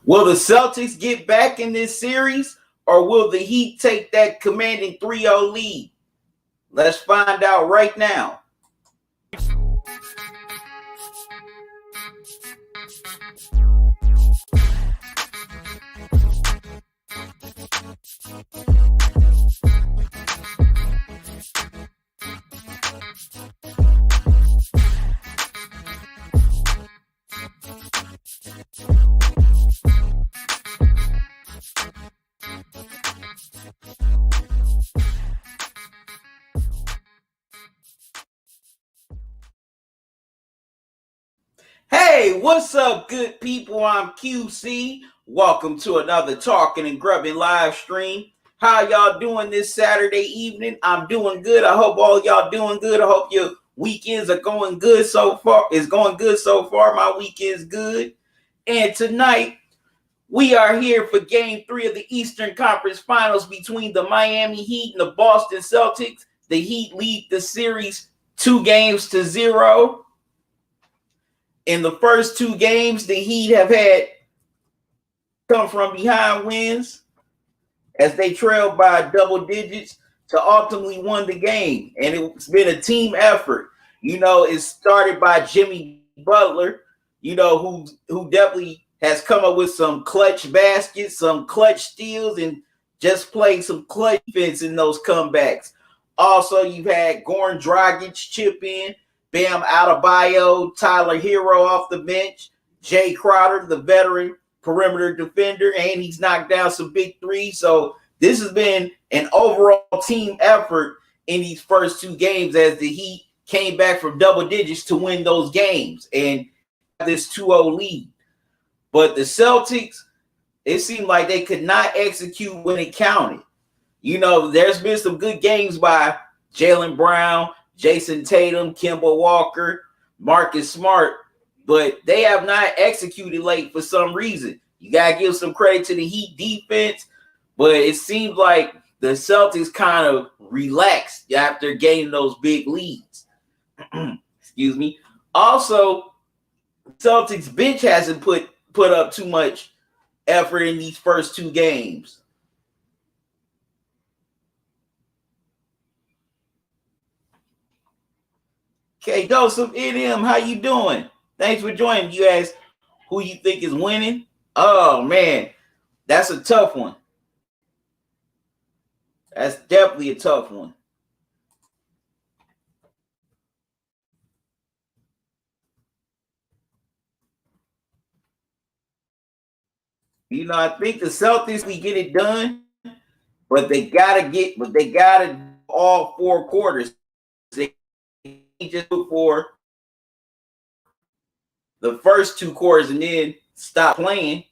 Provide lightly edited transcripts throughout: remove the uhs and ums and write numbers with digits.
Will the Celtics get back in this series, or will the Heat take that commanding 3-0 lead? Let's find out right now. Hey, what's up, good people? I'm QC. Welcome to another Talking and Grubbing live stream. How y'all doing this Saturday evening? I'm doing good. I hope all y'all doing good. I hope your weekends are going good so far. It's going good so far. My weekend's good. And tonight, we are here for Game 3 of the Eastern Conference Finals between the Miami Heat and the Boston Celtics. The Heat lead the series 2-0. In the first two games, the Heat have had come from behind wins as they trailed by double digits to ultimately win the game. And it's been a team effort. You know, it started by Jimmy Butler, you know, who definitely has come up with some clutch baskets, some clutch steals, and just played some clutch defense in those comebacks. Also, you've had Goran Dragic chip in, Bam Adebayo, Tyler Hero off the bench, Jay Crowder, the veteran perimeter defender, and he's knocked down some big threes. So this has been an overall team effort in these first two games as the Heat came back from double digits to win those games and this 2-0 lead. But the Celtics, it seemed like they could not execute when it counted. You know, there's been some good games by Jaylen Brown, Jason Tatum, Kemba Walker, Marcus Smart, but they have not executed late for some reason. You got to give some credit to the Heat defense, but it seems like the Celtics kind of relaxed after gaining those big leads. Excuse me. Also, Celtics bench hasn't put up too much effort in these first two games. Okay, Joseph NM, how you doing? Thanks for joining. You asked who you think is winning. Oh, man, that's a tough one. That's definitely a tough one. You know, I think the Celtics we get it done, but they gotta all four quarters. They just look for the first two quarters and then stop playing.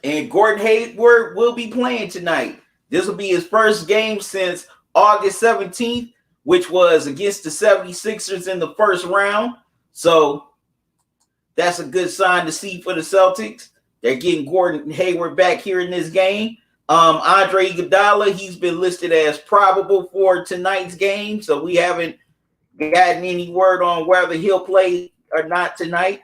And Gordon Hayward will be playing tonight. This will be his first game since August 17th, which was against the 76ers in the first round. So that's a good sign to see for the Celtics. They're getting Gordon Hayward back here in this game. Andre Iguodala, he's been listed as probable for tonight's game, so we haven't gotten any word on whether he'll play or not tonight.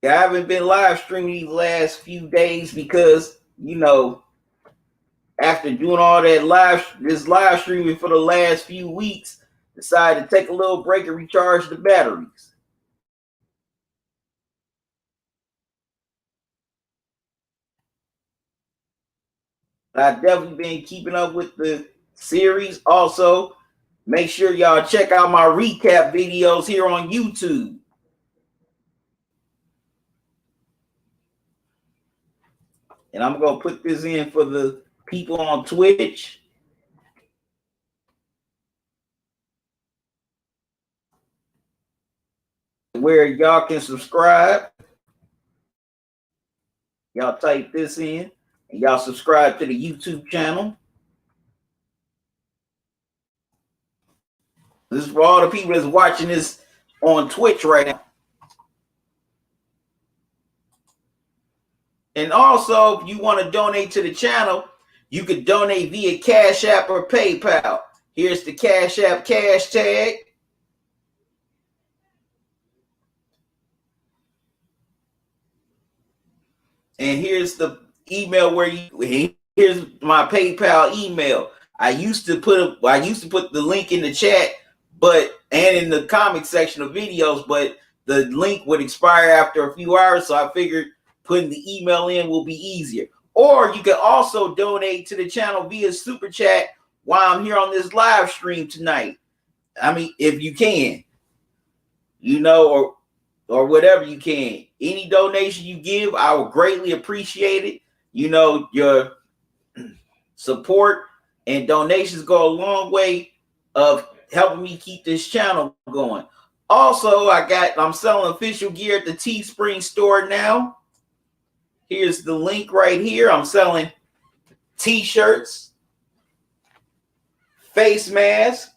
I haven't been live streaming these last few days because, you know, after doing all that live streaming for the last few weeks, decided to take a little break and recharge the batteries. I've definitely been keeping up with the series. Also, make sure y'all check out my recap videos here on YouTube. And I'm going to put this in for the people on Twitch. Where y'all can subscribe. Y'all type this in and y'all subscribe to the YouTube channel. This is for all the people that's watching this on Twitch right now. And also, if you want to donate to the channel, you could donate via Cash App or PayPal. Here's the Cash App cash tag. And here's the email here's my PayPal email. I used to put the link in the chat, and in the comment section of videos, but the link would expire after a few hours, so I figured putting the email in will be easier. Or you can also donate to the channel via Super Chat while I'm here on this live stream tonight. I mean, if you can, or whatever you can. Any donation you give, I will greatly appreciate it. Your support and donations go a long way of helping me keep this channel going. Also, I'm selling official gear at the Teespring store now. Here's the link right here. I'm selling t-shirts, face masks,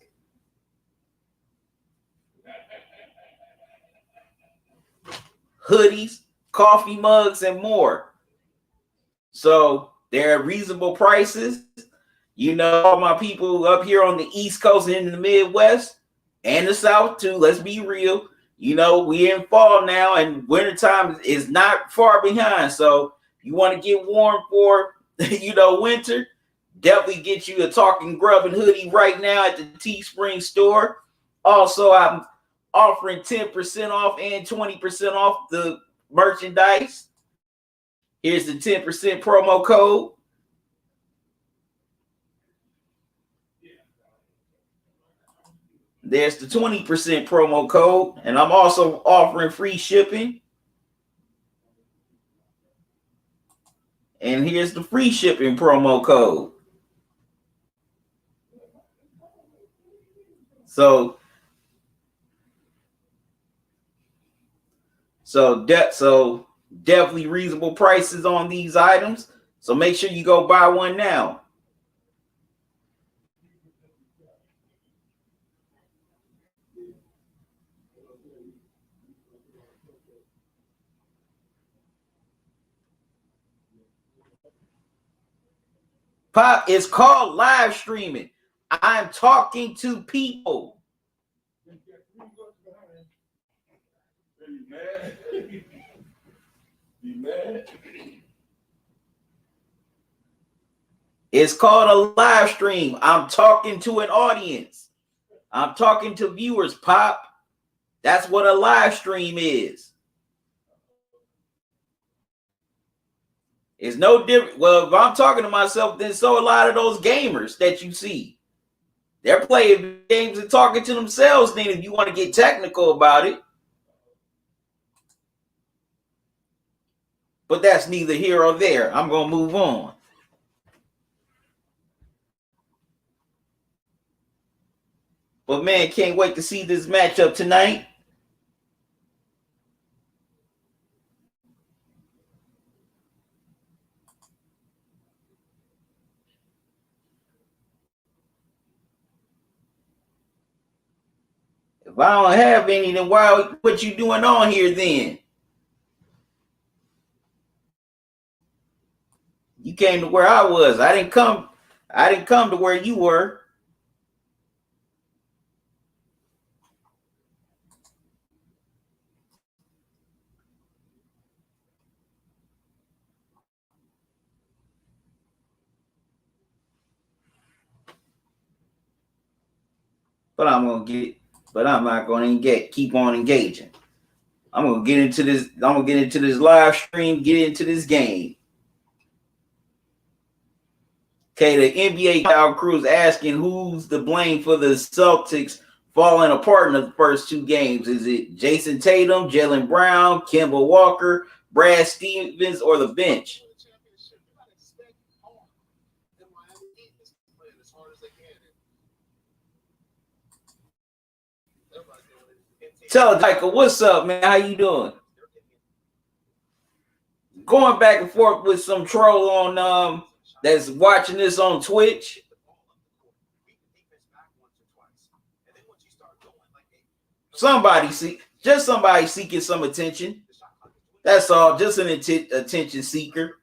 hoodies, coffee mugs, and more. So they're at reasonable prices. All my people up here on the East Coast and in the Midwest and the South too. Let's be real. We in fall now, and wintertime is not far behind. So you want to get warm for, winter, definitely get you a Talking Grub and hoodie right now at the Teespring store. Also, I'm offering 10% off and 20% off the merchandise. Here's the 10% promo code. There's the 20% promo code, and I'm also offering free shipping. And here's the free shipping promo code. So definitely reasonable prices on these items. So make sure you go buy one now. Pop, it's called live streaming. I'm talking to people. It's called a live stream. I'm talking to an audience. I'm talking to viewers, Pop. That's what a live stream is. It's no different. Well, if I'm talking to myself, then so a lot of those gamers that you see, they're playing games and talking to themselves. Then, if you want to get technical about it, but that's neither here or there. I'm gonna move on. But man, can't wait to see this matchup tonight. If I don't have any, then what you doing on here then? You came to where I was. I didn't come to where you were. But I'm not gonna keep on engaging. I'm gonna get into this live stream, get into this game. Okay, the NBA Kyle Cruz asking who's to blame for the Celtics falling apart in the first two games. Is it Jason Tatum, Jaylen Brown, Kemba Walker, Brad Stevens, or the bench? Tell Michael, what's up, man? How you doing? going back and forth with some troll on that's watching this on Twitch. Somebody seeking some attention. That's all. Just an attention seeker.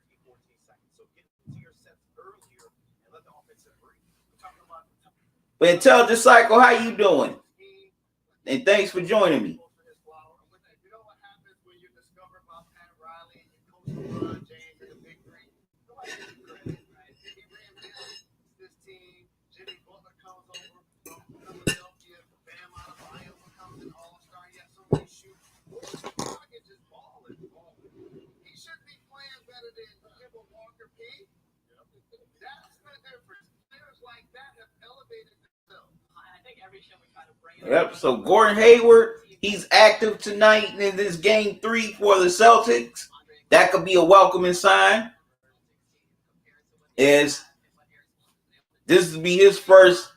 But Intelligent Cycle, how you doing? And thanks for joining me. Yep. So Gordon Hayward, he's active tonight in this game 3 for the Celtics. That could be a welcoming sign. As this will be his first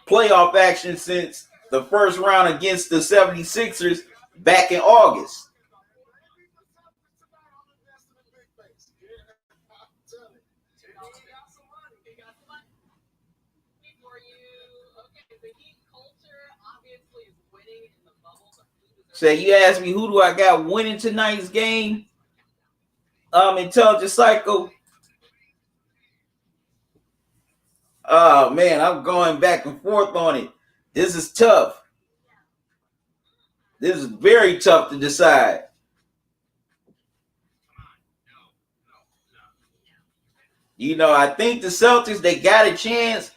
playoff action since the first round against the 76ers back in August. So you asked me, who do I got winning tonight's game? Intelligent Cycle. Oh man, I'm going back and forth on it. This is tough. This is very tough to decide. You know, I think the Celtics, they got a chance,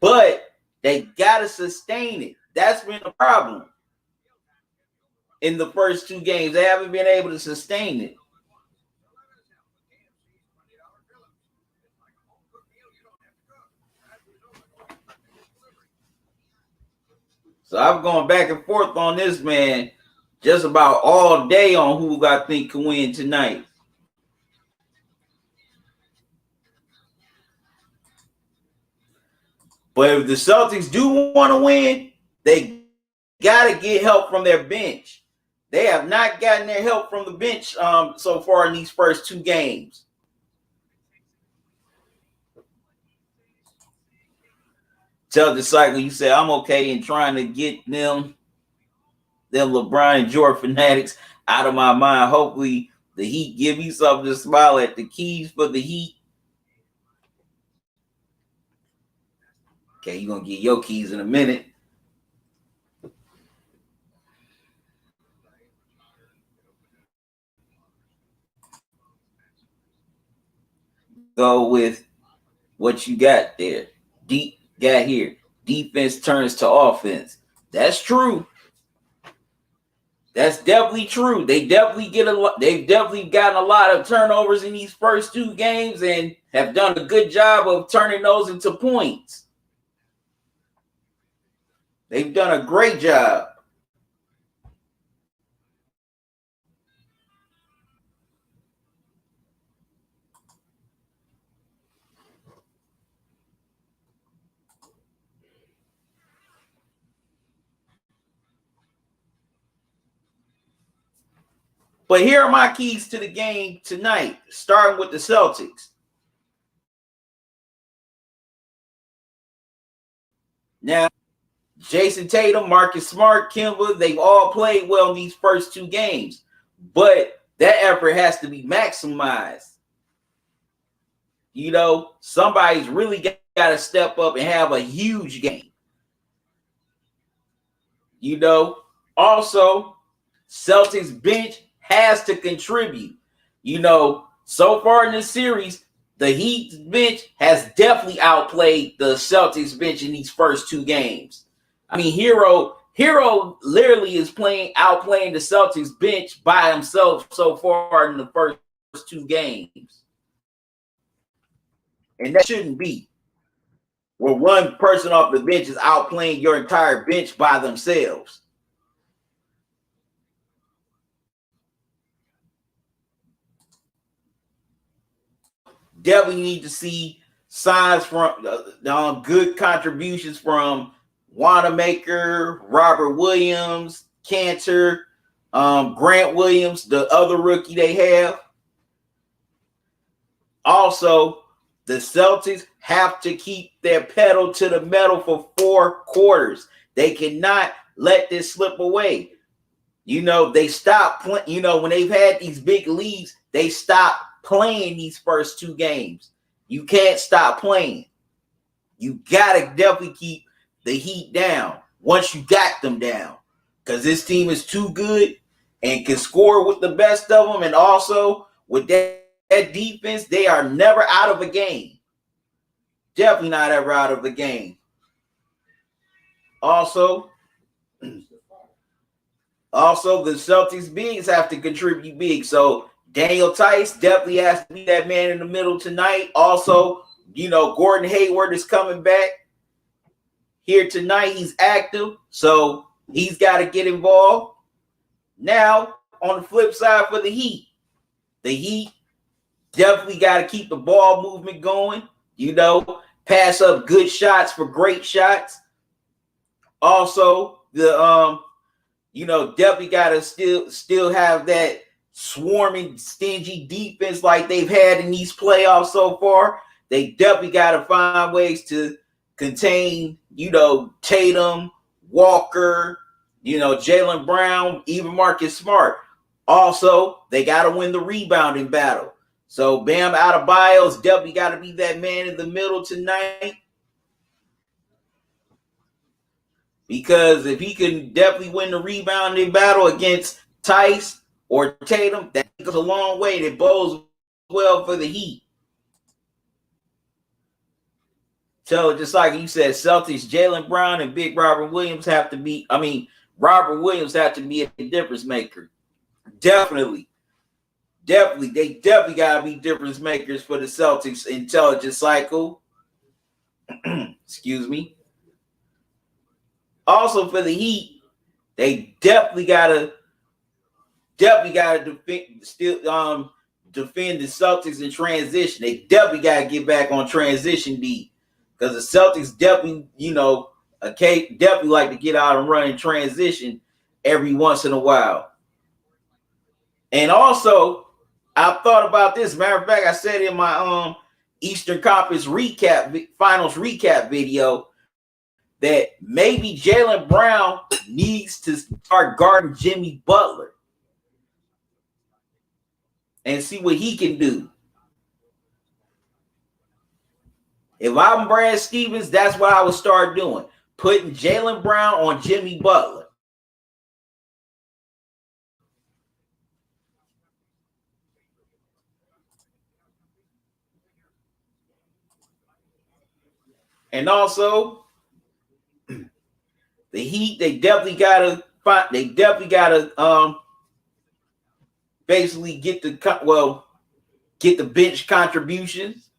but they got to sustain it. That's been the problem. In the first 2 games, they haven't been able to sustain it. So I'm going back and forth on this, man, just about all day on who I think can win tonight. But if the Celtics do want to win, they got to get help from their bench. They have not gotten their help from the bench so far in these first 2 games. Tell the Cycle, you say I'm okay in trying to get them LeBron and Jordan fanatics out of my mind. Hopefully the Heat give me something to smile at. The keys for the Heat. Okay, you're going to get your keys in a minute. Go with what you got there. Got here. Defense turns to offense. That's true. That's definitely true. They've definitely gotten a lot of turnovers in these first 2 games and have done a good job of turning those into points. They've done a great job. But here are my keys to the game tonight, starting with the Celtics. Now, Jason Tatum, Marcus Smart, Kemba, they've all played well in these first 2 games. But that effort has to be maximized. You know, somebody's really got to step up and have a huge game. You know, also, Celtics bench has to contribute. You know, so far in this series, the Heat bench has definitely outplayed the Celtics bench in these first 2 games. I mean, Hero literally is outplaying the Celtics bench by himself so far in the first 2 games. And that shouldn't be. Where one person off the bench is outplaying your entire bench by themselves. Definitely need to see signs from good contributions from Wanamaker, Robert Williams, Cantor, Grant Williams, the other rookie they have. Also, the Celtics have to keep their pedal to the metal for 4 quarters. They cannot let this slip away. They stop playing. When they've had these big leads, they stop playing these first 2 games. You can't stop playing. You got to definitely keep the heat down once you got them down, because this team is too good and can score with the best of them. And also with that defense, they are never out of a game. Definitely not ever out of a game. Also, the Celtics bigs have to contribute big. So Daniel Tice definitely has to be that man in the middle tonight. Also, Gordon Hayward is coming back here tonight. He's active, so he's got to get involved. Now, on the flip side for the Heat definitely got to keep the ball movement going. Pass up good shots for great shots. Also, the definitely got to still have that swarming, stingy defense like they've had in these playoffs so far. They definitely got to find ways to contain, Tatum, Walker, Jaylen Brown, even Marcus Smart. Also, they got to win the rebounding battle. So Bam Adebayo's definitely got to be that man in the middle tonight. Because if he can definitely win the rebounding battle against Tice or Tatum, that goes a long way. That bodes well for the Heat. So just like you said, Celtics, Jaylen Brown and Big Robert Williams have to be a difference maker. Definitely. They definitely got to be difference makers for the Celtics intelligence cycle. Excuse me. Also for the Heat, they definitely got to defend the Celtics in transition. They definitely got to get back on transition D, because the Celtics definitely, definitely like to get out and run in transition every once in a while. And also, I thought about this. Matter of fact, I said in my Eastern Conference finals recap video that maybe Jaylen Brown needs to start guarding Jimmy Butler and see what he can do. If I'm Brad Stevens, that's what I would start doing. Putting Jaylen Brown on Jimmy Butler. And also, the Heat, they definitely gotta basically get the bench contributions.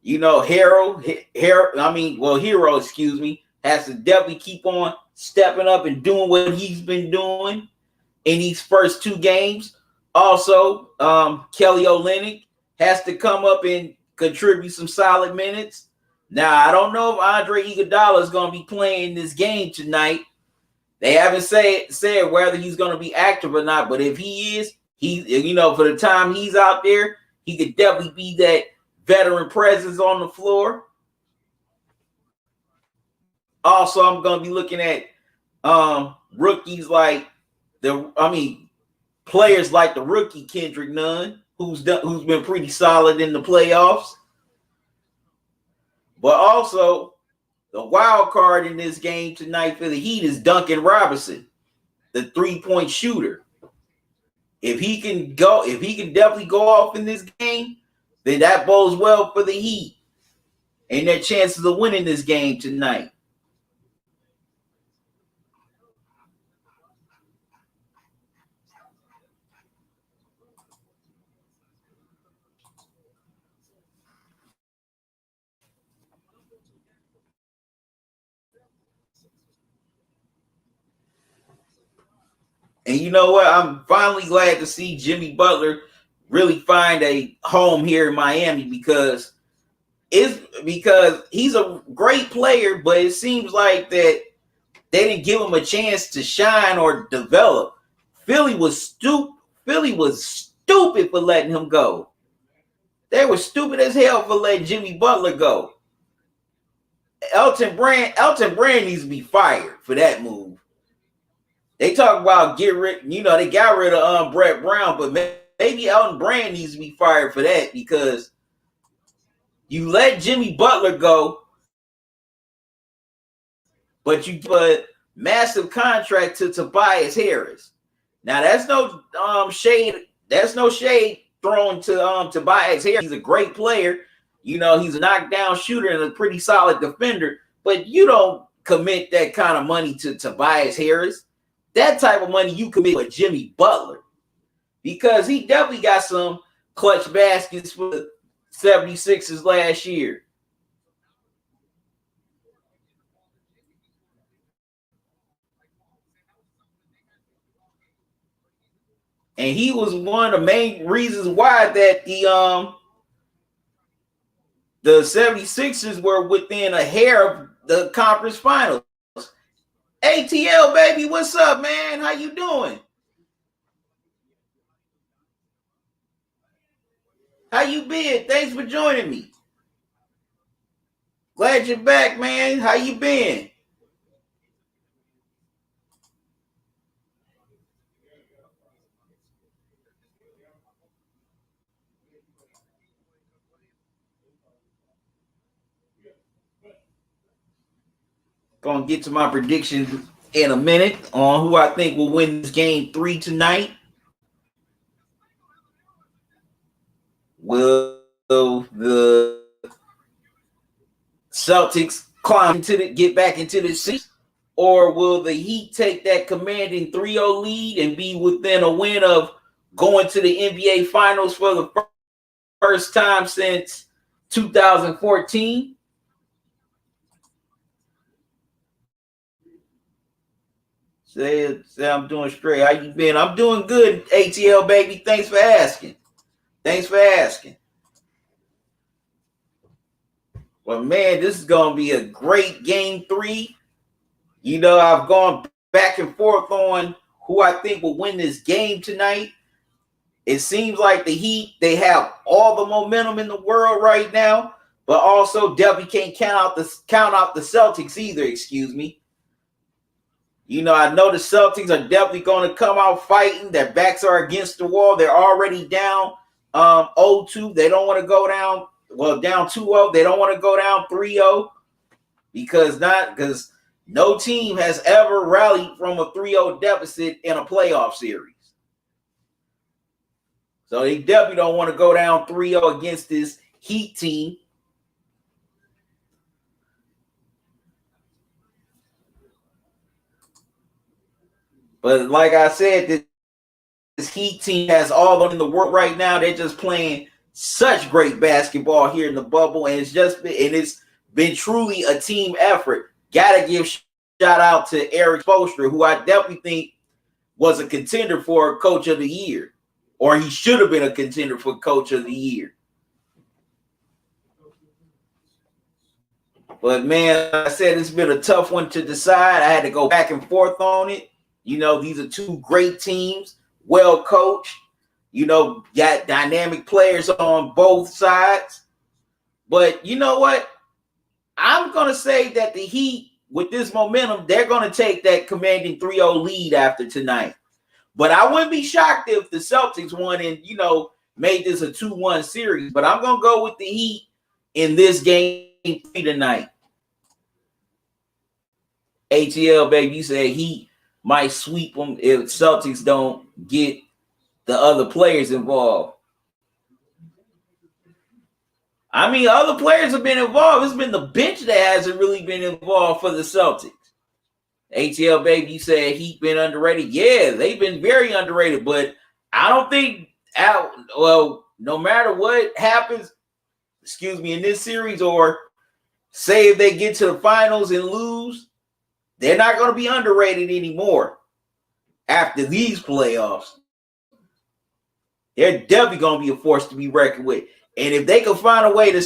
Hero, has to definitely keep on stepping up and doing what he's been doing in these first 2 games. Also, Kelly Olynyk has to come up and contribute some solid minutes. Now, I don't know if Andre Iguodala is going to be playing this game tonight. They haven't said whether he's going to be active or not, but if he is, for the time he's out there, he could definitely be that veteran presence on the floor. Also, I'm going to be looking at rookies players like the rookie Kendrick Nunn, who's been pretty solid in the playoffs. But also, the wild card in this game tonight for the Heat is Duncan Robinson, the 3-point shooter. If he can definitely go off in this game, then that bodes well for the Heat and their chances of winning this game tonight. And you know what? I'm finally glad to see Jimmy Butler really find a home here in Miami, because he's a great player, but it seems like that they didn't give him a chance to shine or develop. Philly was stupid for letting him go. They were stupid as hell for letting Jimmy Butler go. Elton Brand needs to be fired for that move. They talk about get rid, they got rid of Brett Brown, but maybe Elton Brand needs to be fired for that because you let Jimmy Butler go, but you put massive contract to Tobias Harris. Now that's no shade. That's no shade thrown to Tobias Harris. He's a great player. He's a knockdown shooter and a pretty solid defender. But you don't commit that kind of money to Tobias Harris. That type of money you commit with Jimmy Butler because he definitely got some clutch baskets for the 76ers last year. And he was one of the main reasons why that the 76ers were within a hair of the conference finals. ATL, baby, what's up, man? How you doing? How you been? Thanks for joining me. Glad you're back, man. How you been? Gonna get to my predictions in a minute on who I think will win this game 3 tonight. Will the Celtics climb get back into the season, or will the Heat take that commanding 3-0 lead and be within a win of going to the NBA Finals for the first time since 2014? Say I'm doing straight. How you been? I'm doing good, ATL baby. Thanks for asking. Well, man, this is going to be a great game 3. I've gone back and forth on who I think will win this game tonight. It seems like the Heat, they have all the momentum in the world right now, but also definitely can't count out the Celtics either, excuse me. I know the Celtics are definitely going to come out fighting. Their backs are against the wall. They're already down 0-2. They don't want to go down, down 2-0. They don't want to go down 3-0 because no team has ever rallied from a 3-0 deficit in a playoff series. So they definitely don't want to go down 3-0 against this Heat team. But like I said, this Heat team has all of them in the world right now. They're just playing such great basketball here in the bubble, and it's been truly a team effort. Gotta give shout out to Eric Spoelstra, who I definitely think was a contender for Coach of the Year, or he should have been a contender for Coach of the Year. But man, like I said, it's been a tough one to decide. I had to go back and forth on it. These are two great teams, well coached, got dynamic players on both sides. But you know what? I'm going to say that the Heat, with this momentum, they're going to take that commanding 3-0 lead after tonight. But I wouldn't be shocked if the Celtics won and, made this a 2-1 series. But I'm going to go with the Heat in this game tonight. ATL, baby, you said Heat might sweep them if Celtics don't get the other players involved. I mean, other players have been involved. It's been the bench that hasn't really been involved for the Celtics. ATL, baby, you said Heat been underrated. Yeah, they've been very underrated, but I don't think no matter what happens, in this series, or say if they get to the finals and lose, they're not going to be underrated anymore after these playoffs. They're definitely going to be a force to be reckoned with. And if they can find a way to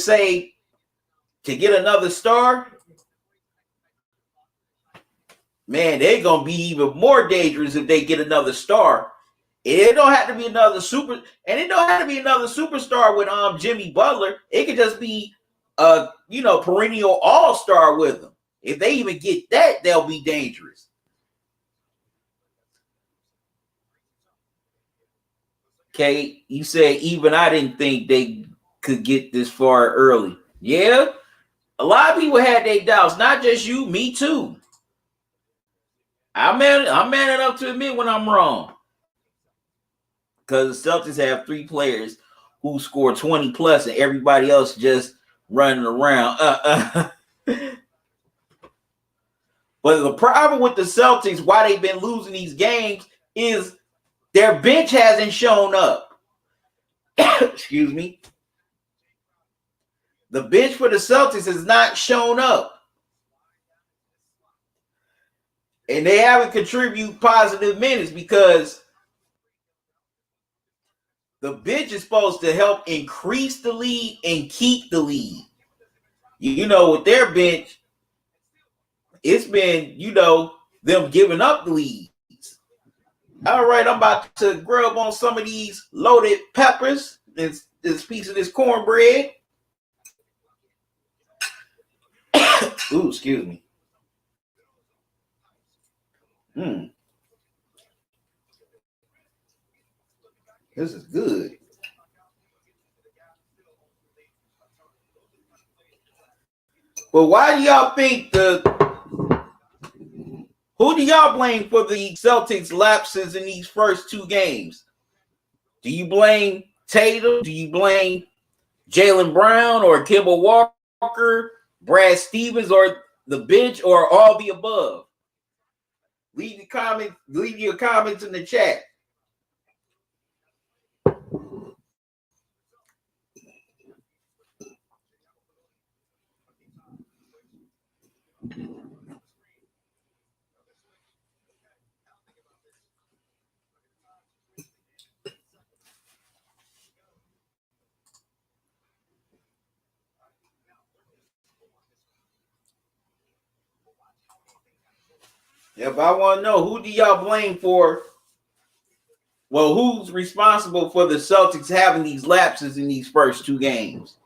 get another star, man, they're going to be even more dangerous if they get another star. It don't have to be another it don't have to be another superstar with Jimmy Butler. It could just be a perennial all-star with him. If they even get that, they'll be dangerous. Okay, you said even I didn't think they could get this far early. Yeah, a lot of people had their doubts, not just you, me too. I'm man enough to admit when I'm wrong. Because the Celtics have 3 players who score 20 plus and everybody else just running around. But the problem with the Celtics, why they've been losing these games, is their bench hasn't shown up. Excuse me. The bench for the Celtics has not shown up. And they haven't contributed positive minutes because the bench is supposed to help increase the lead and keep the lead. With their bench, it's been, them giving up the leads. All right, I'm about to grub on some of these loaded peppers, this piece of this cornbread. Ooh, excuse me. This is good. But why do y'all think who do y'all blame for the Celtics lapses in these first 2 games? Do you blame Tatum? Do you blame Jaylen Brown or Kemba Walker, Brad Stevens, or the bench, or all the above? Leave your comments in the chat. If I want to know, who do y'all blame for? Well, who's responsible for the Celtics having these lapses in these first 2 games?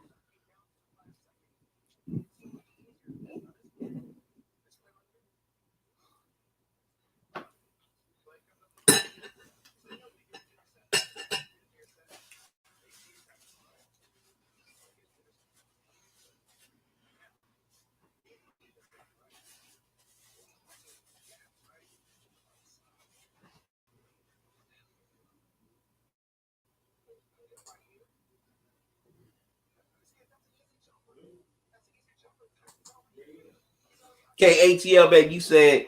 Okay, ATL baby, you said,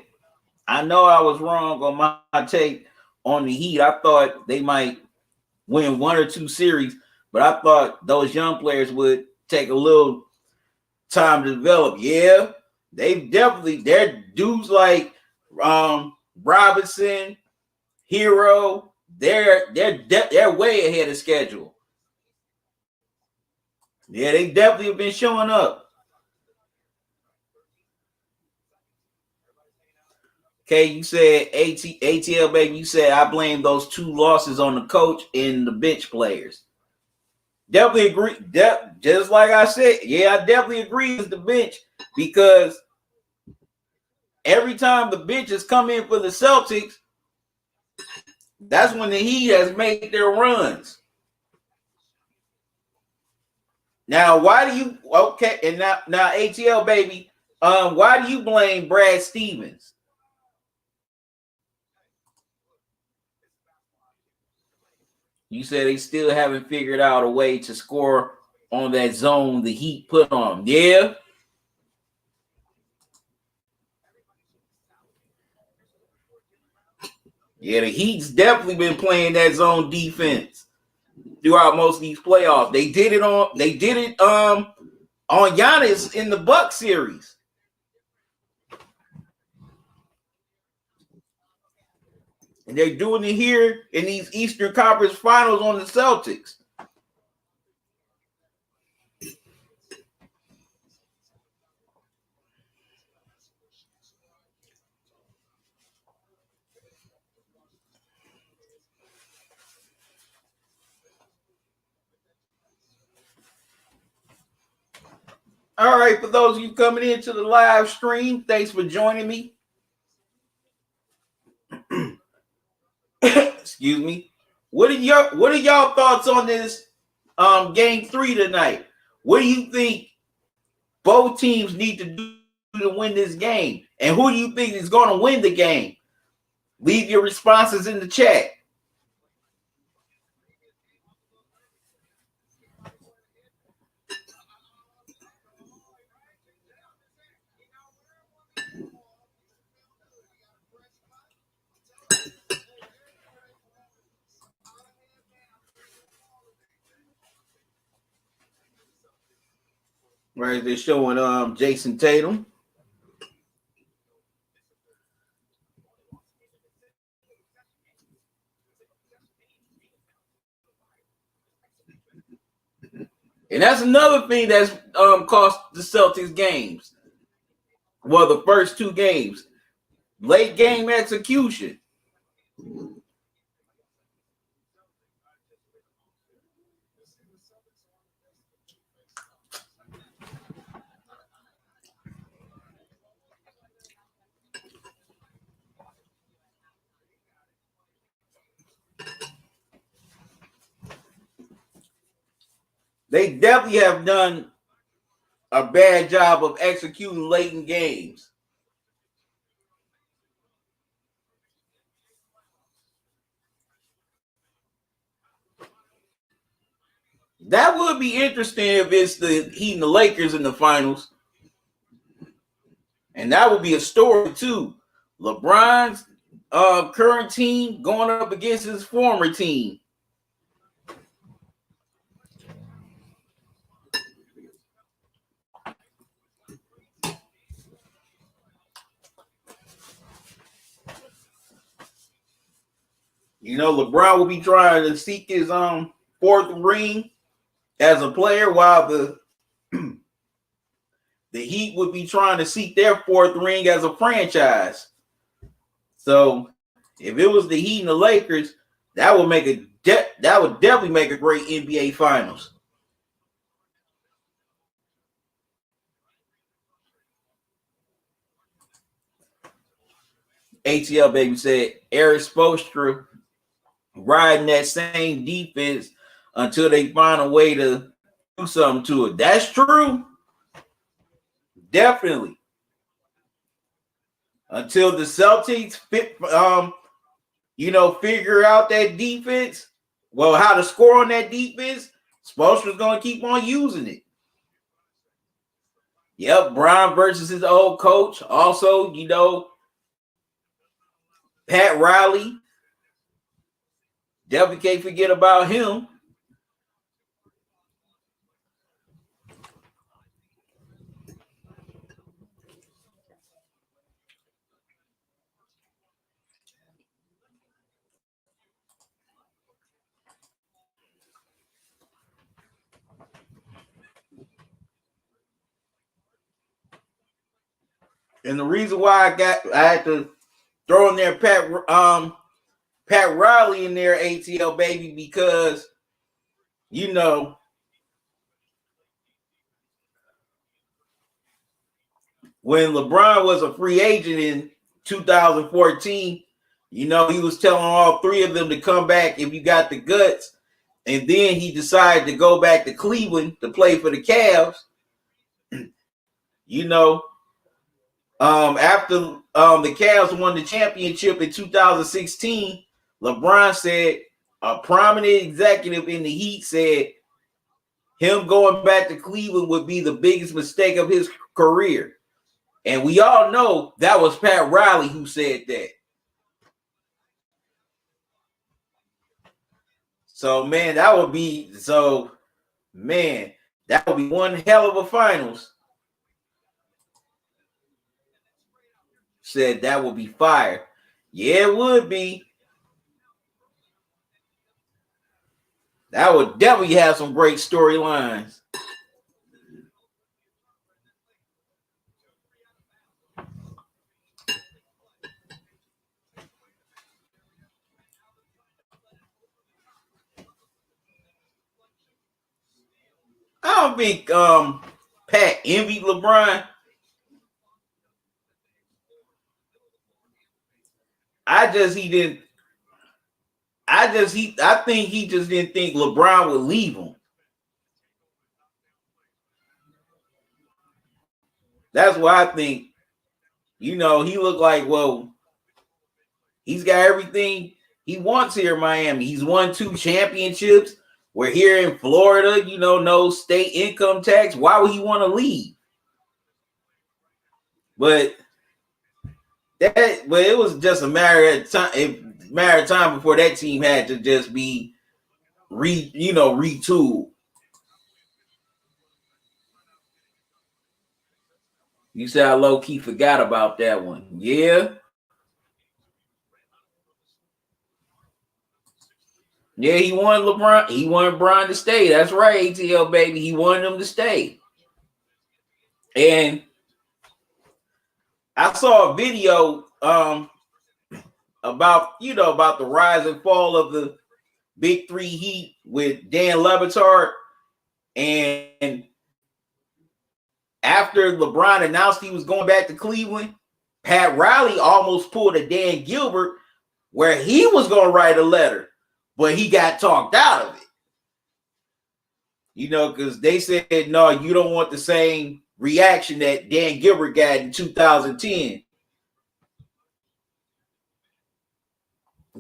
I know I was wrong on my take on the Heat. I thought they might win 1 or 2 series, but I thought those young players would take a little time to develop. Yeah, they're dudes like Robinson, Hero. They're way ahead of schedule. Yeah, they definitely have been showing up. Okay, you said ATL baby. You said I blame those 2 losses on the coach and the bench players. Definitely agree. Just like I said, yeah, I definitely agree with the bench because every time the benches come in for the Celtics, that's when the Heat has made their runs. Now, why do you And now ATL baby, why do you blame Brad Stevens? You said they still haven't figured out a way to score on that zone the Heat put on them. Yeah. Yeah, the Heat's definitely been playing that zone defense throughout most of these playoffs. They did it on Giannis in the Buck series. And they're doing it here in these Eastern Conference Finals on the Celtics. All right, for those of you coming into the live stream, thanks for joining me. Excuse me. What are y'all thoughts on this game 3 tonight? What do you think both teams need to do to win this game? And who do you think is going to win the game? Leave your responses in the chat. Right, they're showing Jason Tatum. And that's another thing that's cost the Celtics games. Well, the first two games. Late game execution. They definitely have done a bad job of executing late in games. That would be interesting if it's the Heat and the Lakers in the finals. And that would be a story too. LeBron's current team going up against his former team. You know, LeBron will be trying to seek his fourth ring as a player, while the Heat would be trying to seek their fourth ring as a franchise. So, if it was the Heat and the Lakers, that would definitely make a great NBA Finals. ATL baby said Eric Spoelstra riding that same defense until they find a way to do something to it. That's true. Definitely. Until the Celtics figure out that defense, well, how to score on that defense, Spoelstra's going to keep on using it. Yep, Brian versus his old coach. Also, Pat Riley. Definitely can't forget about him. And the reason why I had to throw in there Pat Riley in there, ATL baby, because when LeBron was a free agent in 2014, he was telling all three of them to come back if you got the guts. And then he decided to go back to Cleveland to play for the Cavs. After the Cavs won the championship in 2016, LeBron said, a prominent executive in the Heat said him going back to Cleveland would be the biggest mistake of his career. And we all know that was Pat Riley who said that. So, man, that would be one hell of a finals. Said that would be fire. Yeah, it would be. That would definitely have some great storylines. I don't think Pat envied LeBron. I think he just didn't think LeBron would leave him. That's why I think, he looked like, well, he's got everything he wants here in Miami. He's won 2 championships. We're here in Florida, no state income tax. Why would he want to leave? But it was just a matter of time before that team had to just be retooled. You said I low key forgot about that one. Yeah. Yeah, he wanted LeBron. He wanted Bron to stay. That's right, ATL baby. He wanted him to stay. And I saw a video about the rise and fall of the Big Three Heat with Dan Le Batard. And after LeBron announced he was going back to Cleveland, Pat Riley almost pulled a Dan Gilbert where he was going to write a letter, but he got talked out of it. Because they said, no, you don't want the same reaction that Dan Gilbert got in 2010.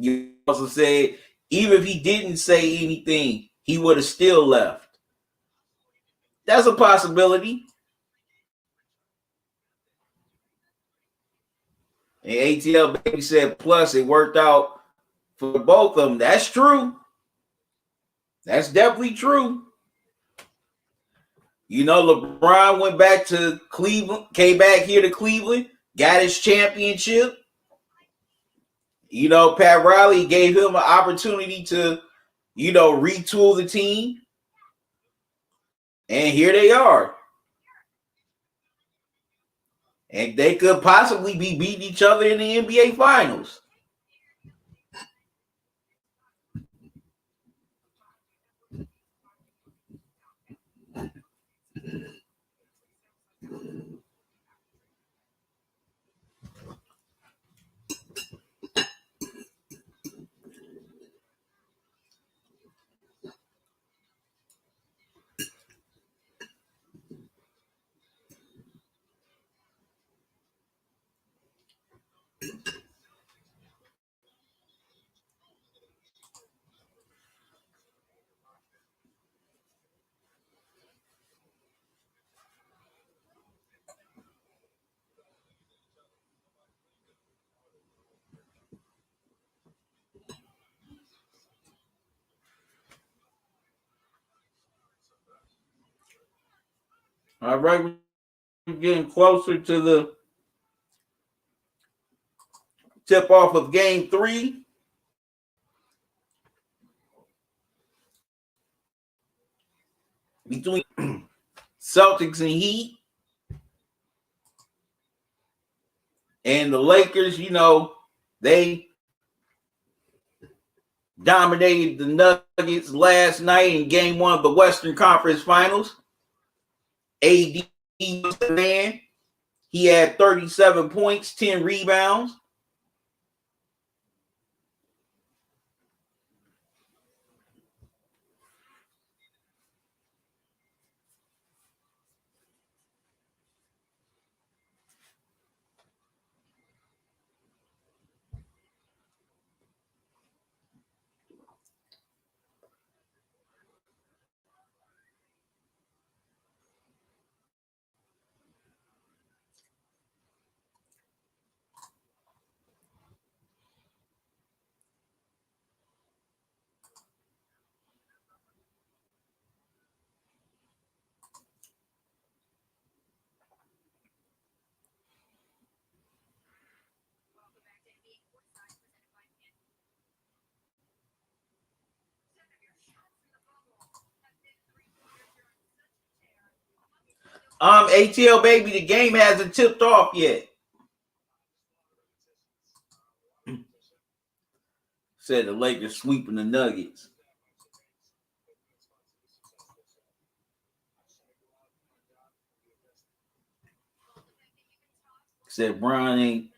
You also said, even if he didn't say anything, he would have still left. That's a possibility. And ATL baby said, plus it worked out for both of them. That's true. That's definitely true. LeBron went back to Cleveland, came back here to Cleveland, got his championship. Pat Riley gave him an opportunity to, retool the team. And here they are. And they could possibly be beating each other in the NBA Finals. All right, we're getting closer to the tip off of Game 3. Between Celtics and Heat. And the Lakers, they dominated the Nuggets last night in Game 1 of the Western Conference Finals. AD was the man. He had 37 points, 10 rebounds. ATL baby, the game hasn't tipped off yet. Said the Lakers sweeping the Nuggets. Said Brown ain't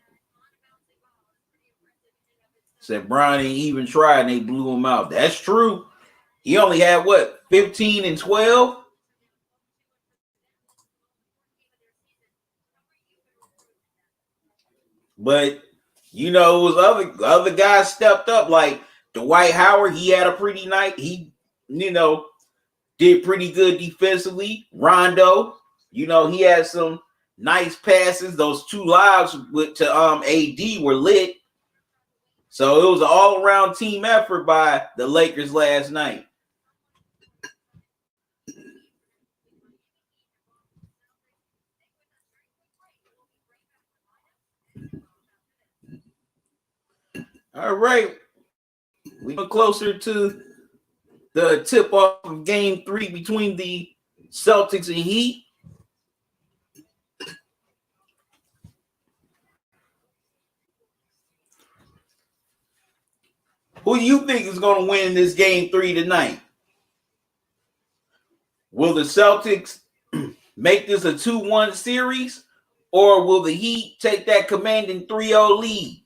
even tried and they blew him out. That's true. He only had what, 15 and 12? But it was other guys stepped up, like Dwight Howard. He had a pretty night. He, did pretty good defensively. Rondo, he had some nice passes. Those two lives to AD were lit. So it was an all-around team effort by the Lakers last night. All right. We're closer to the tip-off of Game 3 between the Celtics and Heat. Who do you think is going to win this Game 3 tonight? Will the Celtics make this a 2-1 series, or will the Heat take that commanding 3-0 lead?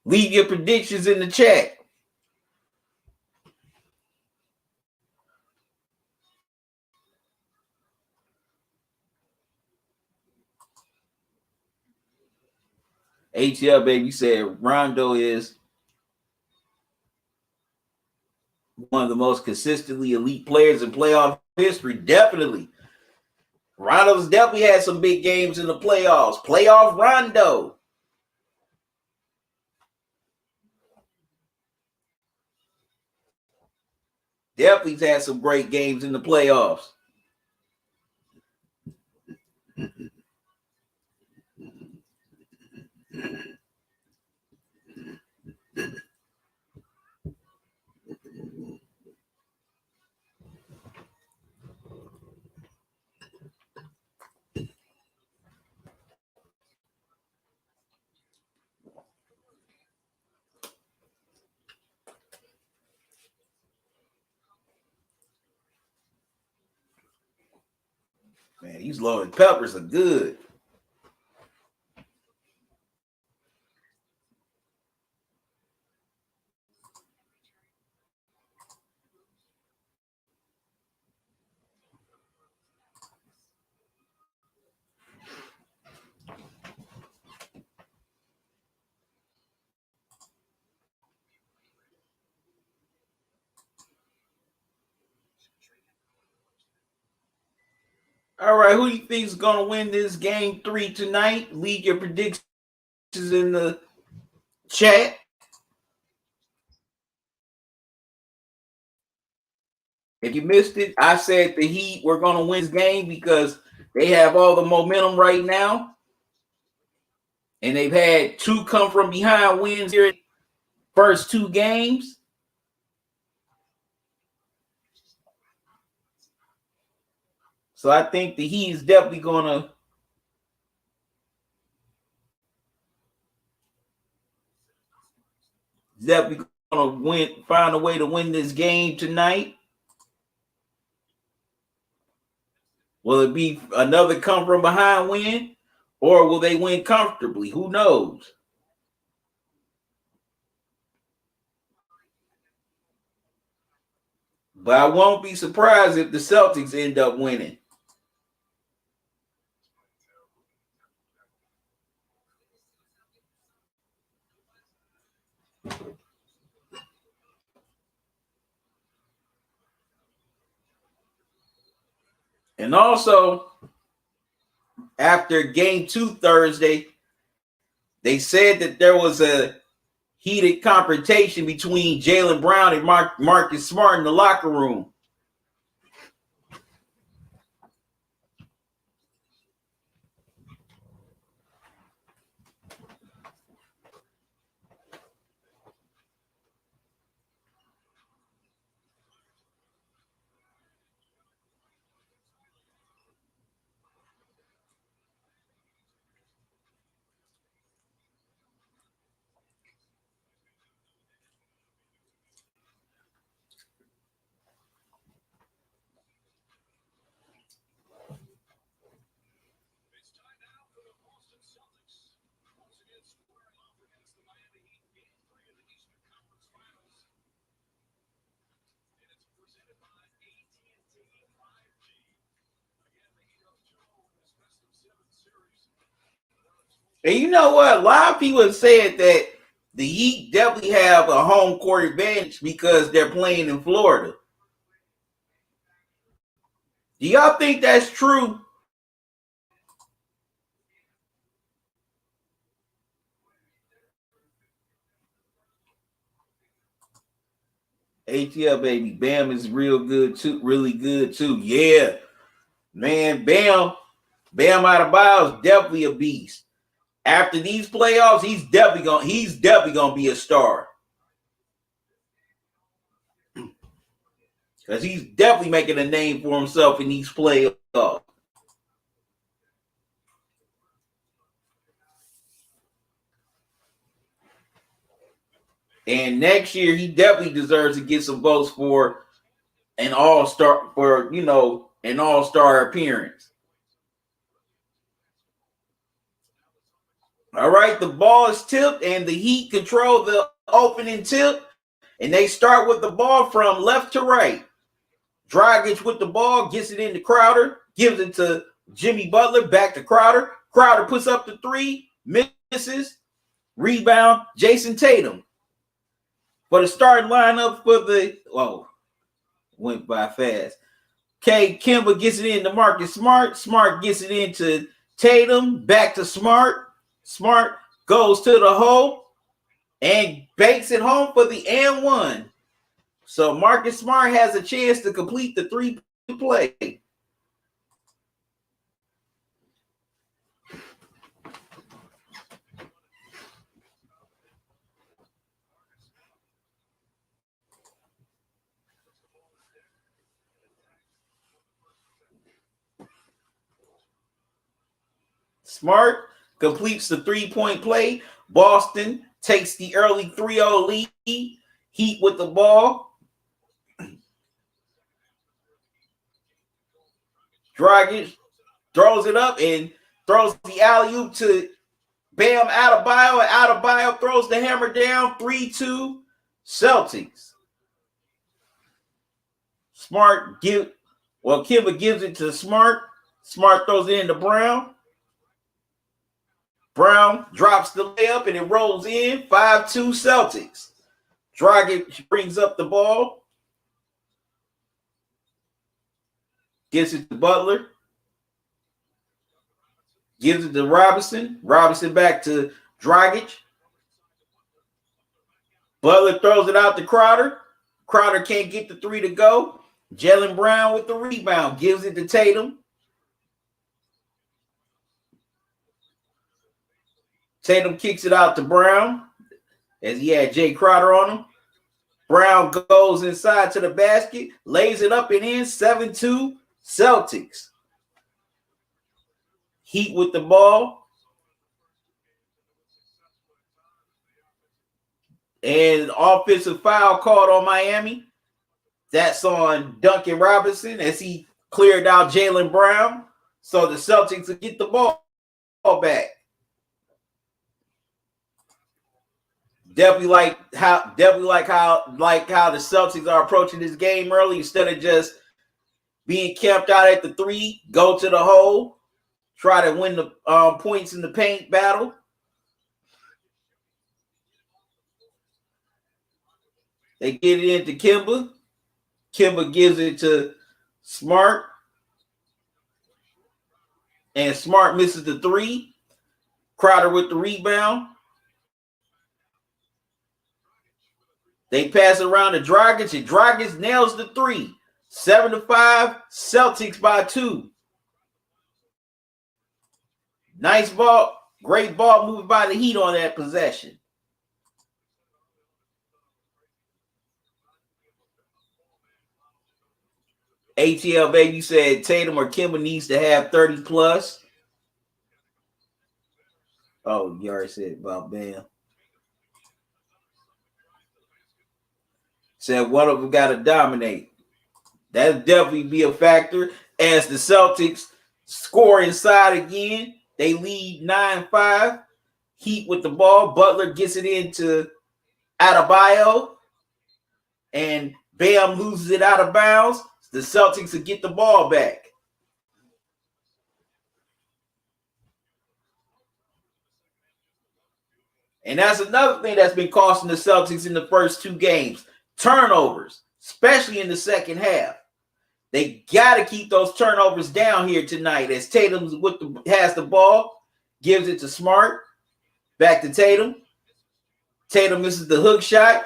Leave your predictions in the chat. ATL baby said Rondo is one of the most consistently elite players in playoff history. Definitely. Rondo's definitely had some big games in the playoffs. Playoff Rondo. Definitely had some great games in the playoffs. Man, these loaded peppers are good. All right, who do you think is going to win this Game 3 tonight? Leave your predictions in the chat. If you missed it, I said the Heat were going to win this game because they have all the momentum right now. And they've had two come from behind wins here in the first two games. So I think the Heat is definitely going to find a way to win this game tonight. Will it be another come from behind win, or will they win comfortably? Who knows? But I won't be surprised if the Celtics end up winning. And also, after Game 2 Thursday, they said that there was a heated confrontation between Jaylen Brown and Marcus Smart in the locker room. And you know what? A lot of people have said that the Heat definitely have a home court advantage because they're playing in Florida. Do y'all think that's true? ATL baby, Bam is real good too, really good too. Yeah, man, Bam Adebayo is definitely a beast. After these playoffs, he's definitely gonna be a star. Because he's definitely making a name for himself in these playoffs. And next year, he definitely deserves to get some votes for an all-star, for, an all-star appearance. All right, the ball is tipped, and the Heat control the opening tip, and they start with the ball from left to right. Dragic with the ball, gets it into Crowder, gives it to Jimmy Butler, back to Crowder. Crowder puts up the three, misses, rebound, Jason Tatum. For the starting lineup for the, went by fast. Kemba gets it into Marcus Smart. Smart gets it into Tatum, back to Smart. Smart goes to the hole and banks it home for the and one. So Marcus Smart has a chance to complete the 3-play. Smart completes the 3-point play. Boston takes the early 3-0 lead. Heat with the ball. Dragic throws it up and throws the alley-oop to Bam Adebayo. Adebayo throws the hammer down. 3-2 Celtics. Kemba gives it to Smart. Smart throws it into Brown. Brown drops the layup and it rolls in. 5-2 Celtics. Dragic brings up the ball. Gives it to Butler. Gives it to Robinson. Robinson back to Dragic. Butler throws it out to Crowder. Crowder can't get the three to go. Jaylen Brown with the rebound. Gives it to Tatum. Tatum kicks it out to Brown as he had Jay Crowder on him. Brown goes inside to the basket, lays it up and in. 7-2 Celtics. Heat with the ball. And offensive foul called on Miami. That's on Duncan Robinson as he cleared out Jaylen Brown. So the Celtics will get the ball back. Definitely like how the Celtics are approaching this game early instead of just being camped out at the three, go to the hole, try to win the points in the paint battle. They get it into Kemba. Kemba gives it to Smart. And Smart misses the three. Crowder with the rebound. They pass it around to Dragic, and Dragic nails the three. 7-5, Celtics by 2. Nice ball. Great ball moved by the Heat on that possession. ATL baby said Tatum or Kemba needs to have 30 plus. Oh, you already said about Bam. Said one of them got to dominate. That'll definitely be a factor as the Celtics score inside again. They lead 9-5. Heat with the ball. Butler gets it into Adebayo. And Bam loses it out of bounds. The Celtics will get the ball back. And that's another thing that's been costing the Celtics in the first two games. Turnovers, especially in the second half. They got to keep those turnovers down here tonight as Tatum has the ball, gives it to Smart, back to Tatum. Tatum misses the hook shot.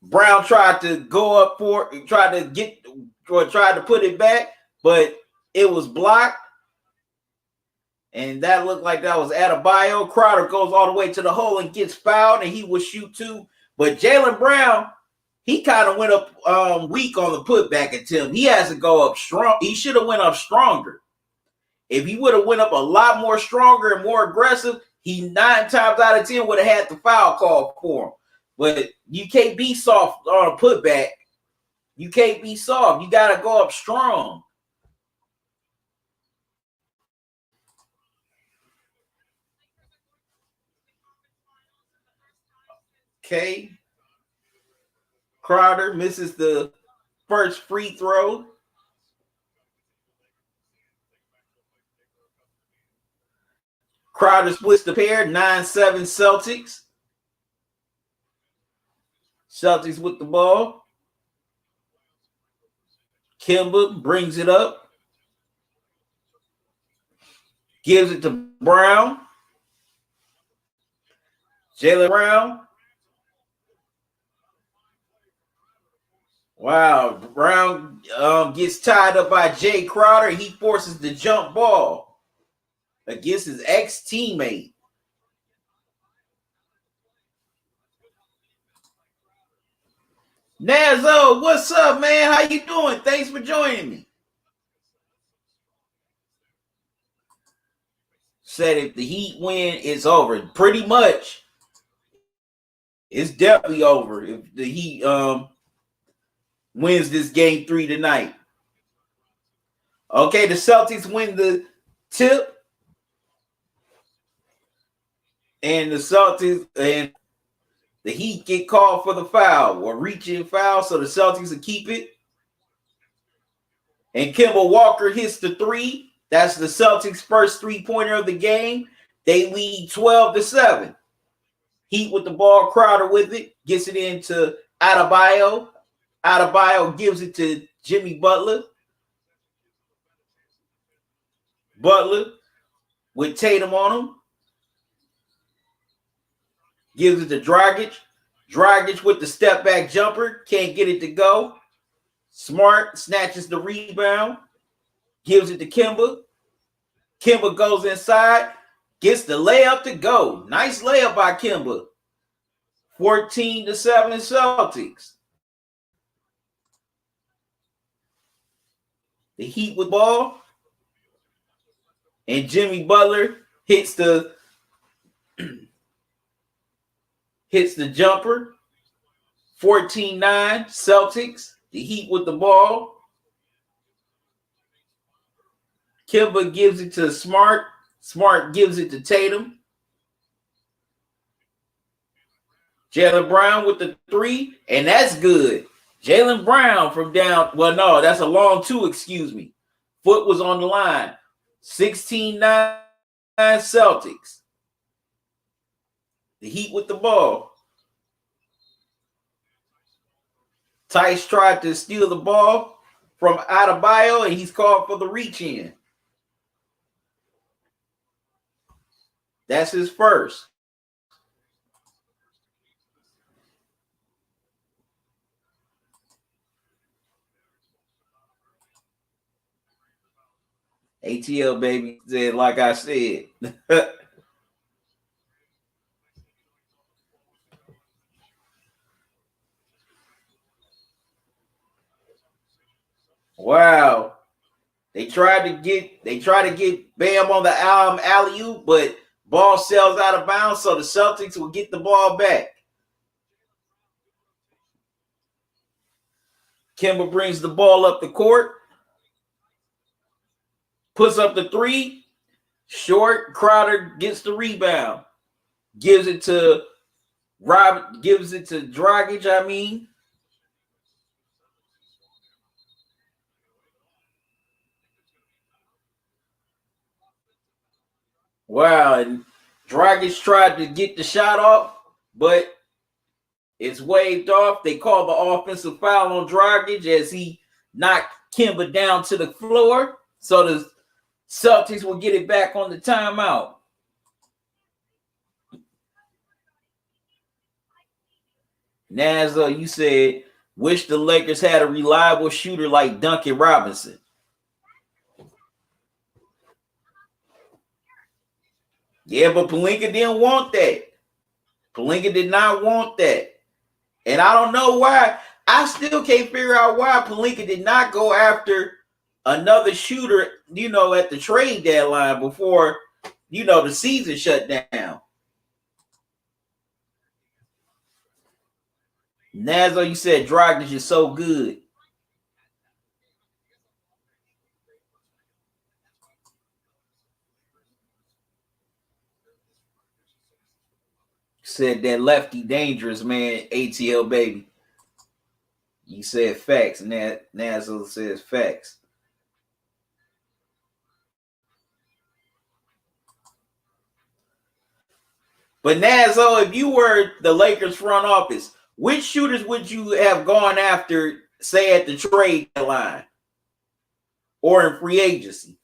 Brown tried to go up tried to put it back, but it was blocked. And that looked like that was Adebayo. Crowder goes all the way to the hole and gets fouled, and he will shoot too. But Jaylen Brown, he kind of went up weak on the putback attempt. He has to go up strong. He should have went up stronger. If he would have went up a lot more stronger and more aggressive, he 9 times out of 10 would have had the foul call for him. But you can't be soft on a putback. You can't be soft. You got to go up strong. Okay. Crowder misses the first free throw. Crowder splits the pair, 9-7 Celtics. Celtics with the ball. Kemba brings it up. Gives it to Brown. Jaylen Brown. Wow. Brown gets tied up by Jay Crowder. He forces the jump ball against his ex-teammate. Nazo, what's up, man? How you doing? Thanks for joining me. Said if the Heat win, it's over. Pretty much. It's definitely over if the Heat wins this game 3 tonight. Okay, the Celtics win the tip. And the Celtics and the Heat get called for the foul or reaching foul, so the Celtics will keep it. And Kemba Walker hits the 3. That's the Celtics' first 3-pointer of the game. They lead 12-7. Heat with the ball, Crowder with it, gets it into Adebayo. Adebayo gives it to Jimmy Butler. Butler with Tatum on him. Gives it to Dragic. Dragic with the step back jumper. Can't get it to go. Smart snatches the rebound. Gives it to Kemba. Kemba goes inside. Gets the layup to go. Nice layup by Kemba. 14-7 Celtics. The Heat with ball. And Jimmy Butler hits the jumper. 14-9 Celtics. The Heat with the ball. Kemba gives it to Smart. Smart gives it to Tatum. Jaylen Brown with the 3, and that's good. Jaylen Brown from down. Well, no, that's a long 2, excuse me. Foot was on the line. 16-9 Celtics. The Heat with the ball. Tice tried to steal the ball from Adebayo, and he's called for the reach in. That's his first. ATL, baby, said, like I said. Wow. They tried to get Bam on the alley-oop, but ball sails out of bounds, so the Celtics will get the ball back. Kemba brings the ball up the court. Puts up the 3. Short. Crowder gets the rebound. Gives it to Dragic, I mean. Wow, and Dragic tried to get the shot off, but it's waved off. They call the offensive foul on Dragic as he knocked Kemba down to the floor. So the Celtics will get it back on the timeout. Nazza, you said, wish the Lakers had a reliable shooter like Duncan Robinson. Yeah, but Pelinka didn't want that. Pelinka did not want that. And I don't know why. I still can't figure out why Pelinka did not go after another shooter, at the trade deadline before, the season shut down. Nazzo, you said Dragic is so good. Said that lefty dangerous, man. ATL baby. You said facts. Nazzo says facts. But Nazzo, if you were the Lakers front office, which shooters would you have gone after, say, at the trade deadline or in free agency?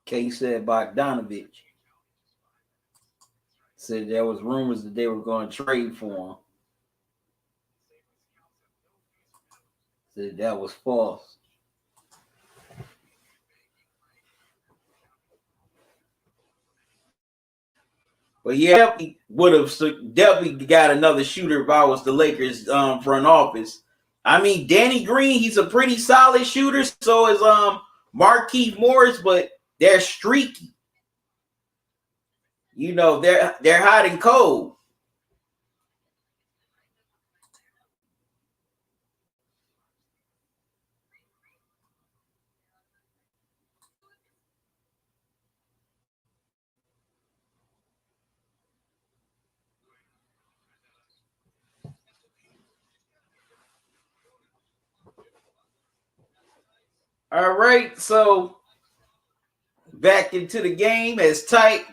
K said Bogdanovich. Said there was rumors that they were going to trade for him. Said that was false. But yeah, he would have definitely got another shooter if I was the Lakers front office. I mean, Danny Green, he's a pretty solid shooter. So is Markieff Morris, but they're streaky. They're hot and cold. All right, so back into the game as Tice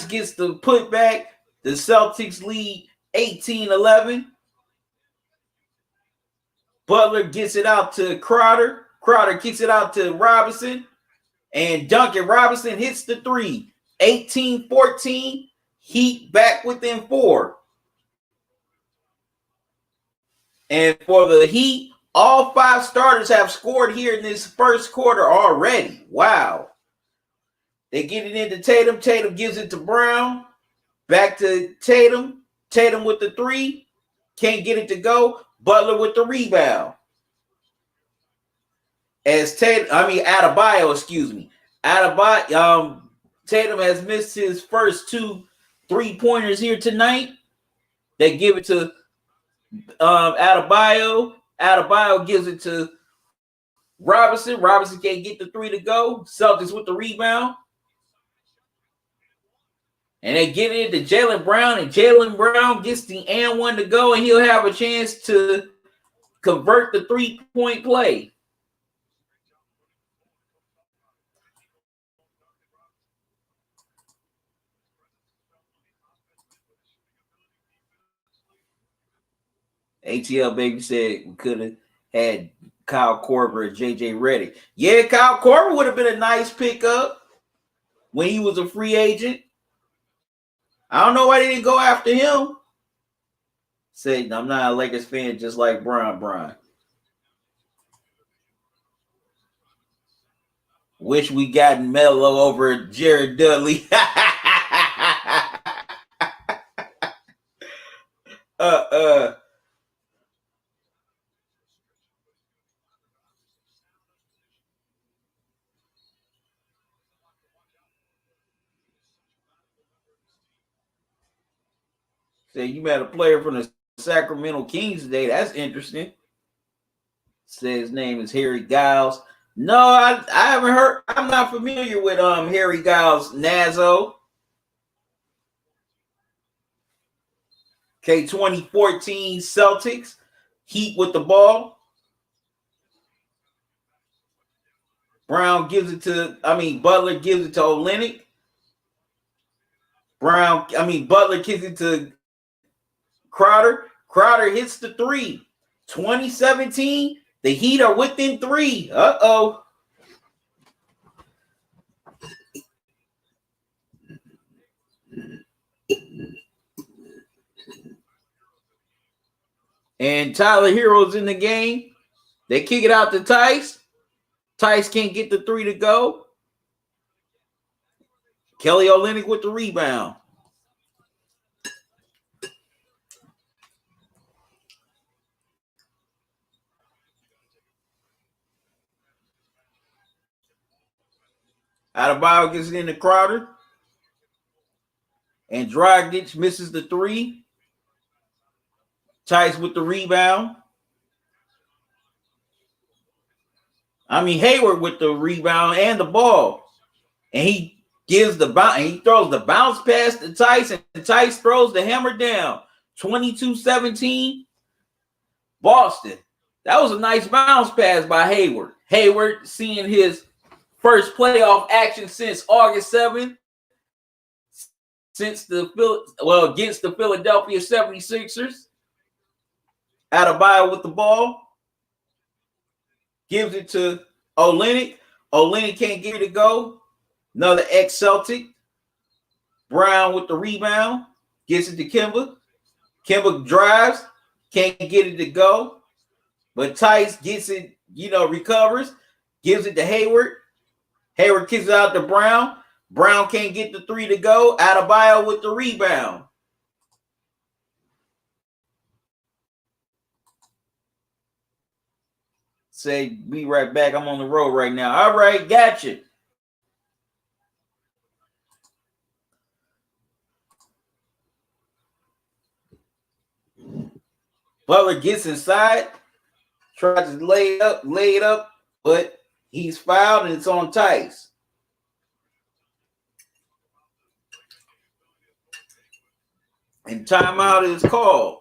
gets the putback. The Celtics lead 18-11. Butler gets it out to Crowder. Crowder kicks it out to Robinson. And Duncan Robinson hits the three. 18-14. Heat back within 4. And for the Heat, all 5 starters have scored here in this first quarter already. Wow. They get it into Tatum. Tatum gives it to Brown. Back to Tatum. Tatum with the 3. Can't get it to go. Butler with the rebound. Adebayo, excuse me. Tatum has missed his first 2 3-pointers here tonight. They give it to Adebayo. Adebayo gives it to Robinson. Robinson can't get the 3 to go. Celtics with the rebound. And they get it to Jaylen Brown, and Jaylen Brown gets the and 1 to go, and he'll have a chance to convert the 3-point play. ATL baby said we could have had Kyle Korver or JJ Redick. Yeah, Kyle Korver would have been a nice pickup when he was a free agent. I don't know why they didn't go after him. Say, I'm not a Lakers fan just like Brian. Wish we got Melo over Jared Dudley. uh Say you met a player from the Sacramento Kings today. That's interesting. Say his name is Harry Giles. No, I haven't heard. I'm not familiar with Harry Giles Nazo. Okay, 2014 Celtics. Heat with the ball. Butler gives it to Olynyk. Butler gives it to Crowder. Crowder hits the three. 2017, the Heat are within three. Uh-oh. And Tyler Hero's in the game. They kick it out to Tice. Tice can't get the three to go. Kelly Olynyk with the rebound. Adebayo gets it into Crowder. And Dragic misses the three. Tice with the rebound. Hayward with the rebound and the ball. And he gives the bounce. He throws the bounce pass to Tice, and Tice throws the hammer down. 22-17, Boston. That was a nice bounce pass by Hayward. Hayward seeing his first playoff action since August 7th, against the Philadelphia 76ers. Adebayo with the ball. Gives it to Olynyk. Olynyk can't get it to go. Another ex-Celtic. Brown with the rebound. Gets it to Kemba. Kemba drives. Can't get it to go. But Tice gets it, recovers. Gives it to Hayward. Hayward kicks it out to Brown. Brown can't get the three to go. Adebayo with the rebound. Say, be right back. I'm on the road right now. All right, gotcha. Butler gets inside, tries to lay it up, but he's fouled and it's on Tice. And timeout is called.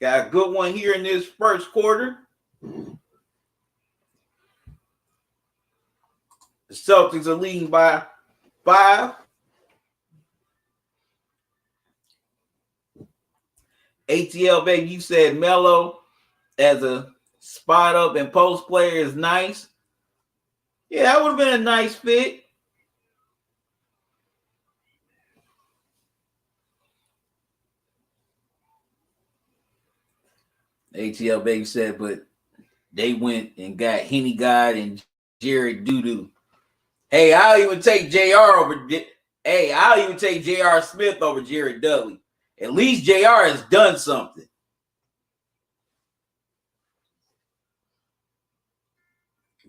Got a good one here in this first quarter. The Celtics are leading by 5. ATL, baby, you said Melo as a spot up and post player is nice. Yeah, that would have been a nice fit. ATL baby said, but they went and got Henny God and Jared Doodoo. Hey, I'll even take I'll even take J.R. Smith over Jared Dudley. At least J.R. has done something.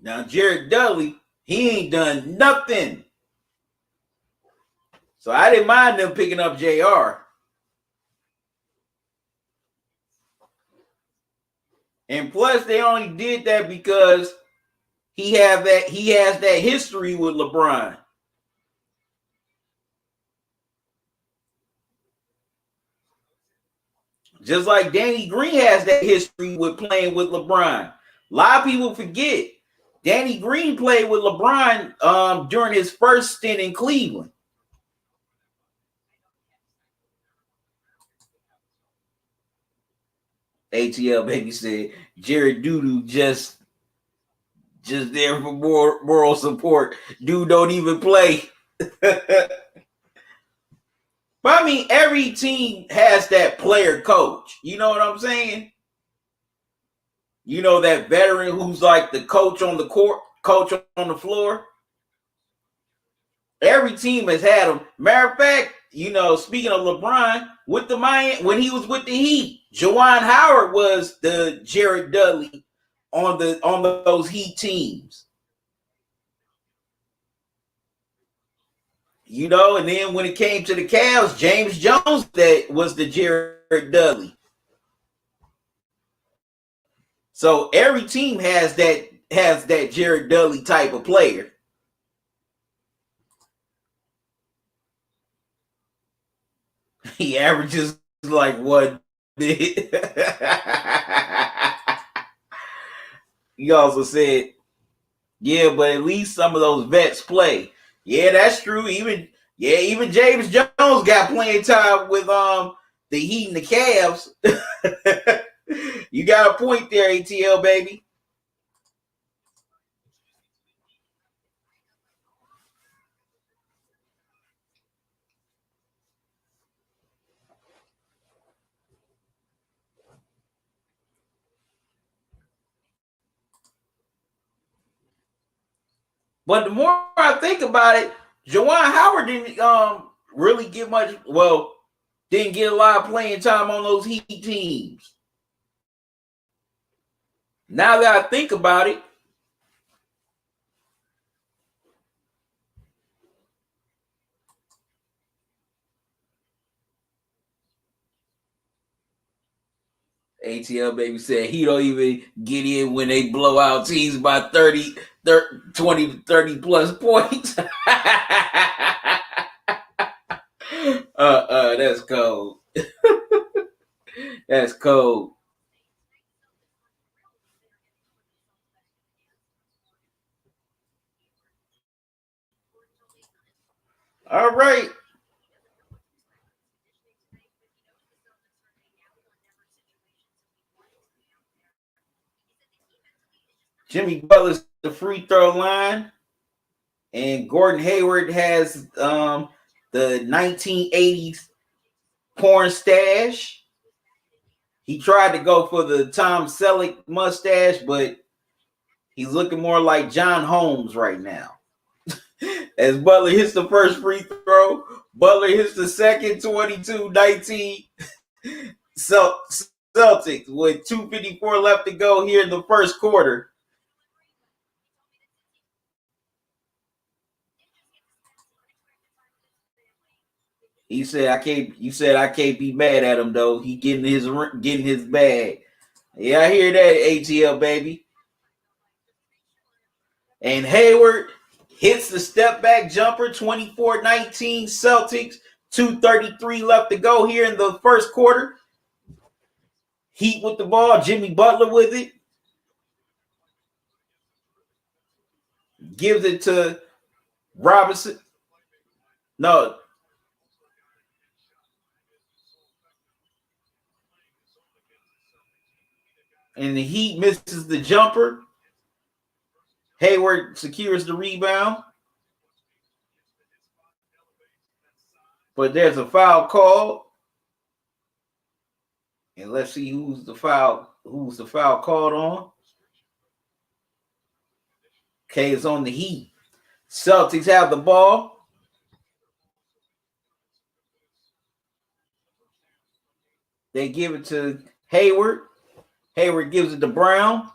Now, Jared Dudley, he ain't done nothing. So I didn't mind them picking up J.R. And plus, they only did that because he has that history with LeBron. Just like Danny Green has that history with playing with LeBron. A lot of people forget Danny Green played with LeBron during his first stint in Cleveland. ATL baby said Jared Doodoo just there for moral support. Dude don't even play. But I mean, every team has that player coach. You know what I'm saying? You know, that veteran who's like the coach on the court, coach on the floor. Every team has had him. Matter of fact, you know, speaking of LeBron, with the Miami, when he was with the Heat, Juwan Howard was the Jared Dudley on those Heat teams. You know, and then when it came to the Cavs, James Jones that was the Jared Dudley. So every team has that Jared Dudley type of player. He averages like what? He also said, yeah, but at least some of those vets play. Yeah, that's true. Even James Jones got playing time with the Heat and the Cavs. You got a point there, ATL baby. But the more I think about it, Juwan Howard didn't really get much. Well, didn't get a lot of playing time on those Heat teams. Now that I think about it, ATL baby said he don't even get in when they blow out teams by 20 to 30 plus points. That's cold. That's cold. All right. Jimmy Butler's the free throw line, and Gordon Hayward has the 1980s porn stash. He tried to go for the Tom Selleck mustache, but he's looking more like John Holmes right now. As Butler hits the first free throw, Butler hits the second, 22-19. Celtics with 2:54 left to go here in the first quarter. He said, "I can't." You said, "I can't be mad at him though. He getting his bag." Yeah, I hear that, ATL baby. And Hayward hits the step back jumper, 24-19 Celtics. 2:33 left to go here in the first quarter. Heat with the ball, Jimmy Butler with it. Gives it to Robinson. No. And the Heat misses the jumper. Hayward secures the rebound. But there's a foul call. And let's see who's the foul called on. Okay, it's on the Heat. Celtics have the ball. They give it to Hayward. Hayward gives it to Brown.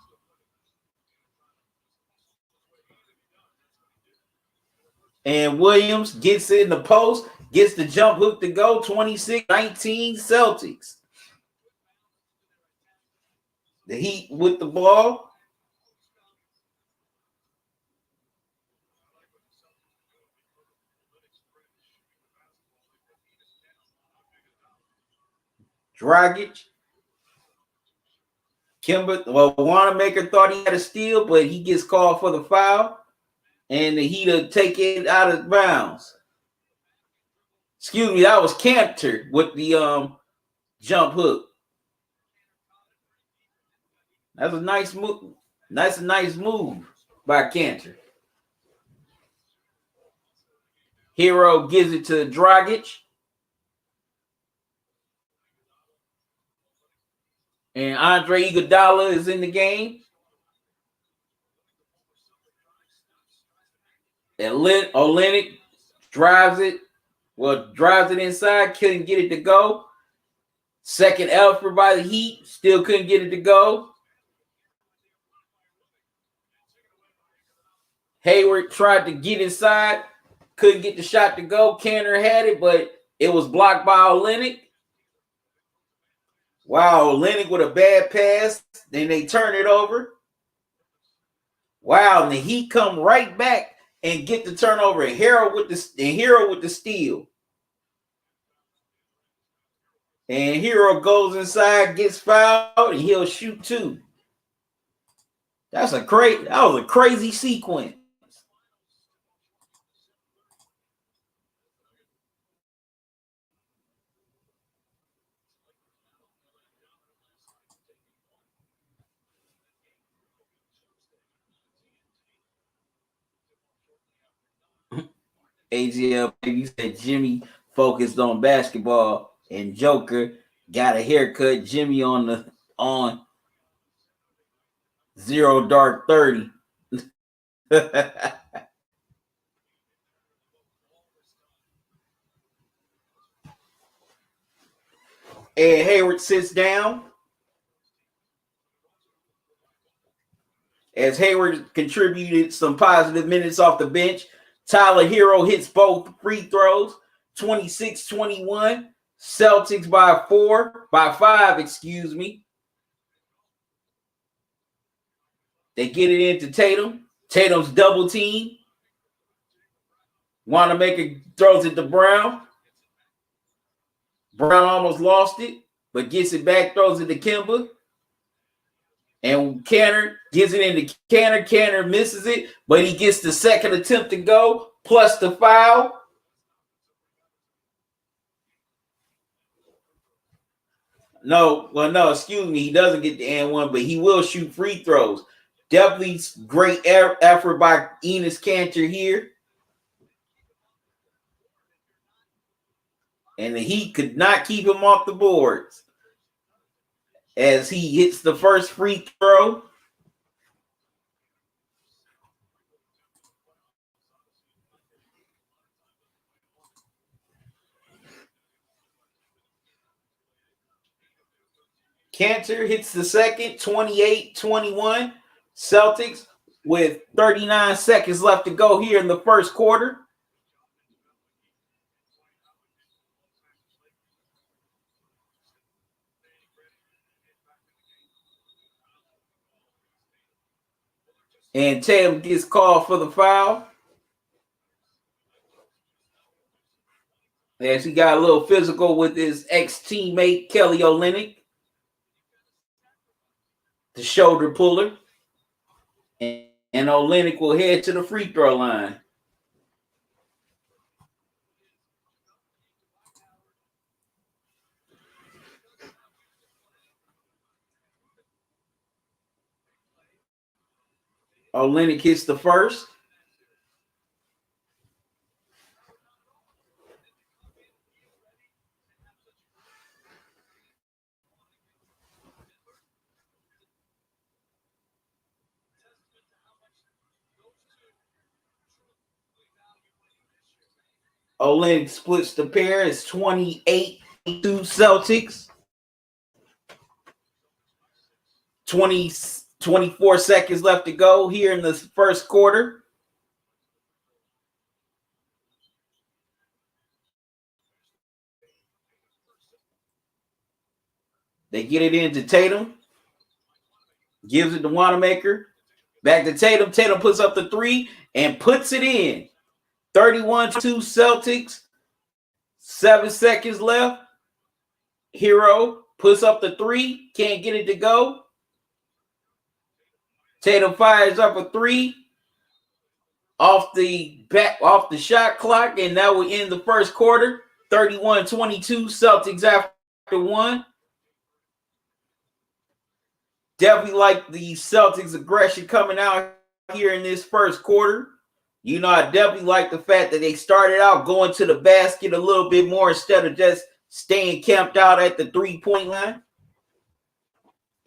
And Williams gets it in the post, gets the jump hook to go, 26-19 Celtics. The Heat with the ball. Dragic. Kimber, well, Wanamaker thought he had a steal, but he gets called for the foul. And the Heat will take it out of bounds. Excuse me, that was Cantor with the jump hook. That's a nice move. That's a nice move by Cantor. Hero gives it to Dragic. And Andre Iguodala is in the game. And Olynyk drives it inside, couldn't get it to go. Second effort by the Heat, still couldn't get it to go. Hayward tried to get inside, couldn't get the shot to go. Canner had it, but it was blocked by Olynyk. Wow, Olynyk with a bad pass. Then they turn it over. Wow, and the Heat come right back and get the turnover. And Hero with the steal. And Hero goes inside, gets fouled, and he'll shoot two. That was a crazy sequence. AGL baby said Jimmy focused on basketball and Joker got a haircut. Jimmy on 0 dark 30. And Hayward sits down as Hayward contributed some positive minutes off the bench. Tyler Hero hits both free throws, 26-21. Celtics by 5, excuse me. They get it into Tatum. Tatum's double team. Wanamaker throws it to Brown. Brown almost lost it, but gets it back, throws it to Kemba. And Canner gives it into Canner. Canner misses it, but he gets the second attempt to go, plus the foul. No, excuse me. He doesn't get the and one, but he will shoot free throws. Definitely great effort by Enes Kanter here. And the Heat could not keep him off the boards as he hits the first free throw. Kanter hits the second, 28-21. Celtics with 39 seconds left to go here in the first quarter. And Tatum gets called for the foul. As he got a little physical with his ex-teammate, Kelly Olynyk. The shoulder puller. And Olynyk will head to the free throw line. Olynyk hits the first. Olynyk splits the pair. It's 28-2 Celtics. 24 seconds left to go here in the first quarter. They get it into Tatum. Gives it to Wanamaker. Back to Tatum. Tatum puts up the three and puts it in. 31-2 Celtics. 7 seconds left. Hero puts up the three. Can't get it to go. Tatum fires up a three off the shot clock, and that will end the first quarter. 31-22 Celtics after one. Definitely like the Celtics aggression coming out here in this first quarter. I definitely like the fact that they started out going to the basket a little bit more instead of just staying camped out at the 3-point line.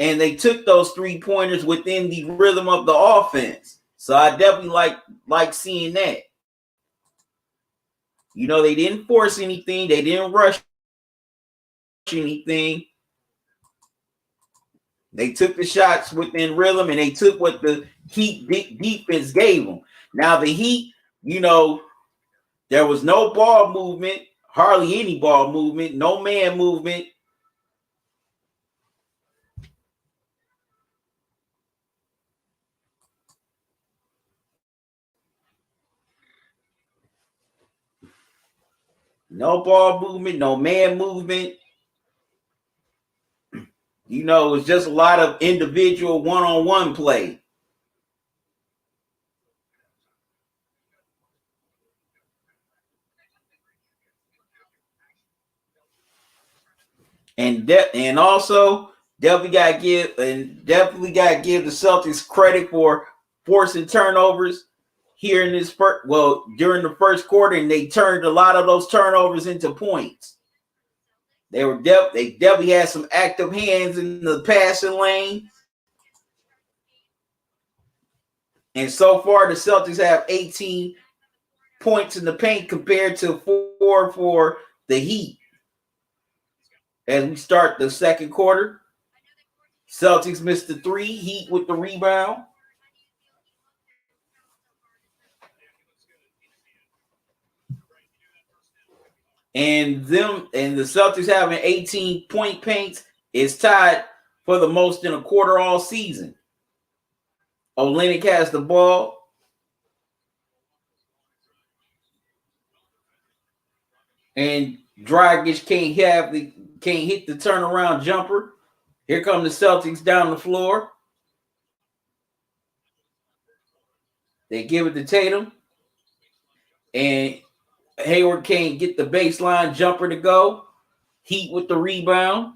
And they took those 3-pointers within the rhythm of the offense. So I definitely like seeing that. They didn't force anything. They didn't rush anything. They took the shots within rhythm, and they took what the Heat defense gave them. Now, the Heat, there was no ball movement, hardly any ball movement, no man movement. No ball movement, no man movement. It was just a lot of individual one-on-one play. And also definitely got to give the Celtics credit for forcing turnovers here in this during the first quarter, and they turned a lot of those turnovers into points. They definitely had some active hands in the passing lane. And so far, the Celtics have 18 points in the paint compared to 4 for the Heat. As we start the second quarter, Celtics missed the 3, Heat with the rebound. And the Celtics having 18-point paints is tied for the most in a quarter all season. Olynyk has the ball. And Dragic can't hit the turnaround jumper. Here come the Celtics down the floor. They give it to Tatum. And Hayward can't get the baseline jumper to go. Heat with the rebound.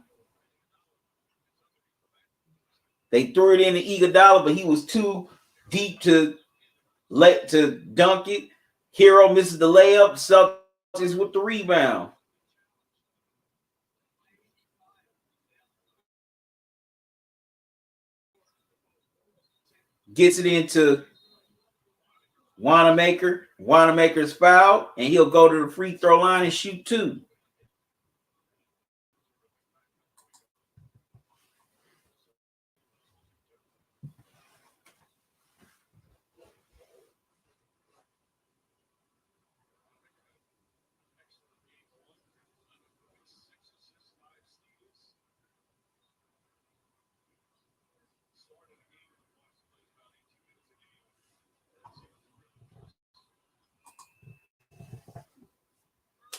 They threw it in to Iguodala, but he was too deep to dunk it. Hero misses the layup. Celtics with the rebound. Gets it into Wanamaker. Wanamaker's fouled, and he'll go to the free throw line and shoot 2.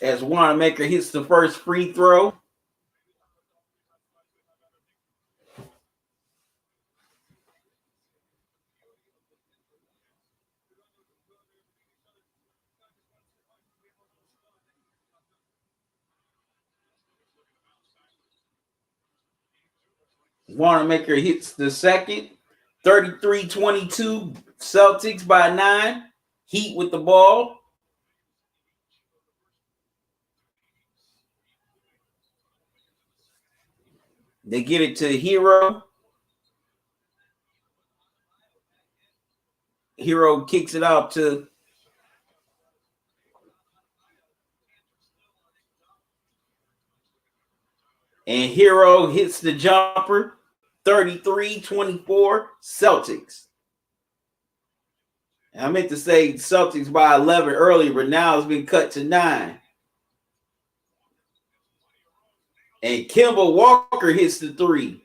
As Wanamaker hits the first free throw. Wanamaker hits the second. 33-22, Celtics by 9. Heat with the ball. They get it to Hero. Hero kicks it out to and Hero hits the jumper. 33-24, Celtics. I meant to say Celtics by 11 earlier, but now it's been cut to 9. And Kemba Walker hits the 3.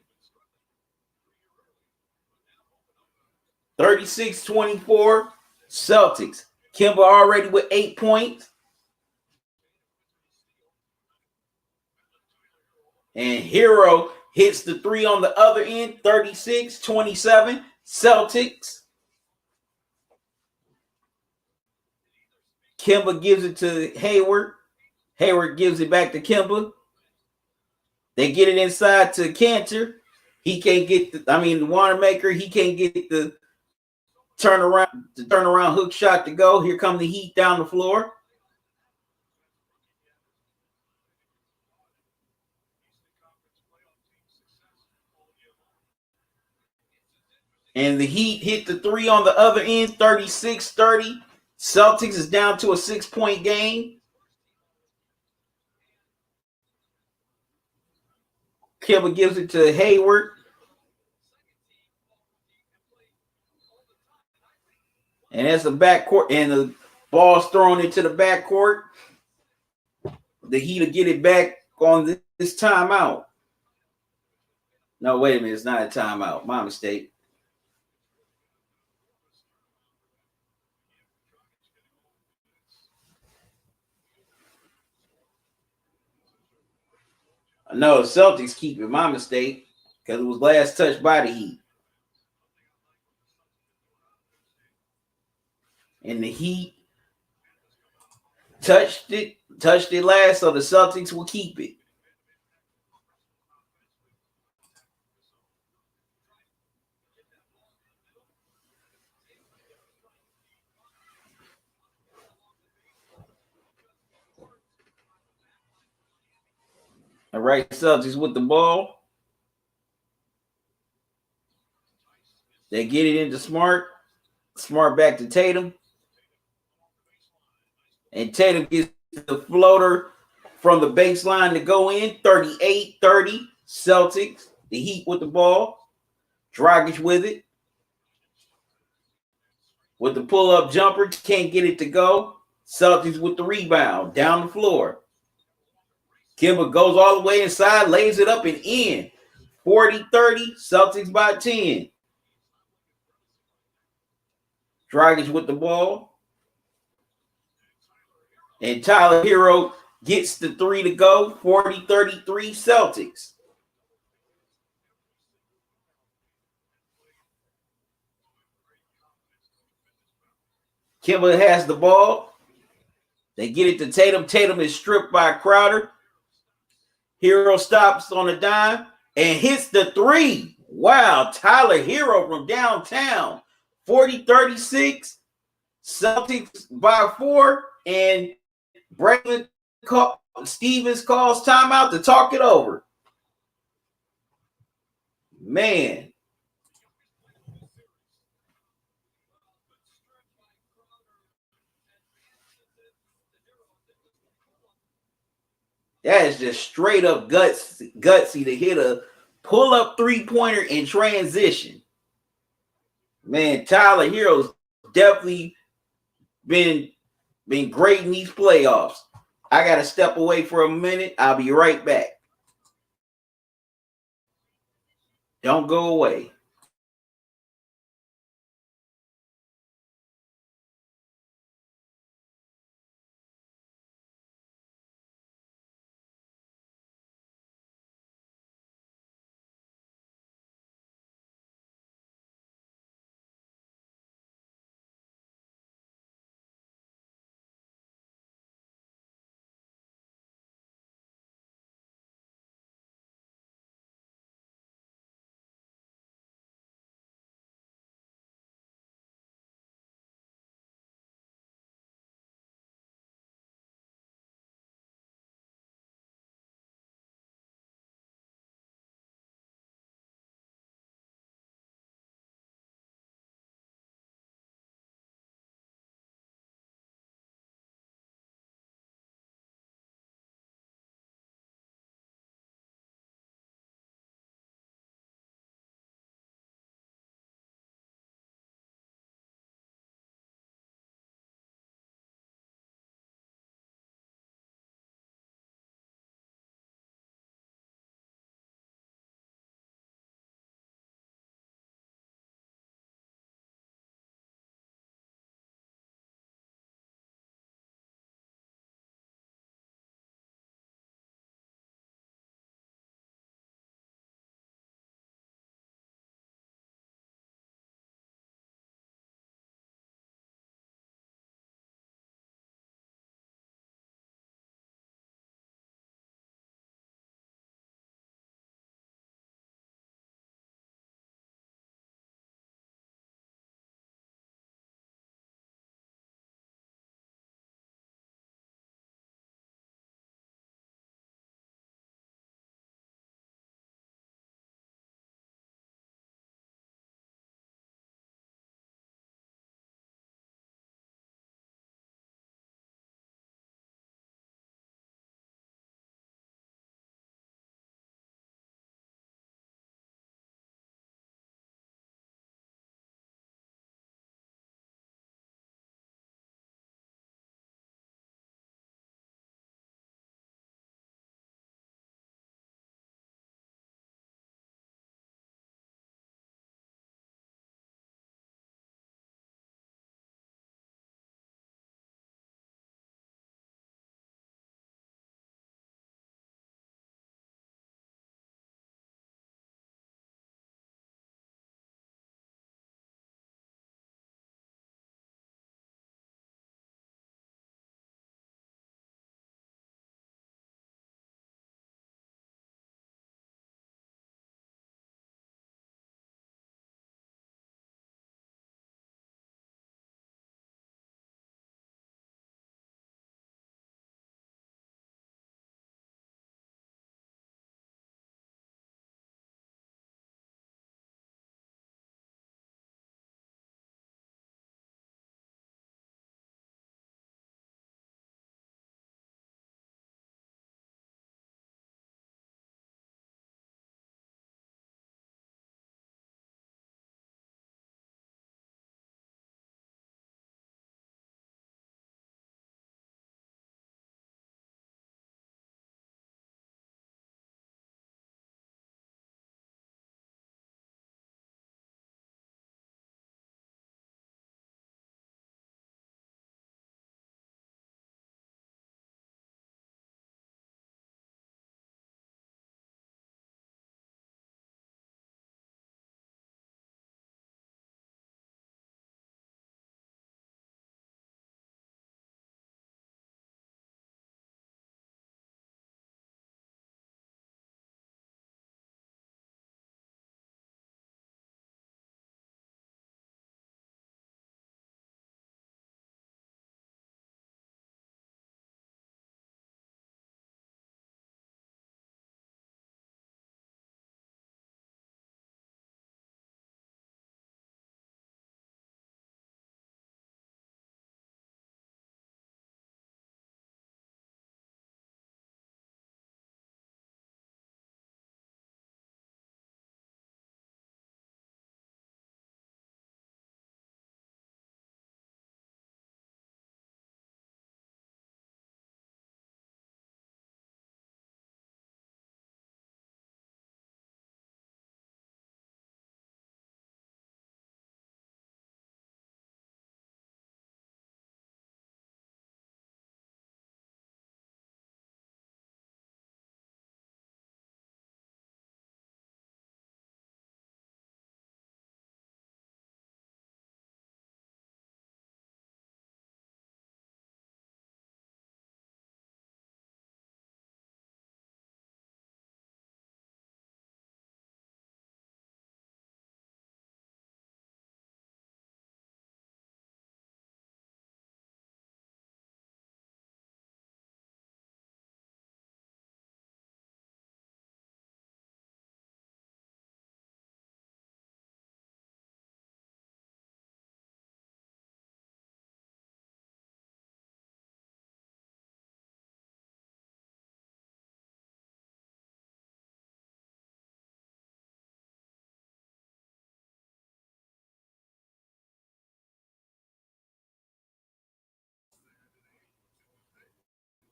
36-24, Celtics. Kemba already with 8 points. And Hero hits the 3 on the other end. 36-27, Celtics. Kemba gives it to Hayward. Hayward gives it back to Kemba. They get it inside to Cantor. He can't get the Wanamaker. He can't get turn around hook shot to go. Here come the Heat down the floor. And the Heat hit the three on the other end, 36-30. Celtics is down to a 6-point game. Kibba gives it to Hayward. And that's the backcourt. And the ball's thrown into the backcourt. The Heat will get it back on this timeout. No, wait a minute. It's not a timeout. My mistake. No, Celtics keep it. My mistake. Because it was last touched by the Heat. And the Heat touched it last, so the Celtics will keep it. All right, Celtics with the ball. They get it into Smart. Smart back to Tatum. And Tatum gets the floater from the baseline to go in. 38-30. Celtics. The Heat with the ball. Dragic with it. With the pull-up jumper. Can't get it to go. Celtics with the rebound. Down the floor. Kimba goes all the way inside. Lays it up and in. 40-30. Celtics by 10. Dragic with the ball. And Tyler Hero gets the three to go. 40-33 Celtics. Kimba has the ball. They get it to Tatum. Tatum is stripped by Crowder. Hero stops on a dime and hits the three. Wow, Tyler Hero from downtown. 40-36. Celtics by 4. And Brandon Stevens calls timeout to talk it over. Man. That is just straight up gutsy to hit a pull-up three-pointer in transition. Man, Tyler Hero's definitely been great in these playoffs. I got to step away for a minute. I'll be right back. Don't go away.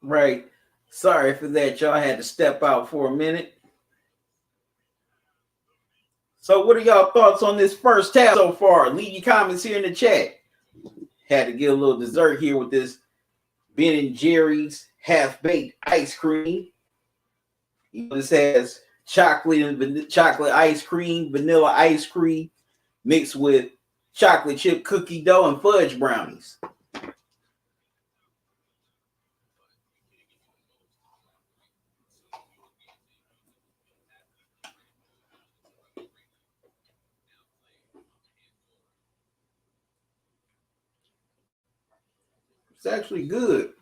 Right. Sorry for that, y'all. I had to step out for a minute. So, what are y'all thoughts on this first half so far? Leave your comments here in the chat. Had to get a little dessert here with this Ben and Jerry's half-baked ice cream. This has chocolate ice cream, vanilla ice cream mixed with chocolate chip cookie dough and fudge brownies. It's actually good.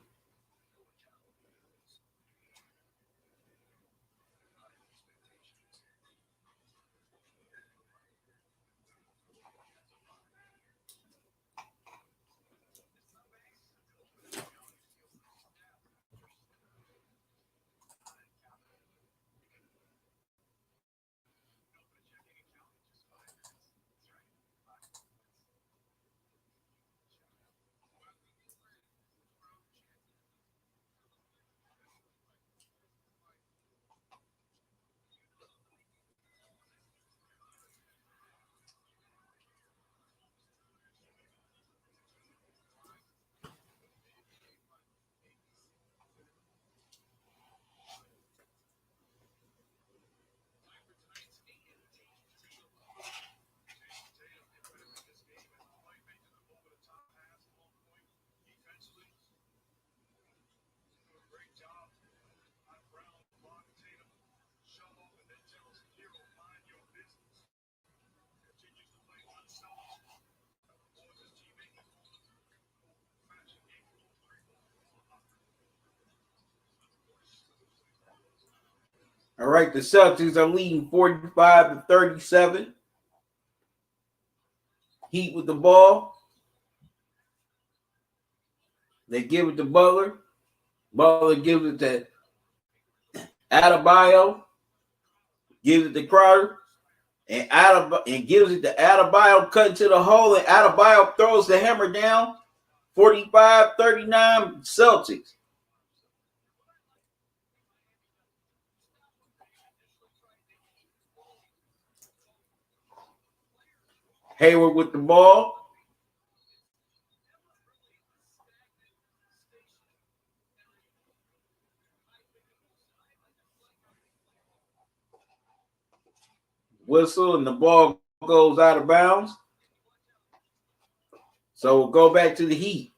All right, the Celtics are leading 45-37. Heat with the ball. They give it to Butler. Butler gives it to Adebayo. Gives it to Crowder. And gives it to Adebayo, cutting to the hole. And Adebayo throws the hammer down. 45-39 Celtics. Hayward with the ball. Whistle, and the ball goes out of bounds. So we'll go back to the Heat.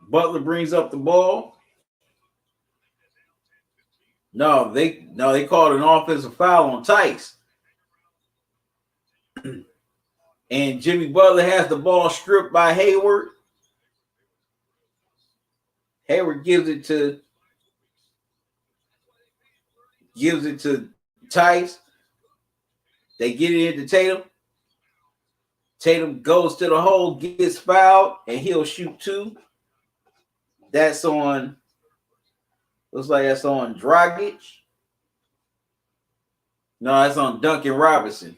Butler brings up the ball. No, they called an offensive foul on Tice. And Jimmy Butler has the ball stripped by Hayward. Hayward gives it to Tice. They get it into Tatum. Tatum goes to the hole, gets fouled, and he'll shoot two. That's on, looks like that's on Dragic. No, that's on Duncan Robinson.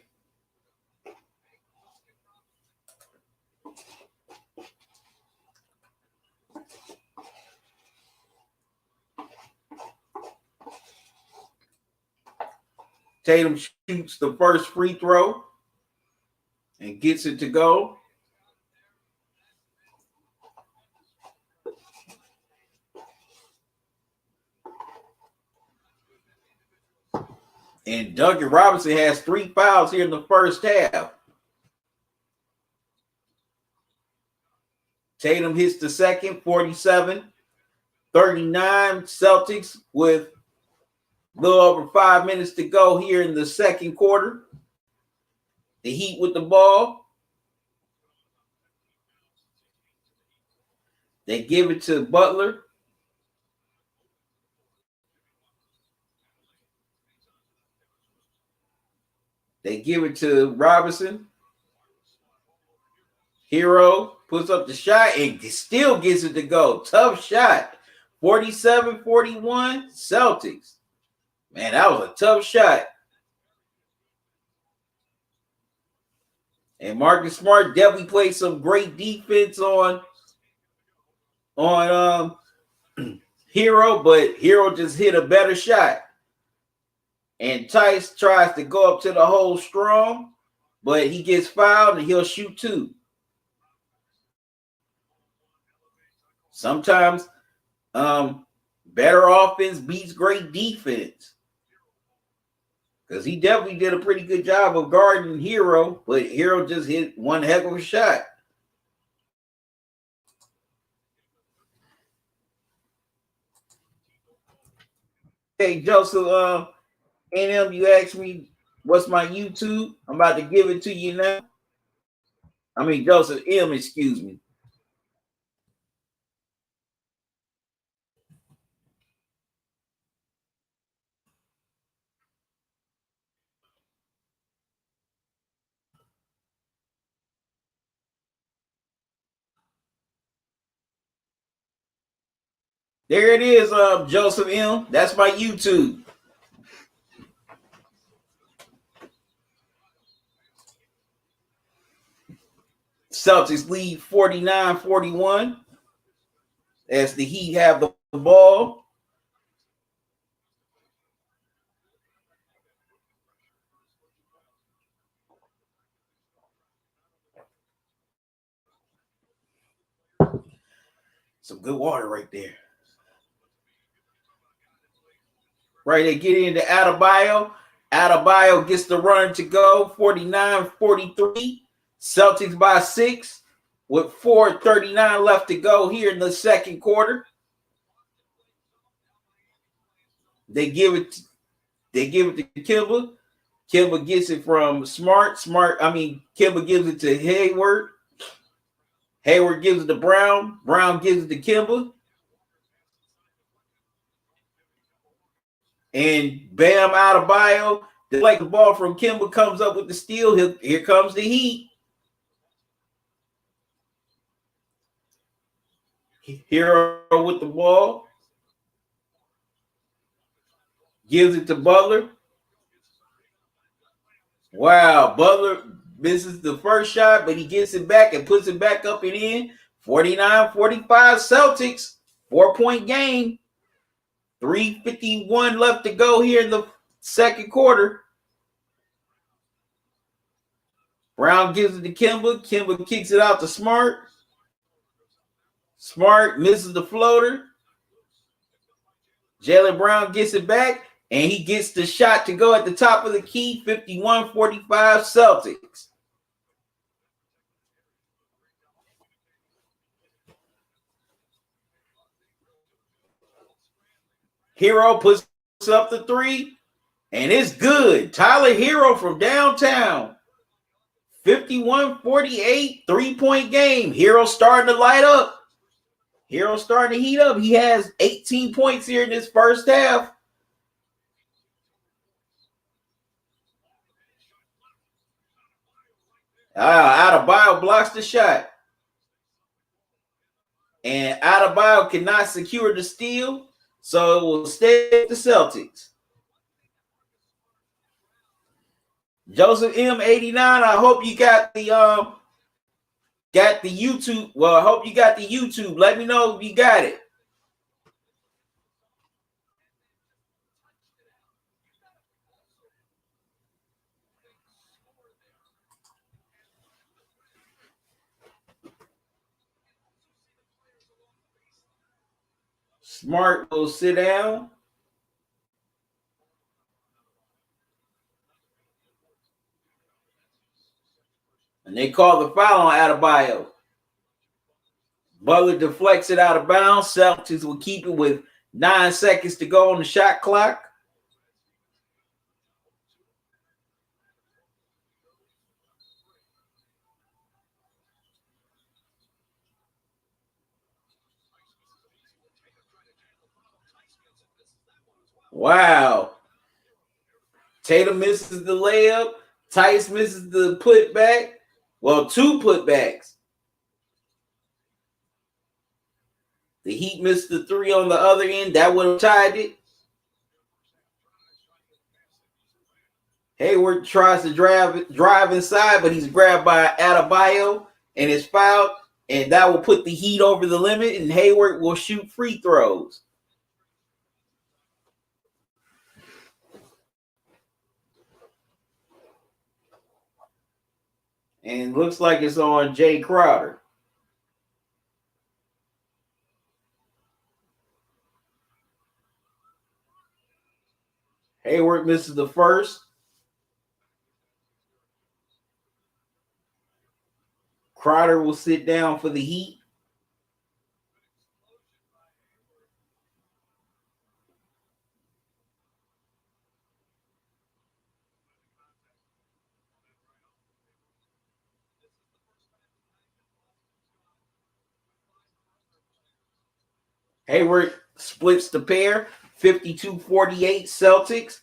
Tatum shoots the first free throw and gets it to go. And Duncan Robinson has 3 fouls here in the first half. Tatum hits the second, 47-39 Celtics with a little over 5 minutes to go here in the second quarter. The Heat with the ball. They give it to Butler. They give it to Robinson. Hero puts up the shot and still gets it to go. Tough shot. 47-41 Celtics. Man, that was a tough shot. And Marcus Smart definitely played some great defense on Hero, but Hero just hit a better shot. And Tice tries to go up to the hole strong, but he gets fouled and he'll shoot two. Sometimes better offense beats great defense. Because he definitely did a pretty good job of guarding Hero, but Hero just hit one heck of a shot. Hey, Joseph, NM, you asked me what's my YouTube. I'm about to give it to you now. I mean, Joseph M, excuse me. There it is, Joseph M. That's my YouTube. Celtics lead 49-41 as the Heat have the ball. Some good water right there. Right, they get into Adebayo. Adebayo gets the run to go, 49-43. Celtics by 6 with 4:39 left to go here in the second quarter. They give it to Kimba. Kimba gets it from Smart. Kimba gives it to Hayward. Hayward gives it to Brown. Brown gives it to Kimba. And bam, Adebayo, the ball from Kimba comes up with the steal. Here comes the Heat. Hero with the ball. Gives it to Butler. Wow, Butler misses the first shot, but he gets it back and puts it back up and in. 49-45 Celtics. 4-point game. 3:51 left to go here in the second quarter. Brown gives it to Kimba. Kimba kicks it out to Smart. Smart misses the floater. Jaylen Brown gets it back, and he gets the shot to go at the top of the key. 51-45 Celtics. Hero puts up the three, and it's good. Tyler Hero from downtown. 51-48, 3-point game. Hero starting to light up. Hero starting to heat up. He has 18 points here in this first half. Adebayo blocks the shot. And Adebayo cannot secure the steal, so it will stay with the Celtics. Joseph M89, I hope you got the YouTube. Well, I hope you got the YouTube. Let me know if you got it. Smart will sit down. And they call the foul on Adebayo. Butler deflects it out of bounds. Celtics will keep it with 9 seconds to go on the shot clock. Wow. Tatum misses the layup. Tice misses the putback. Well, 2 putbacks. The Heat missed the 3 on the other end. That would have tied it. Hayward tries to drive inside, but he's grabbed by Adebayo and is fouled, and that will put the Heat over the limit, and Hayward will shoot free throws. And looks like it's on Jay Crowder. Hayward misses the first. Crowder will sit down for the Heat. Hayward splits the pair, 52-48 Celtics,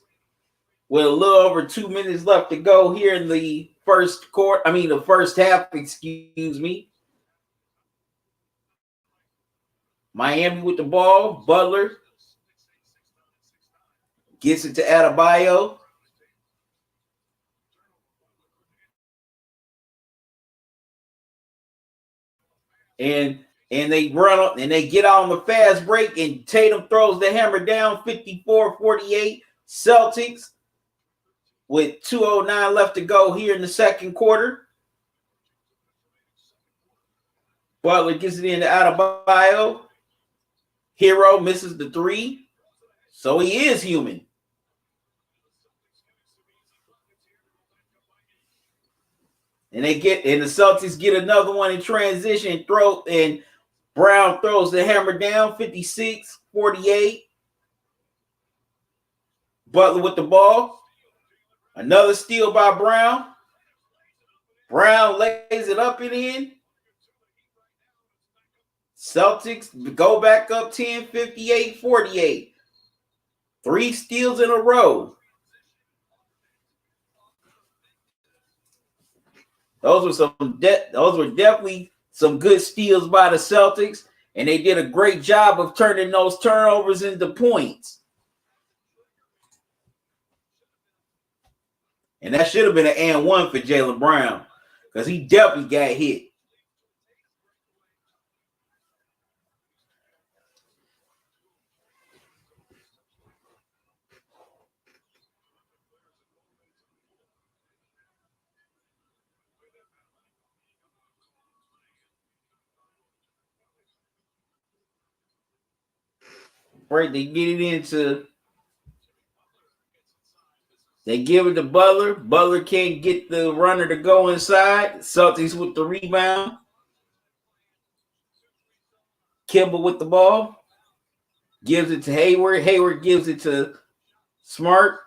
with a little over 2 minutes left to go here in the the first half, excuse me. Miami with the ball. Butler gets it to Adebayo. And they run up and they get out on the fast break, and Tatum throws the hammer down, 54-48 Celtics, with 2:09 left to go here in the second quarter. Butler gets it into Adebayo. Hero misses the three, so he is human. And the Celtics get another one in transition. And Brown throws the hammer down, 56-48. Butler with the ball. Another steal by Brown. Brown lays it up and in. Celtics go back up 10, 58-48. 3 steals in a row. Those were definitely some good steals by the Celtics, and they did a great job of turning those turnovers into points. And that should have been an and one for Jaylen Brown, because he definitely got hit. Right, they get it into. They give it to Butler. Butler can't get the runner to go inside. Celtics with the rebound. Kimba with the ball. Gives it to Hayward. Hayward gives it to Smart.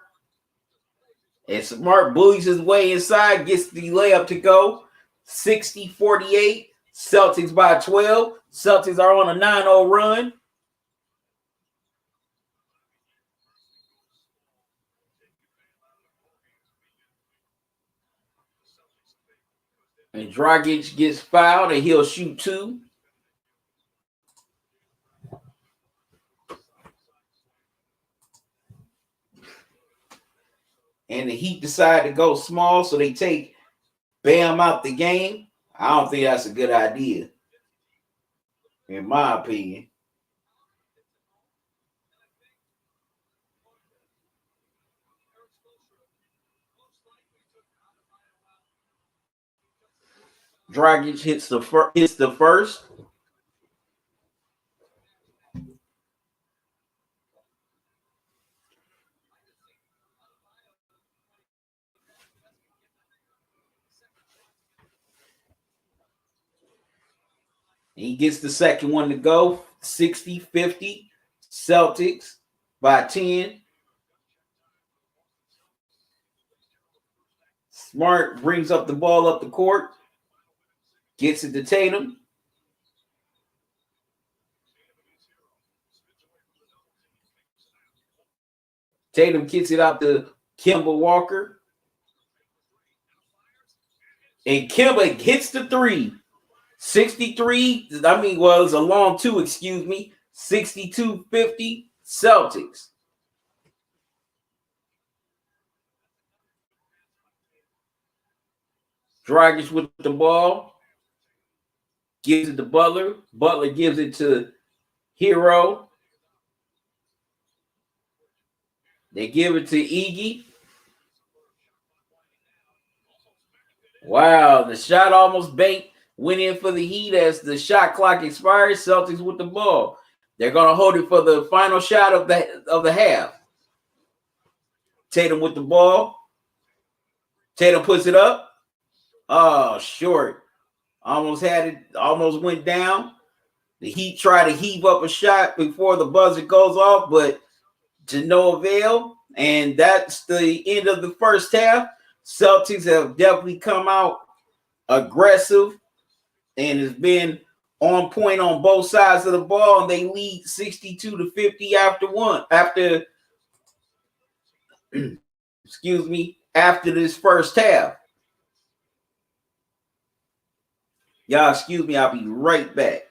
And Smart bullies his way inside. Gets the layup to go. 60-48. Celtics by 12. Celtics are on a 9-0 run. And Dragic gets fouled, and he'll shoot 2. And the Heat decide to go small, so they take Bam out the game. I don't think that's a good idea, in my opinion. Dragic hits the first. He gets the second one to go. 60-50. Celtics by 10. Smart brings up the ball up the court. Gets it to Tatum. Tatum kicks it out to Kemba Walker. And Kemba hits the 3. 63. It was a long 2, excuse me. 62-50 Celtics. Dragic with the ball, gives it to Butler. Butler gives it to Hero. They give it to Iggy. Wow, the shot almost banked. Went in for the Heat as the shot clock expired. Celtics with the ball. They're gonna hold it for the final shot of the half. Tatum with the ball. Tatum puts it up. Oh, short. Almost had it. Almost went down. The Heat try to heave up a shot before the buzzer goes off, but to no avail. And that's the end of the first half. Celtics have definitely come out aggressive and has been on point on both sides of the ball, and they lead 62-50 after excuse me, after this first half. Y'all excuse me, I'll be right back.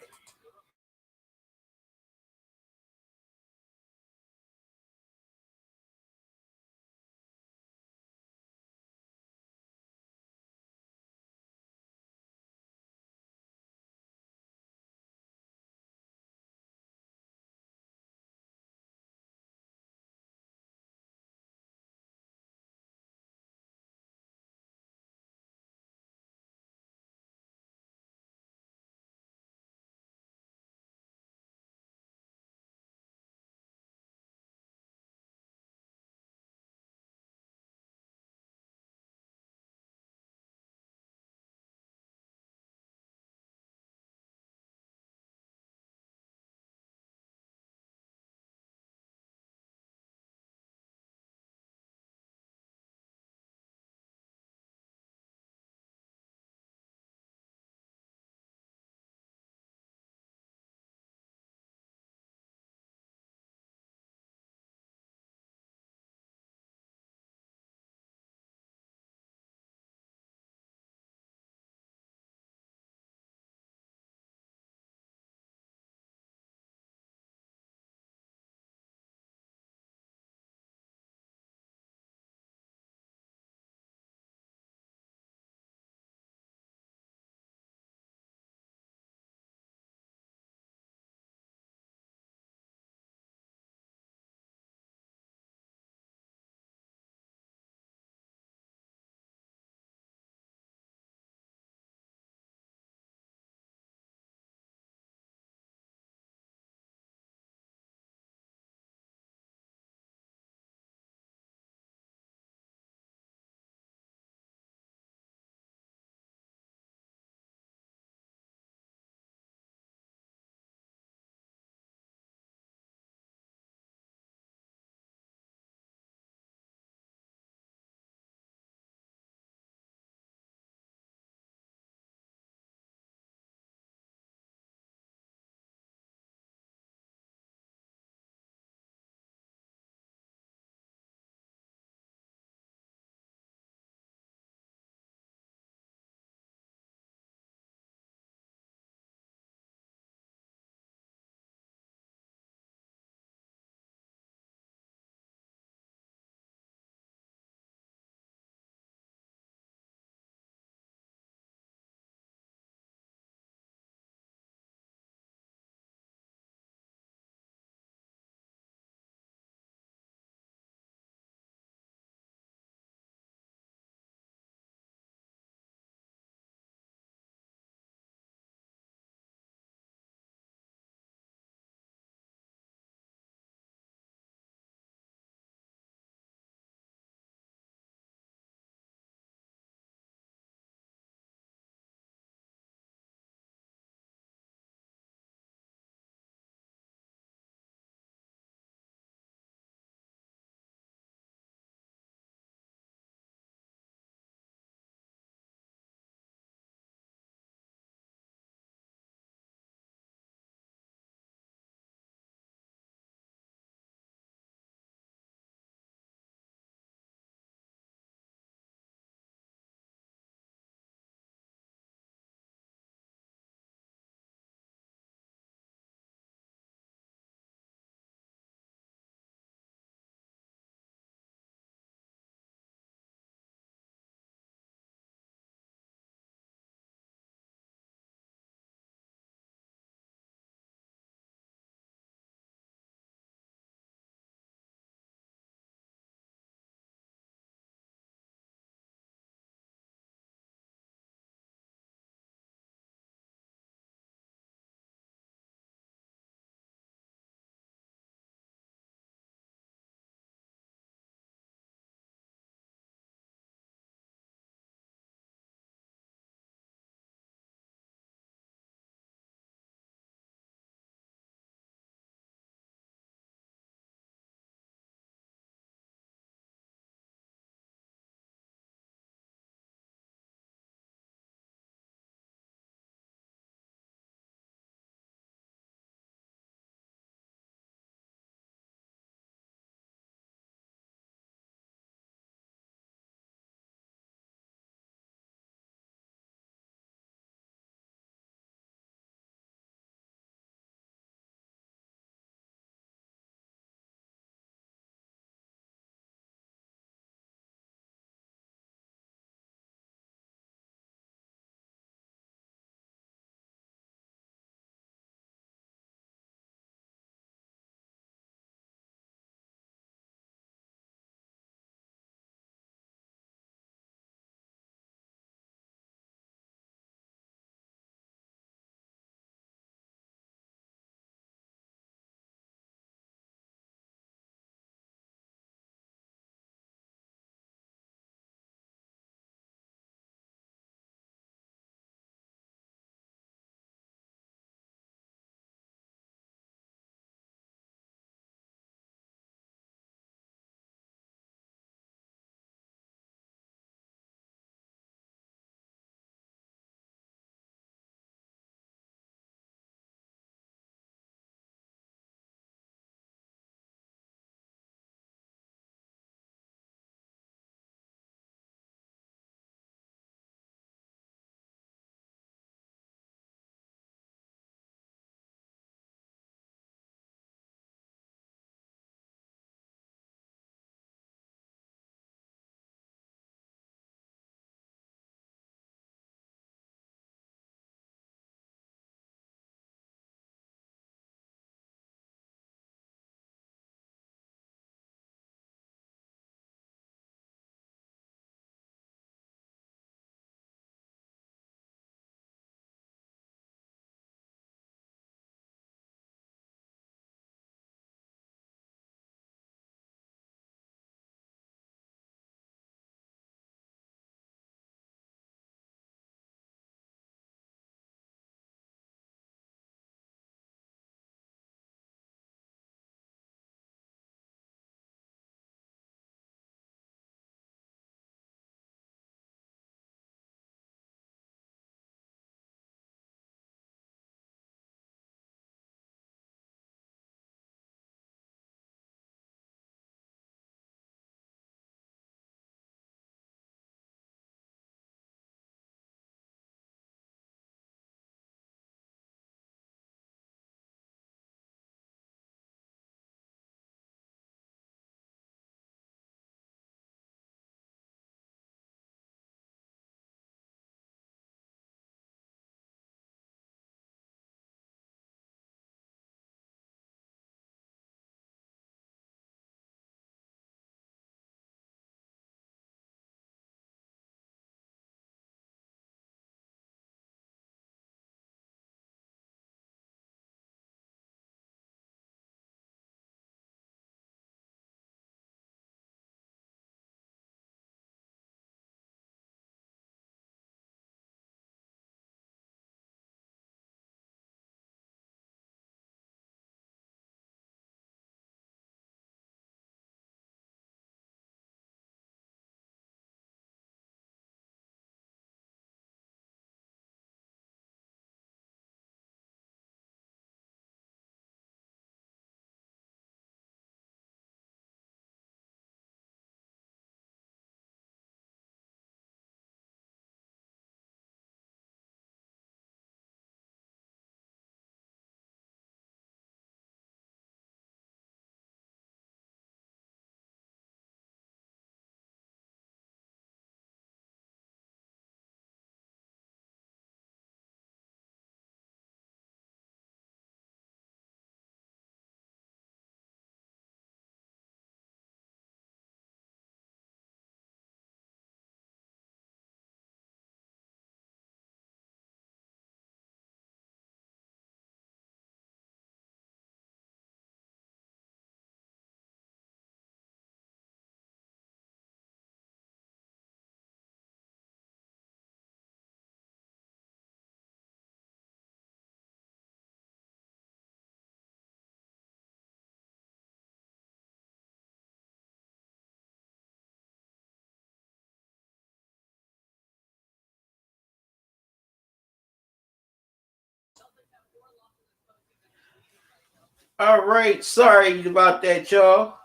All right, sorry about that, y'all.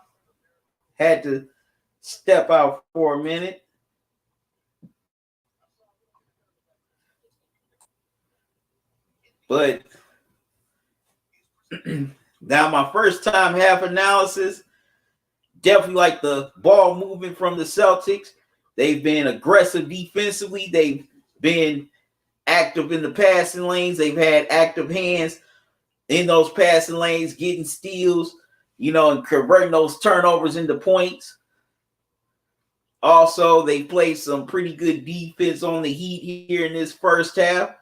Had to step out for a minute. But now my first time half analysis, definitely like the ball movement from the Celtics. They've been aggressive defensively. They've been active in the passing lanes. They've had active hands in those passing lanes, getting steals, and converting those turnovers into points. Also, they played some pretty good defense on the Heat here in this first half.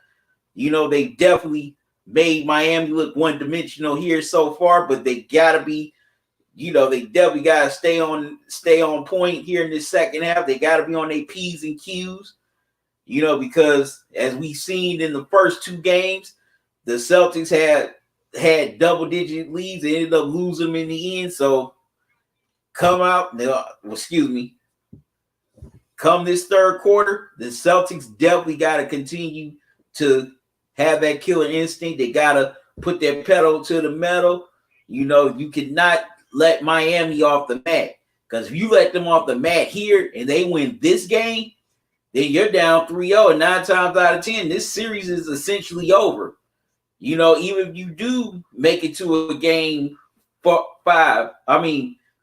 They definitely made Miami look one-dimensional here so far, but they gotta be, they definitely gotta stay on point here in this second half. They gotta be on their P's and Q's, because as we've seen in the first two games, the Celtics had double-digit leads. They ended up losing them in the end. So come this third quarter, the Celtics definitely got to continue to have that killer instinct. They got to put their pedal to the metal. You cannot let Miami off the mat, because if you let them off the mat here and they win this game, then you're down 3-0, and 9 times out of 10, this series is essentially over. Even if you do make it to a game 5,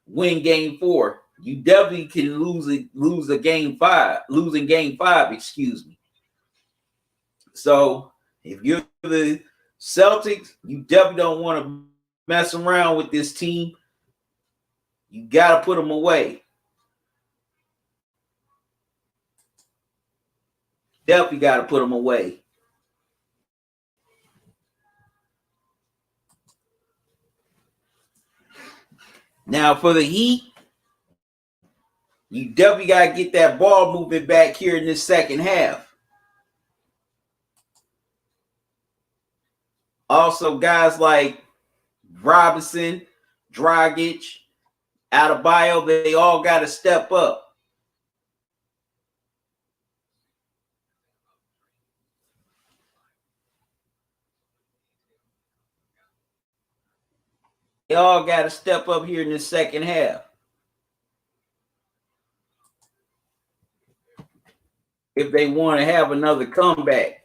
win game 4, you definitely can lose a game 5, losing game 5, excuse me. So if you're the Celtics, you definitely don't want to mess around with this team. You got to put them away. Definitely got to put them away. Now for the Heat, you definitely got to get that ball moving back here in this second half. Also, guys like Robinson, Dragic, Adebayo, they all got to step up. They all got to step up here in the second half if they want to have another comeback.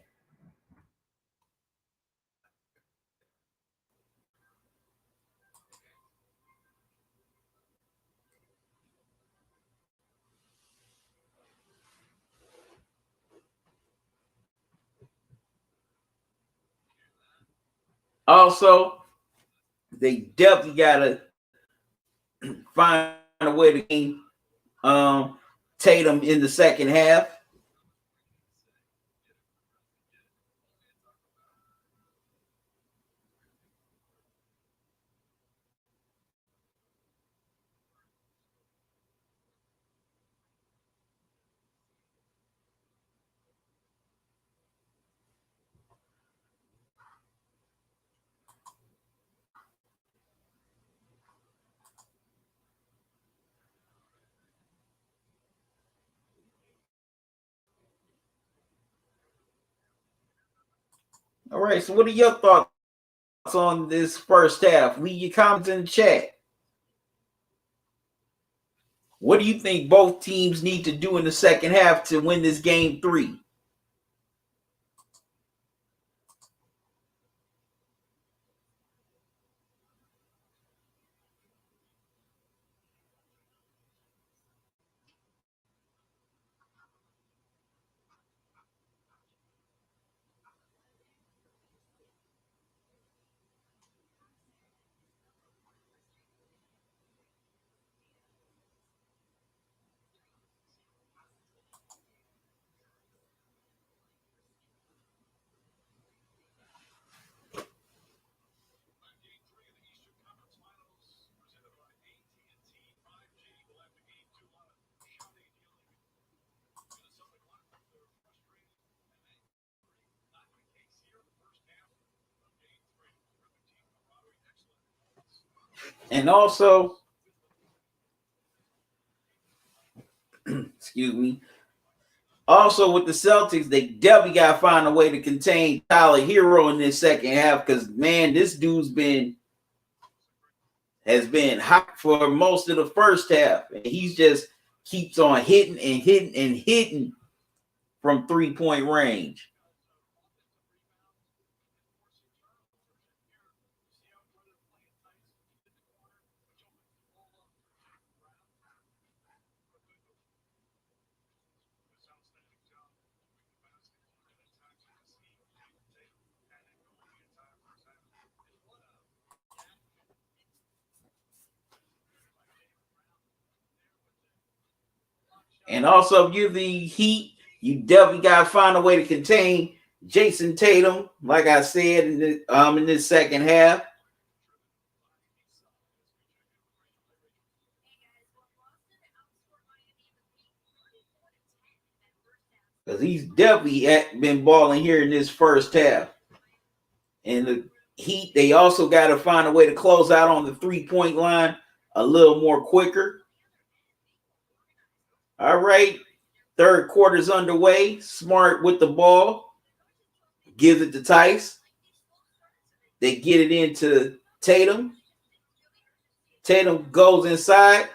Also, they definitely got to find a way to game Tatum in the second half. All right, so what are your thoughts on this first half? Leave your comments in the chat. What do you think both teams need to do in the second half to win this game 3? And also, excuse me. Also, with the Celtics, they definitely got to find a way to contain Tyler Hero in this second half, because, man, this dude's been has been hot for most of the first half. And he's just keeps on hitting and hitting and hitting from 3-point range. And also, if you're the Heat, you definitely got to find a way to contain Jason Tatum, like I said in this second half. Because he's definitely been balling here in this first half. And the Heat, they also got to find a way to close out on the 3-point line a little more quicker. All right. Third quarter's underway. Smart with the ball. Gives it to Tice. They get it into Tatum. Tatum goes inside.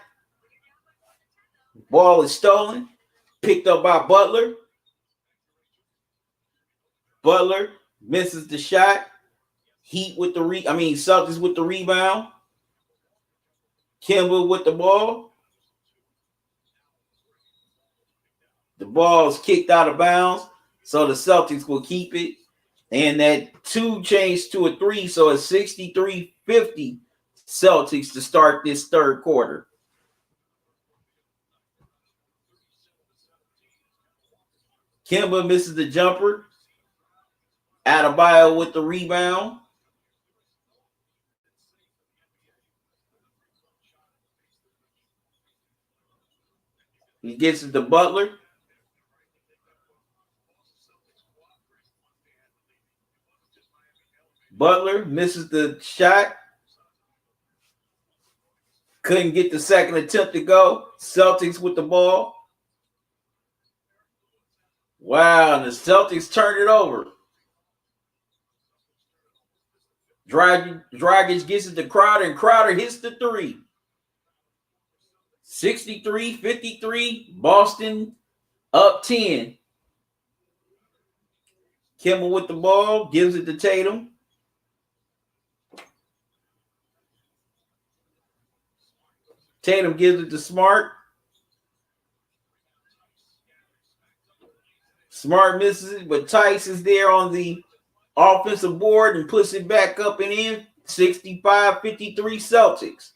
Ball is stolen. Picked up by Butler. Butler misses the shot. Celtics with the rebound. Kimba with the ball. The ball is kicked out of bounds, so the Celtics will keep it. And that 2 changed to a 3, so it's 63-50 Celtics to start this third quarter. Kimba misses the jumper. Adebayo with the rebound. He gets it to Butler. Butler misses the shot. Couldn't get the second attempt to go. Celtics with the ball. Wow, and the Celtics turned it over. Dragic gets it to Crowder, and Crowder hits the 3. 63-53, Boston up 10. Kimba with the ball, gives it to Tatum. Tatum gives it to Smart. Smart misses it, but Tice is there on the offensive board and puts it back up and in. 65-53 Celtics.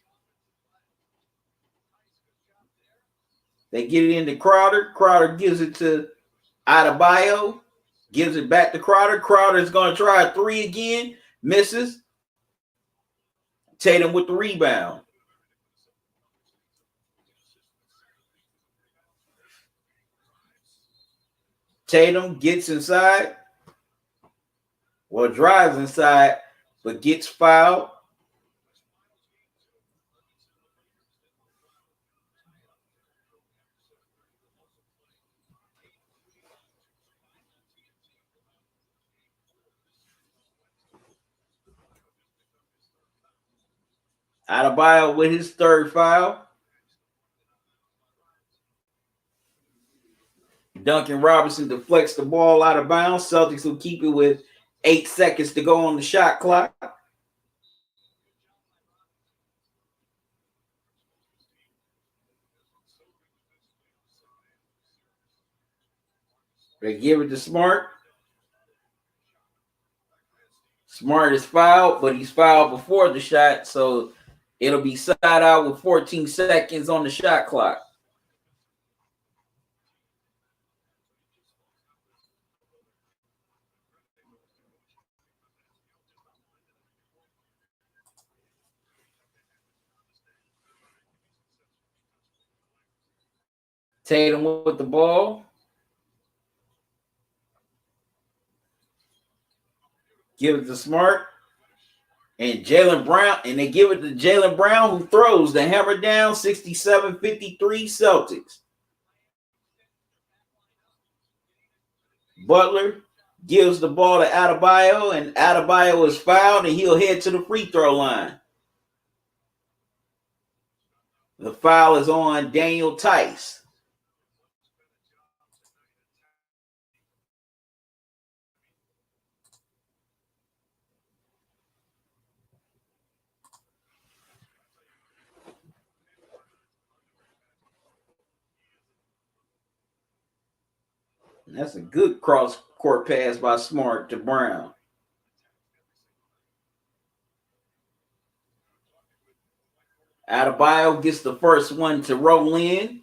They get it into Crowder. Crowder gives it to Adebayo. Gives it back to Crowder. Crowder is going to try a 3 again. Misses. Tatum with the rebound. Tatum gets inside. Well, drives inside, but gets fouled. Adebayo with his third foul. Duncan Robinson deflects the ball out of bounds. Celtics will keep it with 8 seconds to go on the shot clock. They give it to Smart. Smart is fouled, but he's fouled before the shot, so it'll be side out with 14 seconds on the shot clock. Tatum with the ball. Give it to Smart. And Jaylen Brown, and they give it to Jaylen Brown, who throws the hammer down. 67-53 Celtics. Butler gives the ball to Adebayo, and Adebayo is fouled, and he'll head to the free throw line. The foul is on Daniel Tice. That's a good cross-court pass by Smart to Brown. Adebayo gets the first one to roll in.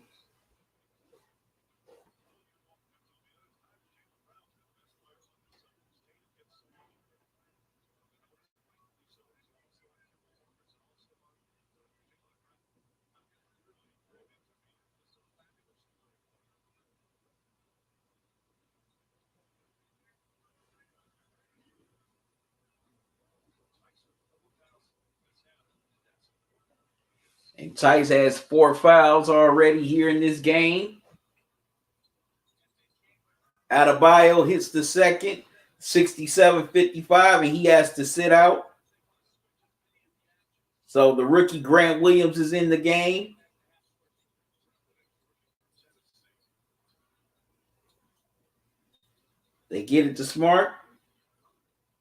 And Tice has 4 fouls already here in this game. Adebayo hits the second, 67-55, and he has to sit out. So the rookie Grant Williams is in the game. They get it to Smart.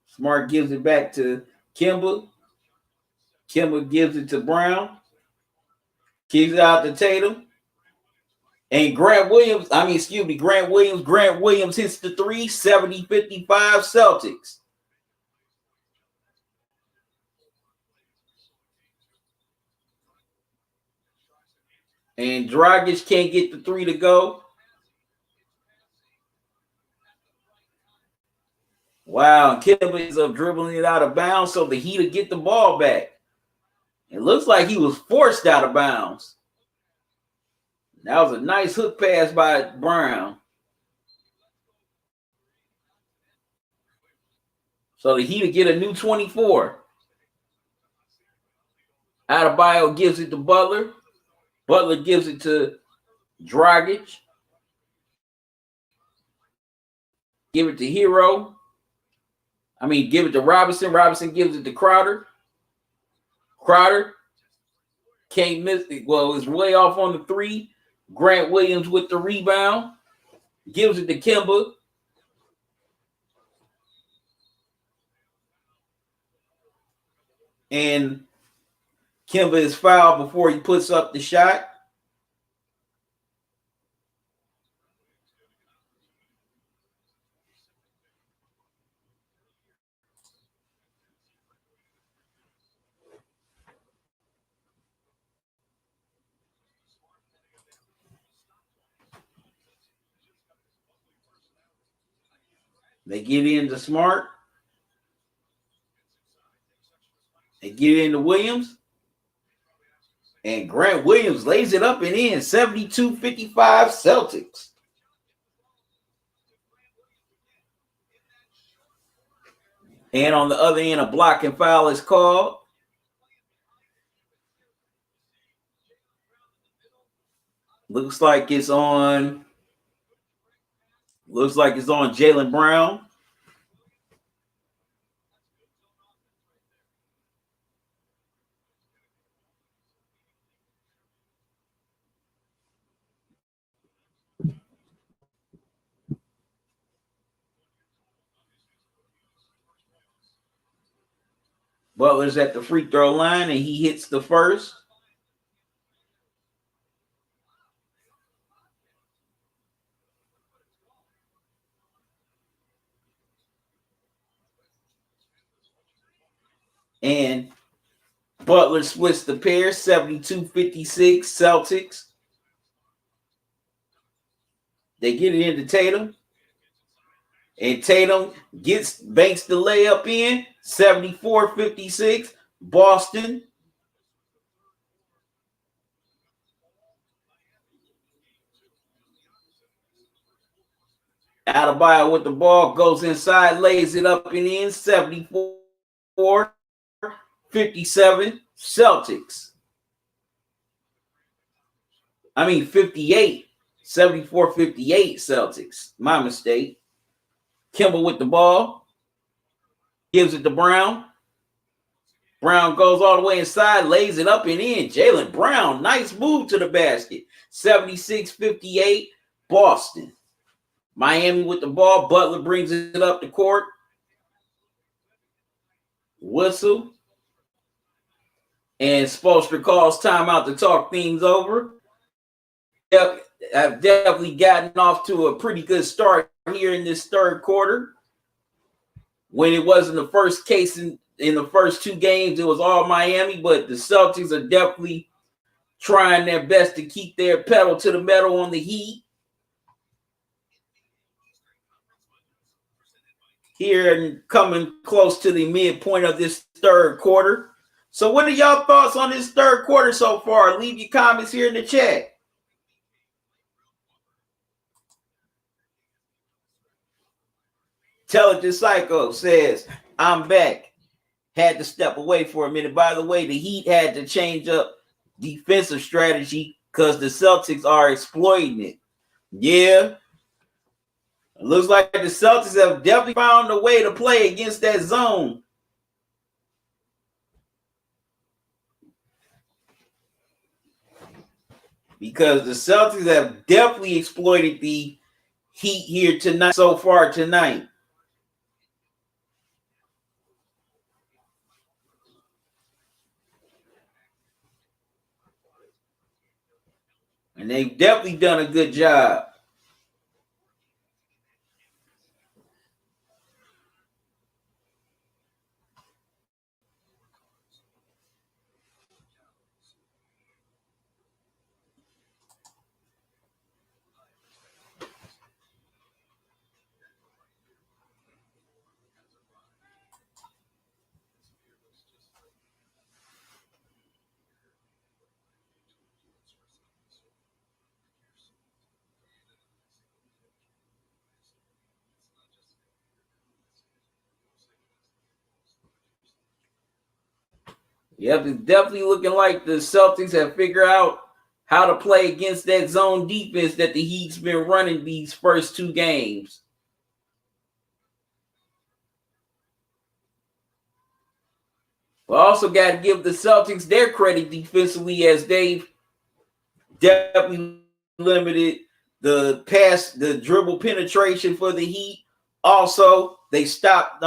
Smart gives it back to Kemba. Kemba gives it to Brown. Keeps it out to Tatum. And Grant Williams hits the three, 70-55 Celtics. And Dragic can't get the three to go. Wow, and Kemba ends up dribbling it out of bounds so the Heat will get the ball back. It looks like he was forced out of bounds. That was a nice hook pass by Brown. So the Heat will get a new 24. Adebayo gives it to Butler. Butler gives it to Dragic. Give it to Hero. Give it to Robinson. Robinson gives it to Crowder. Crowder can't miss it. Well, it's way off on the three. Grant Williams with the rebound. Gives it to Kemba. And Kemba is fouled before he puts up the shot. They get into Smart. They get into Williams. And Grant Williams lays it up and in. 72-55 Celtics. And on the other end, a blocking foul is called. Looks like it's on Jaylen Brown. Butler's at the free throw line, and he hits the first. And Butler splits the pair, 72-56 Celtics. They get it into Tatum. And Tatum banks the layup in, 74-56 Boston. Adebayo with the ball, goes inside, lays it up and in, 74-57 Celtics. 58. 74-58 Celtics. My mistake. Kemba with the ball. Gives it to Brown. Brown goes all the way inside, lays it up and in. Jaylen Brown, nice move to the basket. 76-58, Boston. Miami with the ball. Butler brings it up the court. Whistle. And Spoelstra calls timeout to talk things over. Yep, I've definitely gotten off to a pretty good start here in this third quarter. When it wasn't the first case in the first two games, it was all Miami, but the Celtics are definitely trying their best to keep their pedal to the metal on the Heat. Here and coming close to the midpoint of this third quarter. So what are y'all thoughts on this third quarter so far? Leave your comments here in the chat. Intelligent Psycho says, I'm back. Had to step away for a minute. By the way, the Heat had to change up defensive strategy because the Celtics are exploiting it. Yeah. It looks like the Celtics have definitely found a way to play against that zone. Because the Celtics have definitely exploited the Heat here tonight, so far tonight. And they've definitely done a good job. Yep, it's definitely looking like the Celtics have figured out how to play against that zone defense that the Heat's been running these first two games. We also got to give the Celtics their credit defensively as they've definitely limited the dribble penetration for the Heat. Also, they stopped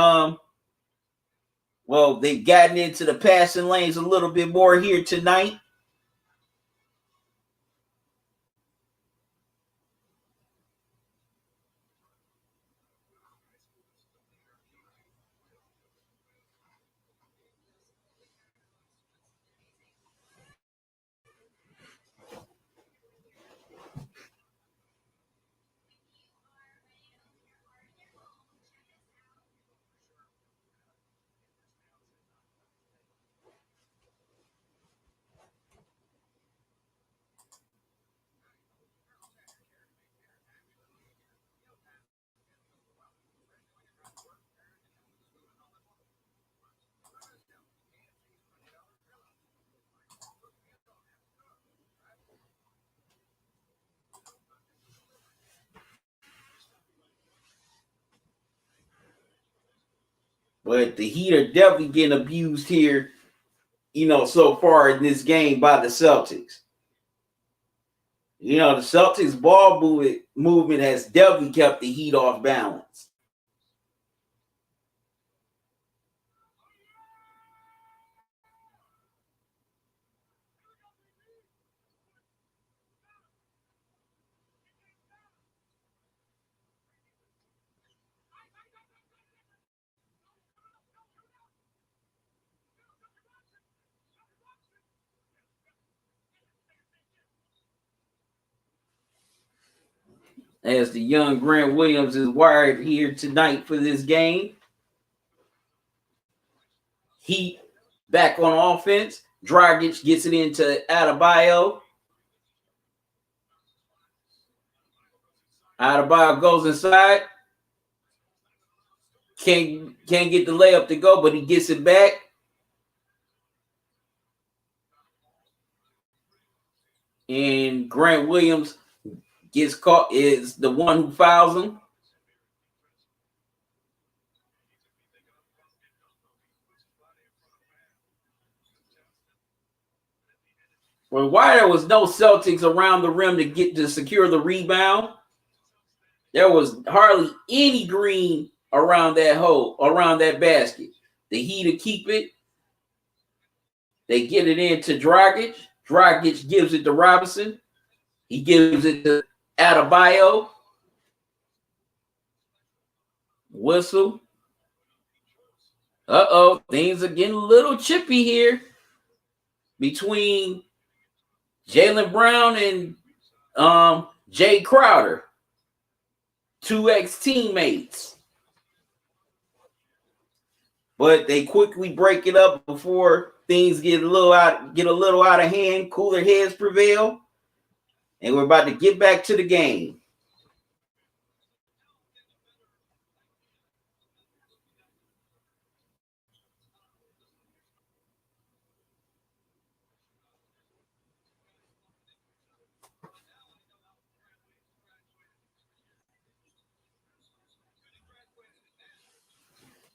they've gotten into the passing lanes a little bit more here tonight. But the Heat are definitely getting abused here, so far in this game by the Celtics. The Celtics ball movement has definitely kept the Heat off balance. As the young Grant Williams is wired here tonight for this game. Heat back on offense. Dragic gets it into Adebayo. Adebayo goes inside. Can't get the layup to go, but he gets it back. And Grant Williams gets caught, is the one who fouls him. Well, why there was no Celtics around the rim to secure the rebound? There was hardly any green around that hole, around that basket. The Heat to keep it. They get it into Dragic. Dragic gives it to Robinson. He gives it to Adebayo. Whistle. Things are getting a little chippy here between Jaylen Brown and Jay Crowder, 2 teammates. But they quickly break it up before things get a little out of hand. Cooler heads prevail, and we're about to get back to the game.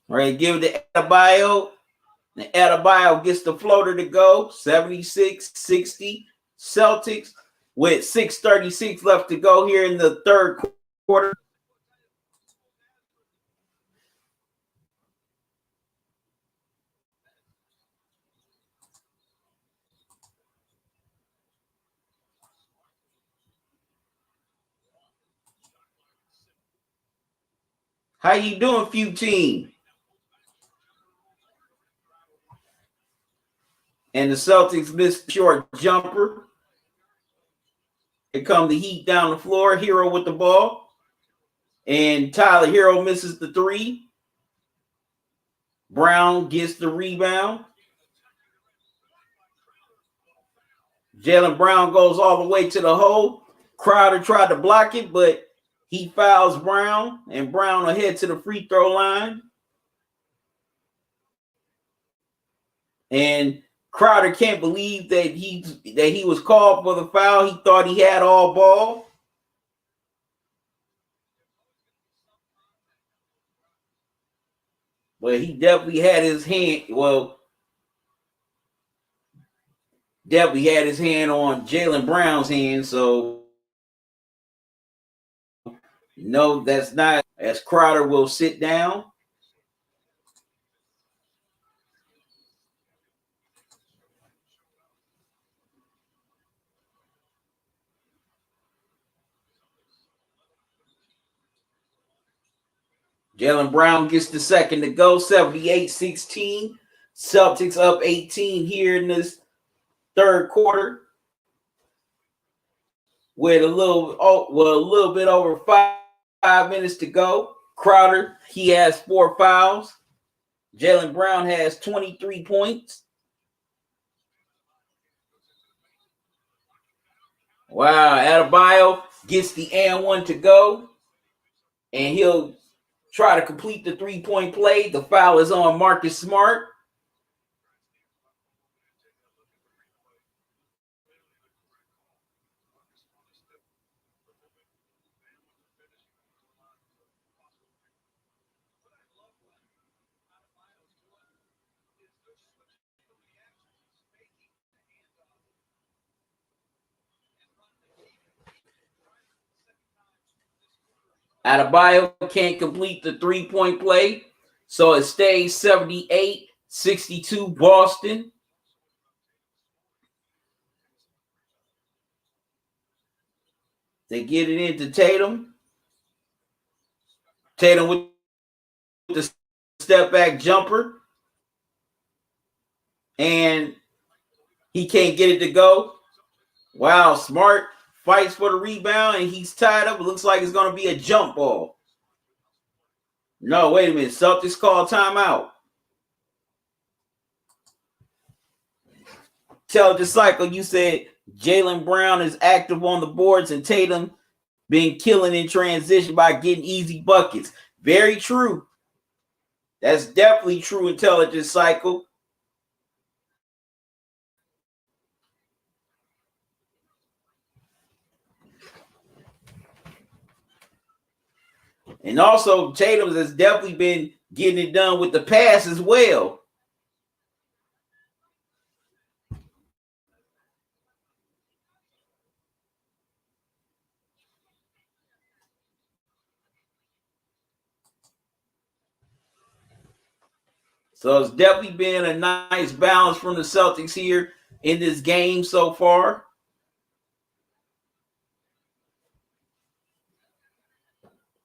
All right, give it to Adebayo. And Adebayo gets the floater to go. 76-60. Celtics with 6:36 left to go here in the third quarter. How you doing, few team? And the Celtics missed short jumper. Here come the Heat down the floor. Hero with the ball. And Tyler Hero misses the three. Brown gets the rebound. Jaylen Brown goes all the way to the hole. Crowder tried to block it, but he fouls Brown, and Brown will head to the free throw line. And Crowder can't believe that he was called for the foul. He thought he had all ball. But he definitely had his hand. Well, definitely had his hand on Jaylen Brown's hand. So, no, that's not. As Crowder will sit down. Jaylen Brown gets the second to go, 78-16. Celtics up 18 here in this third quarter with a little bit over five minutes to go. Crowder, he has 4 fouls. Jaylen Brown has 23 points. Wow, Adebayo gets the and one to go, and he'll try to complete the 3-point play. The foul is on Marcus Smart. Adebayo can't complete the 3-point play, so it stays 78-62 Boston. They get it into Tatum. Tatum with the step back jumper. And he can't get it to go. Wow, Smart fights for the rebound, and he's tied up. It looks like it's going to be a jump ball. No, wait a minute. Celtics call timeout. Tell the cycle, you said Jaylen Brown is active on the boards and Tatum been killing in transition by getting easy buckets. Very true. That's definitely true, intelligence cycle. And also, Tatum has definitely been getting it done with the pass as well. So it's definitely been a nice balance from the Celtics here in this game so far.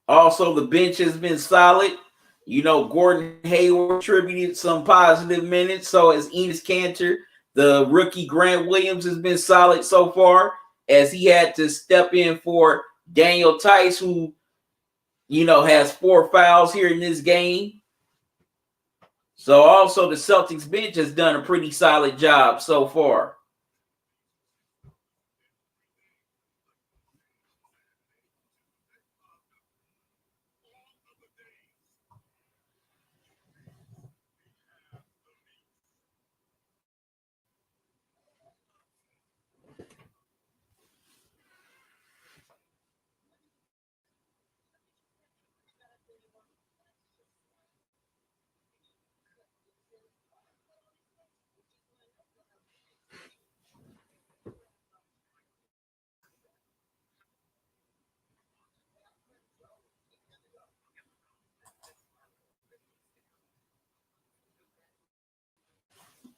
Also, the bench has been solid. You know, Gordon Hayward contributed some positive minutes. So has Enes Kanter. The rookie Grant Williams has been solid so far, as he had to step in for Daniel Tice, who, you know, has 4 fouls here in this game. So also the Celtics bench has done a pretty solid job so far.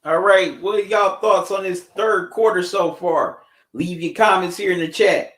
All right, what are y'all thoughts on this third quarter so far? Leave your comments here in the chat.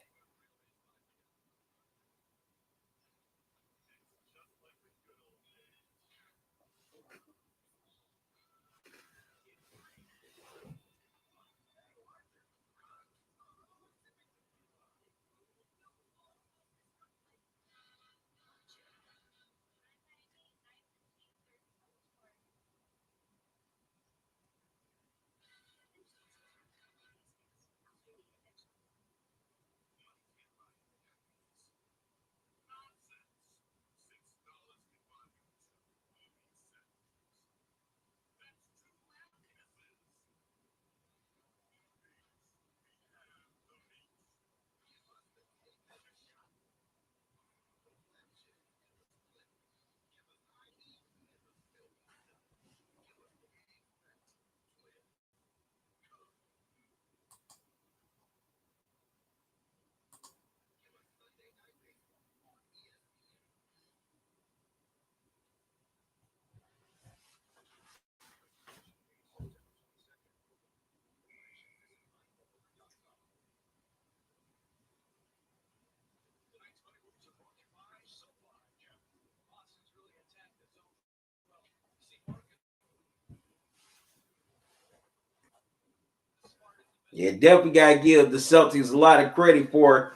Yeah, definitely got to give the Celtics a lot of credit for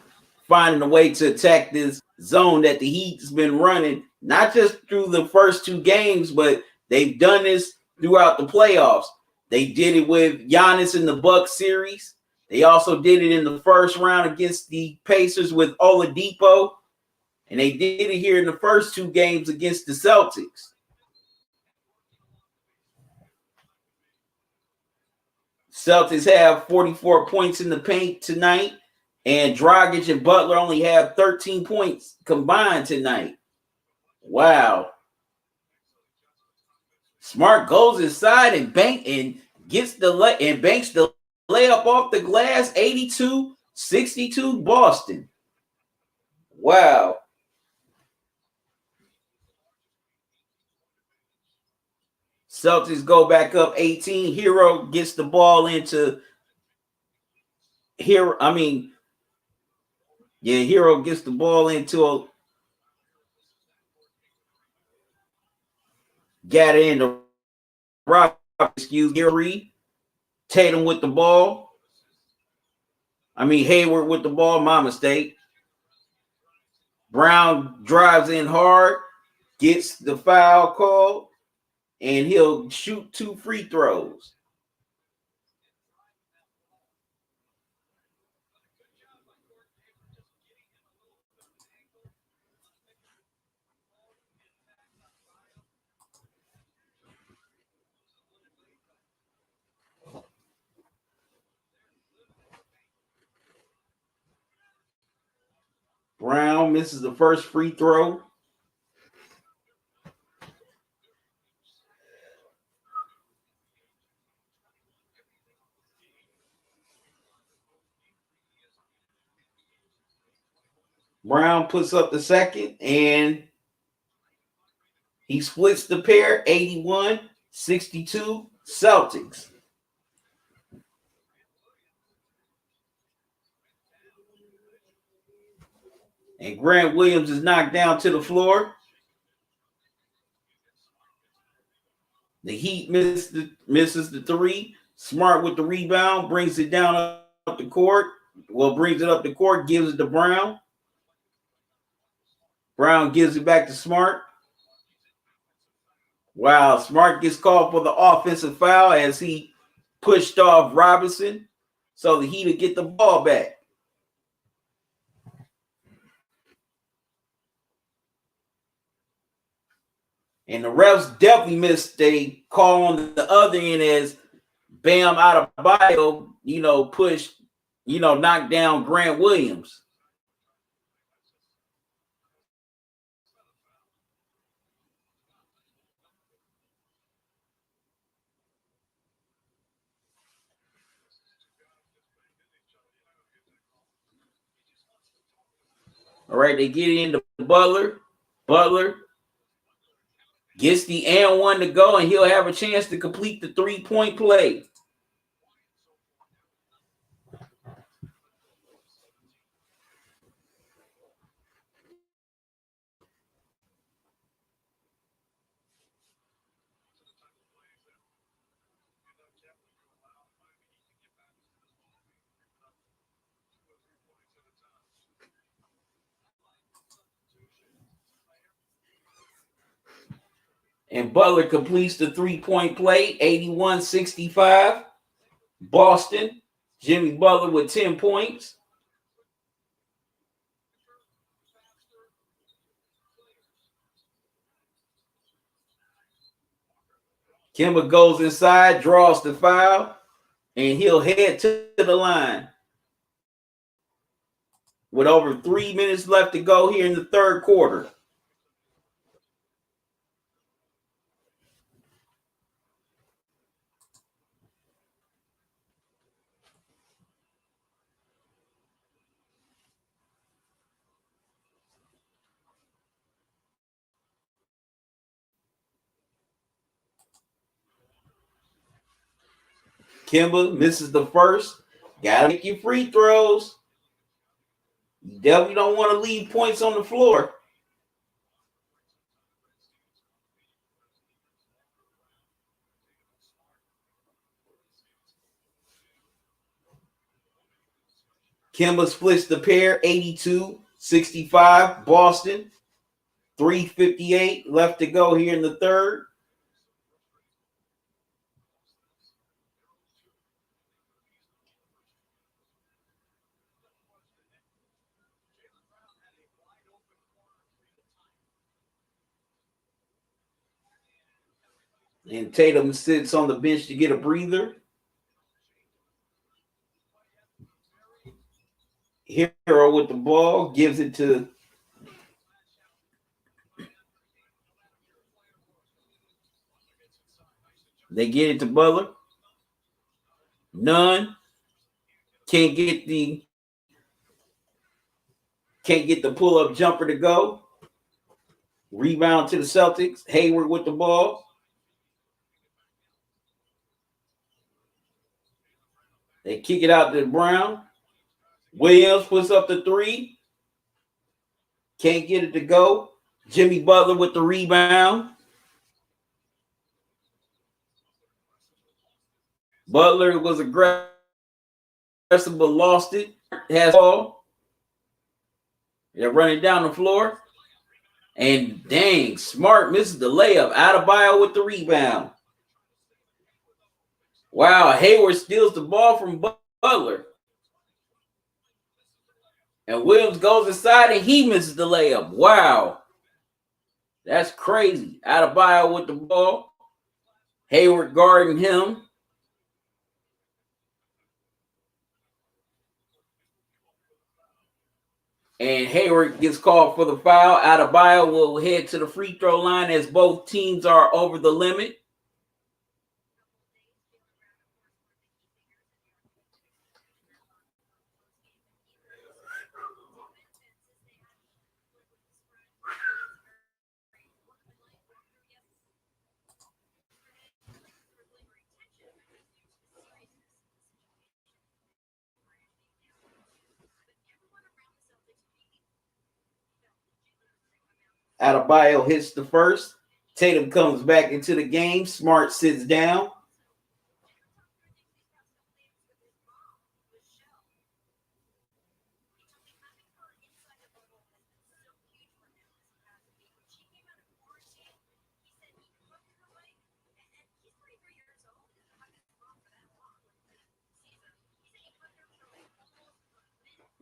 finding a way to attack this zone that the Heat's been running, not just through the first 2 games, but they've done this throughout the playoffs. They did it with Giannis in the Bucks series. They also did it in the first round against the Pacers with Oladipo, and they did it here in the first 2 games against the Celtics. Celtics have 44 points in the paint tonight, and Dragic and Butler only have 13 points combined tonight. Wow. Smart goes inside and gets the and banks the layup off the glass. 82-62 Boston. Wow. Celtics go back up 18. Hero gets the ball into Hero. Hero gets the ball into a got it in the rock. Excuse me. Tatum with the ball. Hayward with the ball. My mistake. Brown drives in hard, gets the foul called, and he'll shoot 2 free throws. Brown misses the first free throw. Brown puts up the second, and he splits the pair, 81. 62 Celtics. And Grant Williams is knocked down to the floor. The Heat misses the three. Smart with the rebound, brings it down up the court. Well, brings it up the court, gives it to Brown. Brown gives it back to Smart. Wow, Smart gets called for the offensive foul as he pushed off Robinson. So the Heat will get the ball back. And the refs definitely missed a call on the other end as Bam Adebayo, pushed, knocked down Grant Williams. All right, they get into Butler. Butler gets the and one to go, and he'll have a chance to complete the 3-point play. And Butler completes the 3-point play, 81-65. Boston, Jimmy Butler with 10 points. Kemba goes inside, draws the foul, and he'll head to the line. With over 3 minutes left to go here in the third quarter. Kemba misses the first. Gotta make your free throws. You definitely don't want to leave points on the floor. Kemba splits the pair, 82-65, Boston. 3:58 left to go here in the third. And Tatum sits on the bench to get a breather. Hero with the ball, gives it to they get it to Butler. None. Can't get the pull-up jumper to go. Rebound to the Celtics. Hayward with the ball. They kick it out to Brown. Williams puts up the three. Can't get it to go. Jimmy Butler with the rebound. Butler was aggressive but lost it. Has ball. They're running down the floor. And dang, Smart misses the layup. Adebayo with the rebound. Wow, Hayward steals the ball from Butler. And Williams goes inside and he misses the layup. Wow. That's crazy. Adebayo with the ball. Hayward guarding him. And Hayward gets called for the foul. Adebayo will head to the free throw line as both teams are over the limit. Adebayo hits the first. Tatum comes back into the game. Smart sits down.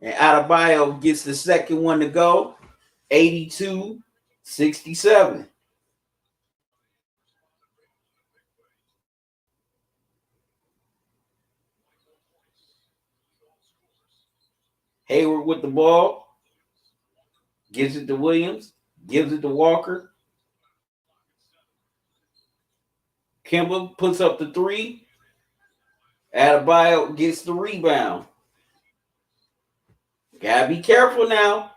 And Adebayo gets the second one to go. 82-67. Hayward with the ball. Gives it to Williams. Gives it to Walker. Kemba puts up the three. Adebayo gets the rebound. Gotta be careful now.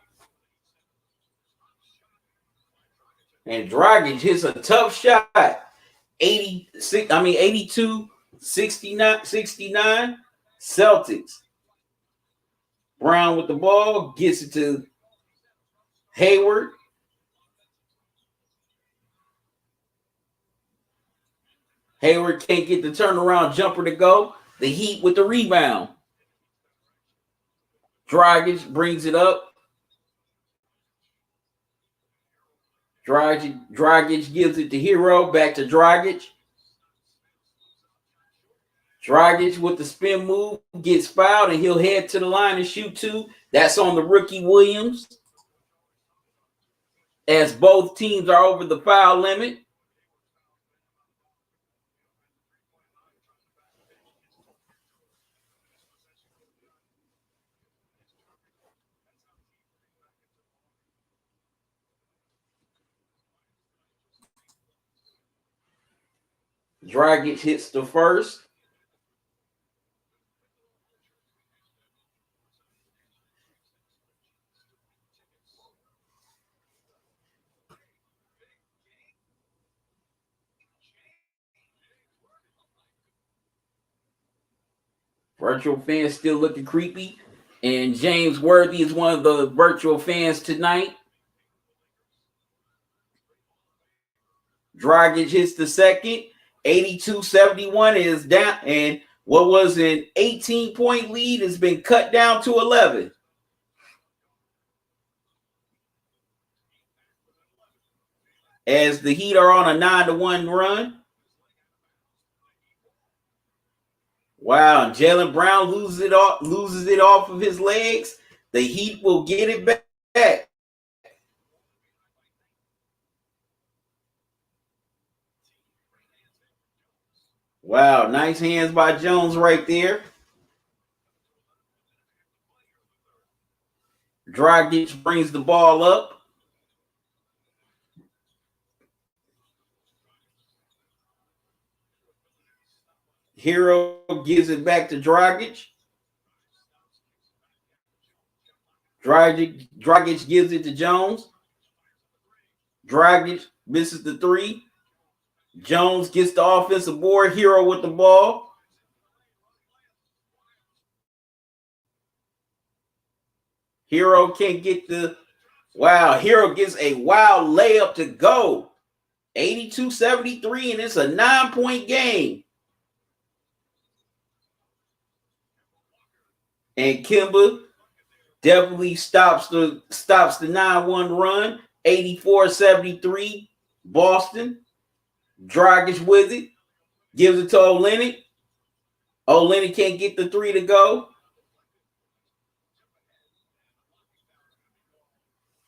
And Dragic hits a tough shot. 82, 69. Celtics. Brown with the ball. Gets it to Hayward. Hayward can't get the turnaround jumper to go. The Heat with the rebound. Dragic brings it up. Dragic gives it to Hero. Back to Dragic. Dragic with the spin move gets fouled, and he'll head to the line and shoot two. That's on the rookie Williams. As both teams are over the foul limit. Dragic hits the first. Virtual fans still looking creepy. And James Worthy is one of the virtual fans tonight. Dragic hits the second. 82-71 is down. And what was an 18-point lead has been cut down to 11. As the Heat are on a 9-1 run. Wow, Jaylen Brown loses it off of his legs. The Heat will get it back. Wow, nice hands by Jones right there. Dragic brings the ball up. Hero gives it back to Dragic. Dragic gives it to Jones. Dragic misses the three. Jones gets the offensive board. Hero with the ball. Hero can't get the... Wow, Hero gets a wild layup to go. 82-73, and it's a 9-point game. And Kemba definitely stops the 9-1 run. 84-73, Boston. Dragic with it. Gives it to Olynyk. Olynyk can't get the three to go.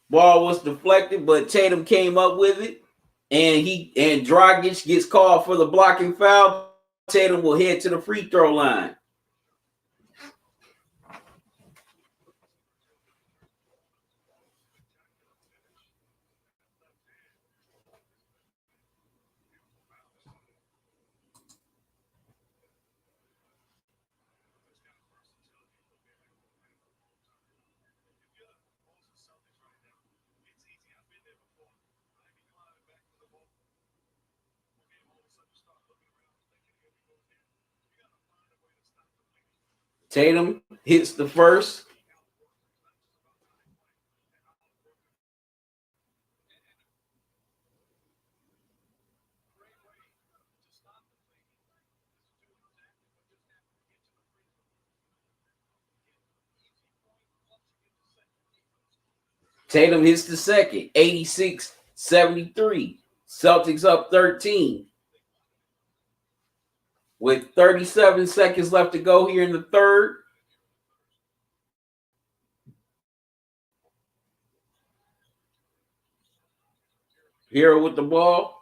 Ball was deflected, but Tatum came up with it. And Dragic gets called for the blocking foul. Tatum will head to the free throw line. Tatum hits the first. Tatum hits the second, 86-73. Celtics up 13. With 37 seconds left to go here in the third. Hero with the ball.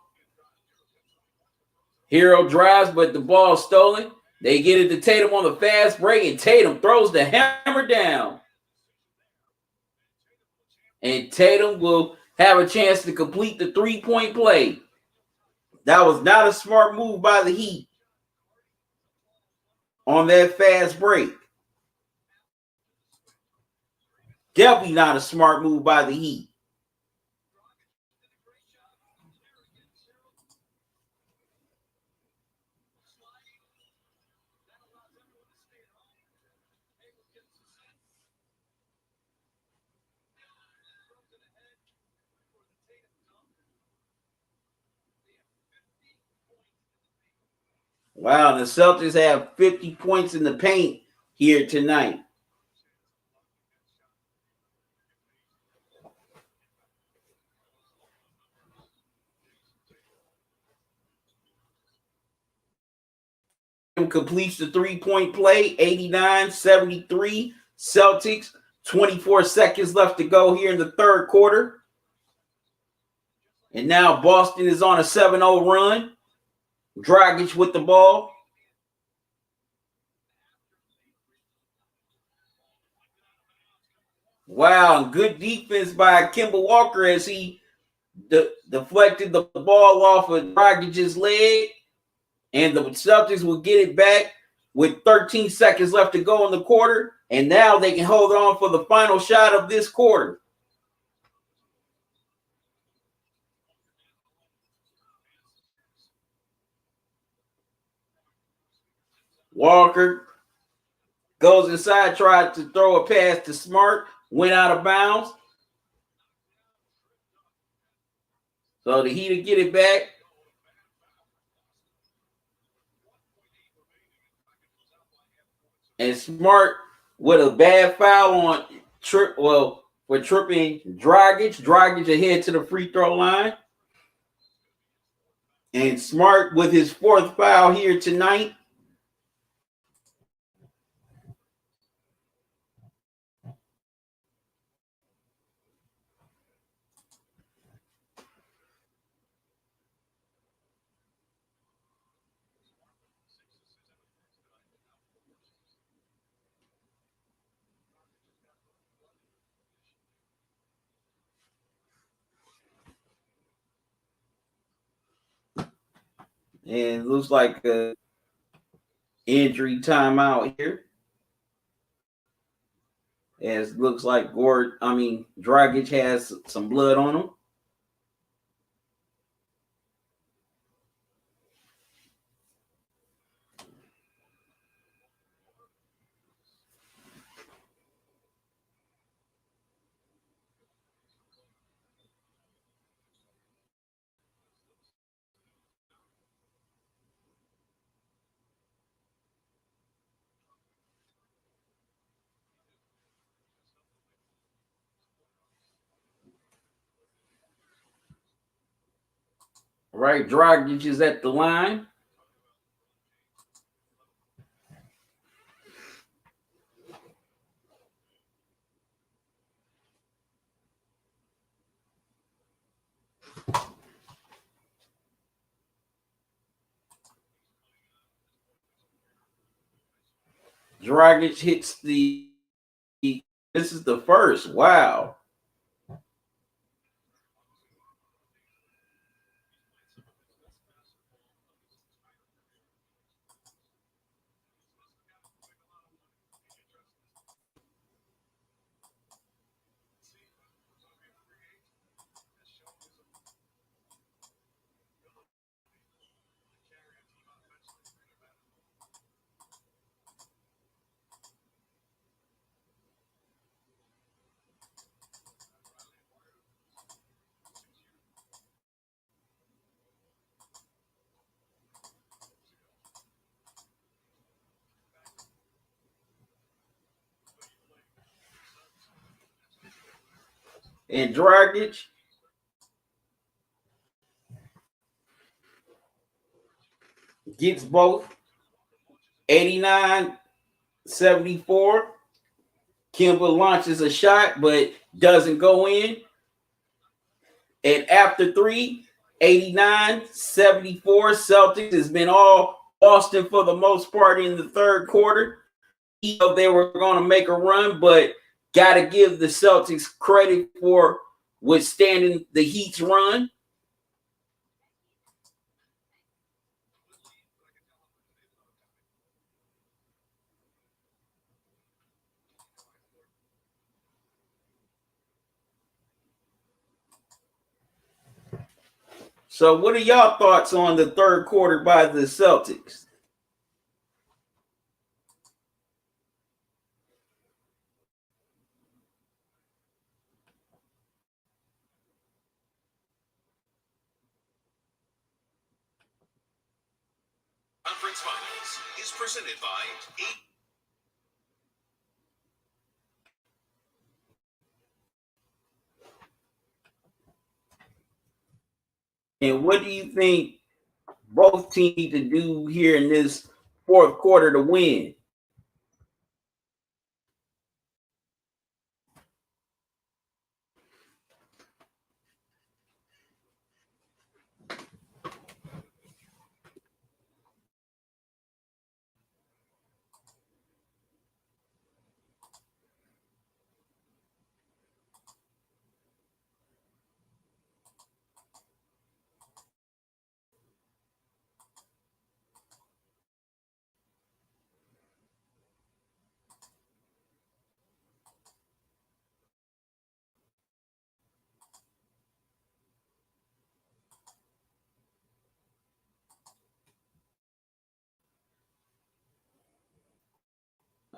Hero drives, but the ball is stolen. They get it to Tatum on the fast break, and Tatum throws the hammer down. And Tatum will have a chance to complete the three-point play. That was not a smart move by the Heat on that fast break. Definitely not a smart move by the Heat. Wow, the Celtics have 50 points in the paint here tonight. Completes the three-point play, 89-73. Celtics, 24 seconds left to go here in the third quarter. And now Boston is on a 7-0 run. Dragic with the ball. Wow, good defense by Kemba Walker as he deflected the ball off of Dragic's leg. And the Celtics will get it back with 13 seconds left to go in the quarter. And now they can hold on for the final shot of this quarter. Walker goes inside, tried to throw a pass to Smart, went out of bounds. So the Heat will get it back. And Smart with a bad foul on for tripping Dragic. Dragic ahead to the free throw line. And Smart with his fourth foul here tonight. And it looks like a injury timeout here. As it looks like Dragic has some blood on him. Right, Dragic is at the line. Dragic hits this is the first. Wow. and Dragic. Gets both 89-74. Kimba launches a shot, but doesn't go in. And after three, 89-74. Celtics has been all Boston for the most part in the third quarter. You know, they were going to make a run, but got to give the Celtics credit for withstanding the Heat's run. So, what are y'all thoughts on the third quarter by the Celtics? Conference Finals is presented by And what do you think both teams need to do here in this fourth quarter to win?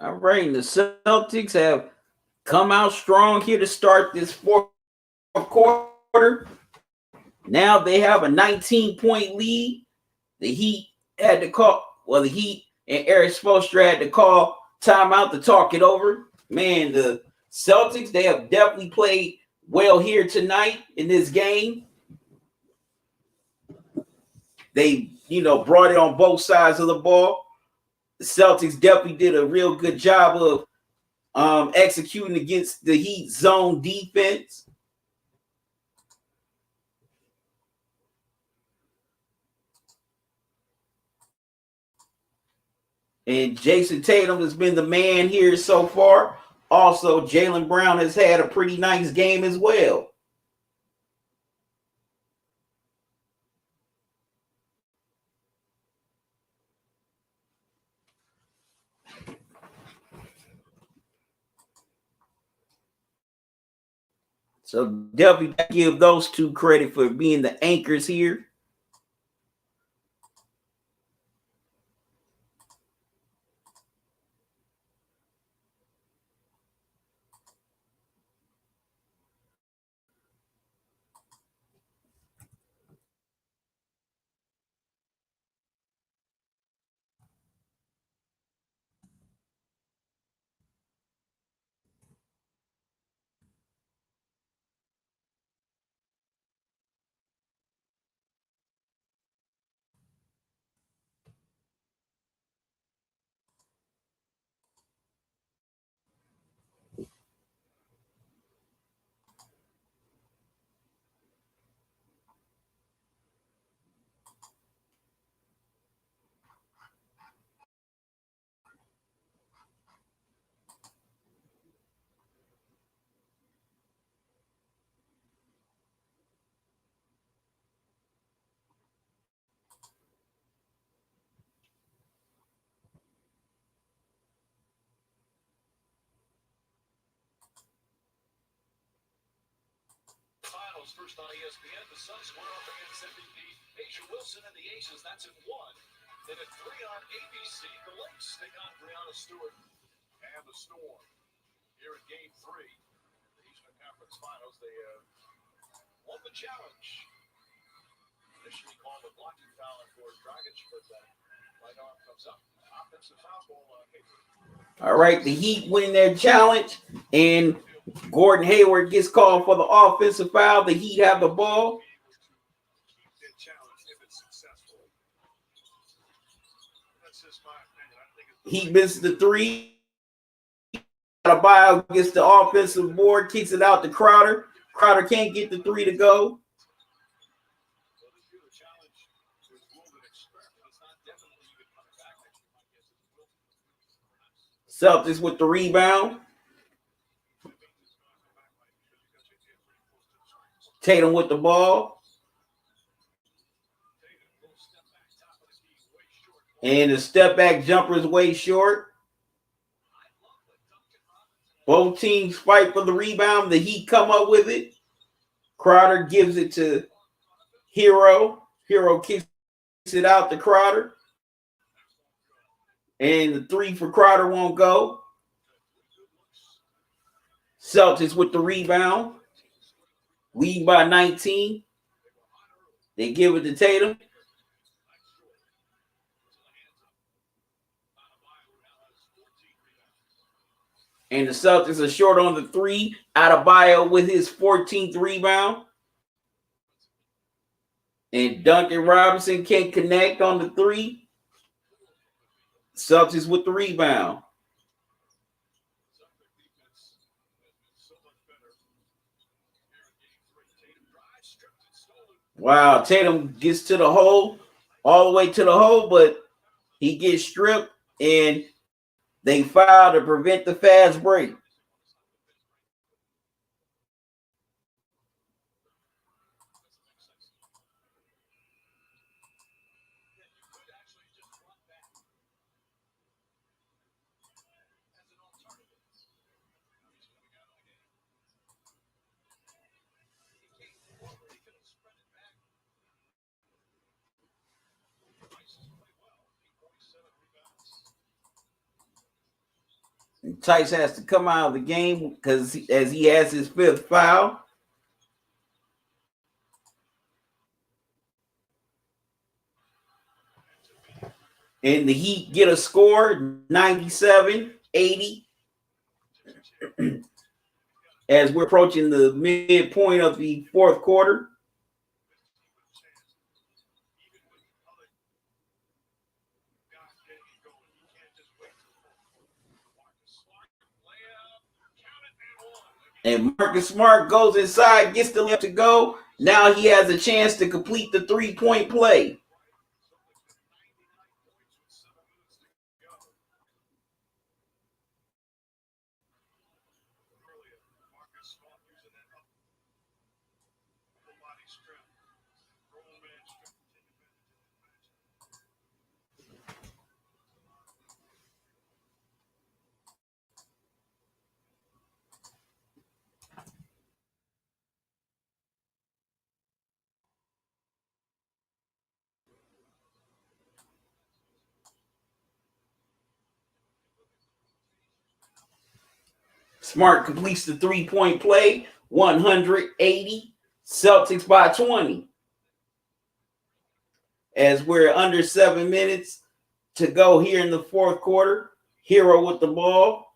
All right, the Celtics have come out strong here to start this fourth quarter. Now they have a 19-point lead. The Heat had to call, the Heat and Eric Spoelstra had to call timeout to talk it over. Man, the Celtics, they have definitely played well here tonight in this game. They, brought it on both sides of the ball. The Celtics definitely did a real good job of executing against the Heat zone defense. And Jason Tatum has been the man here so far. Also, Jaylen Brown has had a pretty nice game as well. So definitely give those two credit for being the anchors here. Finals first on ESPN. The Suns square off against MVP Asia Wilson and the Aces. That's at 1. Then at 3 on ABC, the Lakes take on Brianna Stewart and the Storm. Here in Game 3, the Eastern Conference Finals, they won the challenge. Initially called a blocking foul for Dragic, but right arm comes up. Offensive foul ball on paper. All right, the Heat win their challenge, and Gordon Hayward gets called for the offensive foul. The Heat have the ball. Heat misses the three. Adebayo gets the offensive board, kicks it out to Crowder. Crowder can't get the three to go. Celtics with the rebound. Tatum with the ball. And the step back jumper is way short. Both teams fight for the rebound. The Heat come up with it. Crowder gives it to Hero. Hero kicks it out to Crowder. And the three for Crowder won't go. Celtics with the rebound. Lead by 19. They give it to Tatum. And the Celtics are short on the three. Adebayo with his 14th rebound. And Duncan Robinson can't connect on the three. Celtics with the rebound. Wow, Tatum gets to the hole, all the way to the hole, but he gets stripped, and they foul to prevent the fast break. And Tice has to come out of the game because as he has his fifth foul. And the Heat get a score, 97-80. As we're approaching the midpoint of the fourth quarter. And Marcus Smart goes inside, gets the left to go. Now he has a chance to complete the three-point play. Smart completes the three-point play, 180. Celtics by 20. As we're under 7 minutes to go here in the fourth quarter. Hero with the ball.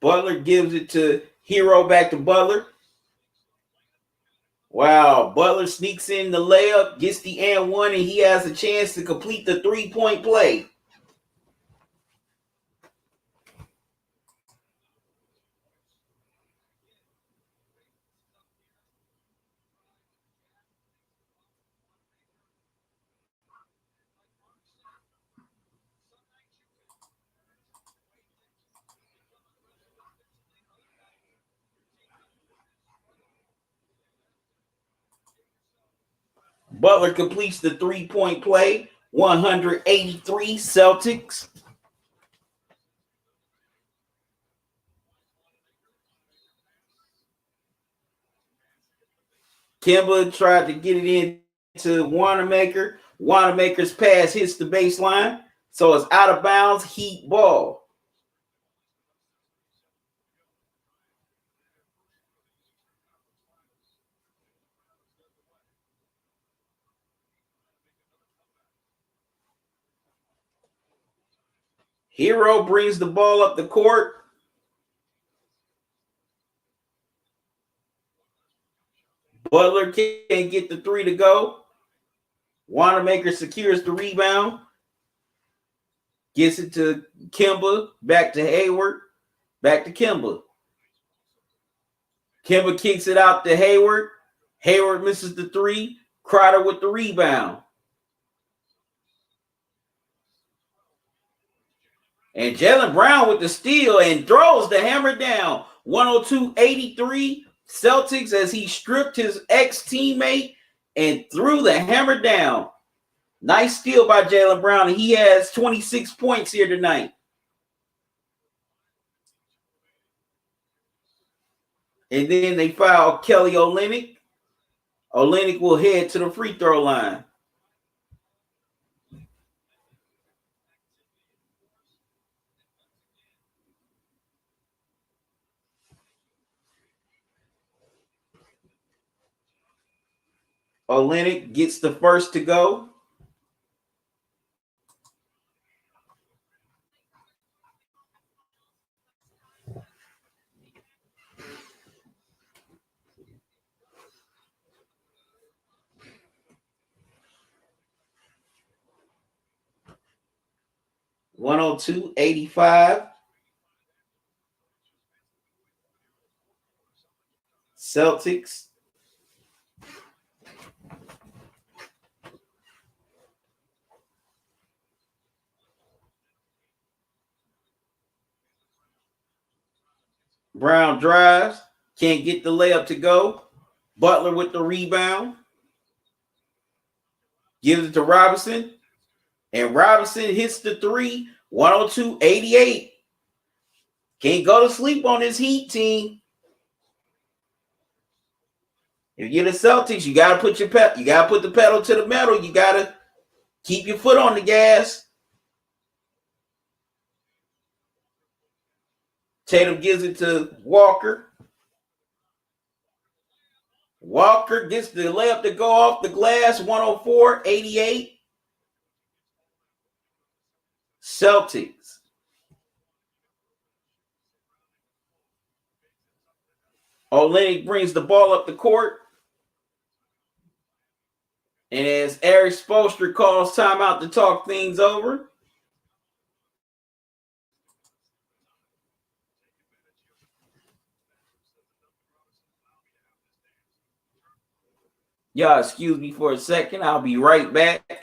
Butler gives it to Hero, back to Butler. Wow, Butler sneaks in the layup, gets the and one, and he has a chance to complete the three-point play. Butler completes the three-point play, 183 Celtics. Kemba tried to get it into Wanamaker. Wanamaker's pass hits the baseline, so it's out of bounds. Heat ball. Hero brings the ball up the court. Butler can't get the three to go. Wanamaker secures the rebound. Gets it to Kemba. Back to Hayward. Back to Kemba. Kemba kicks it out to Hayward. Hayward misses the three. Crowder with the rebound. And Jaylen Brown with the steal and throws the hammer down. 102-83 Celtics as he stripped his ex-teammate and threw the hammer down. Nice steal by Jaylen Brown, and he has 26 points here tonight. And then they foul Kelly Olynyk. Olynyk will head to the free throw line. Olynyk gets the first to go. (102-85) Celtics. Brown drives. Can't get the layup to go. Butler with the rebound. Gives it to Robinson. And Robinson hits the three. 102-88. Can't go to sleep on this Heat team. If you're the Celtics, you gotta put the pedal to the metal. You gotta keep your foot on the gas. Tatum gives it to Walker. Walker gets the layup to go off the glass. 104-88 Celtics. Olynyk brings the ball up the court. And as Eric Spoelstra calls timeout to talk things over, y'all excuse me for a second. I'll be right back.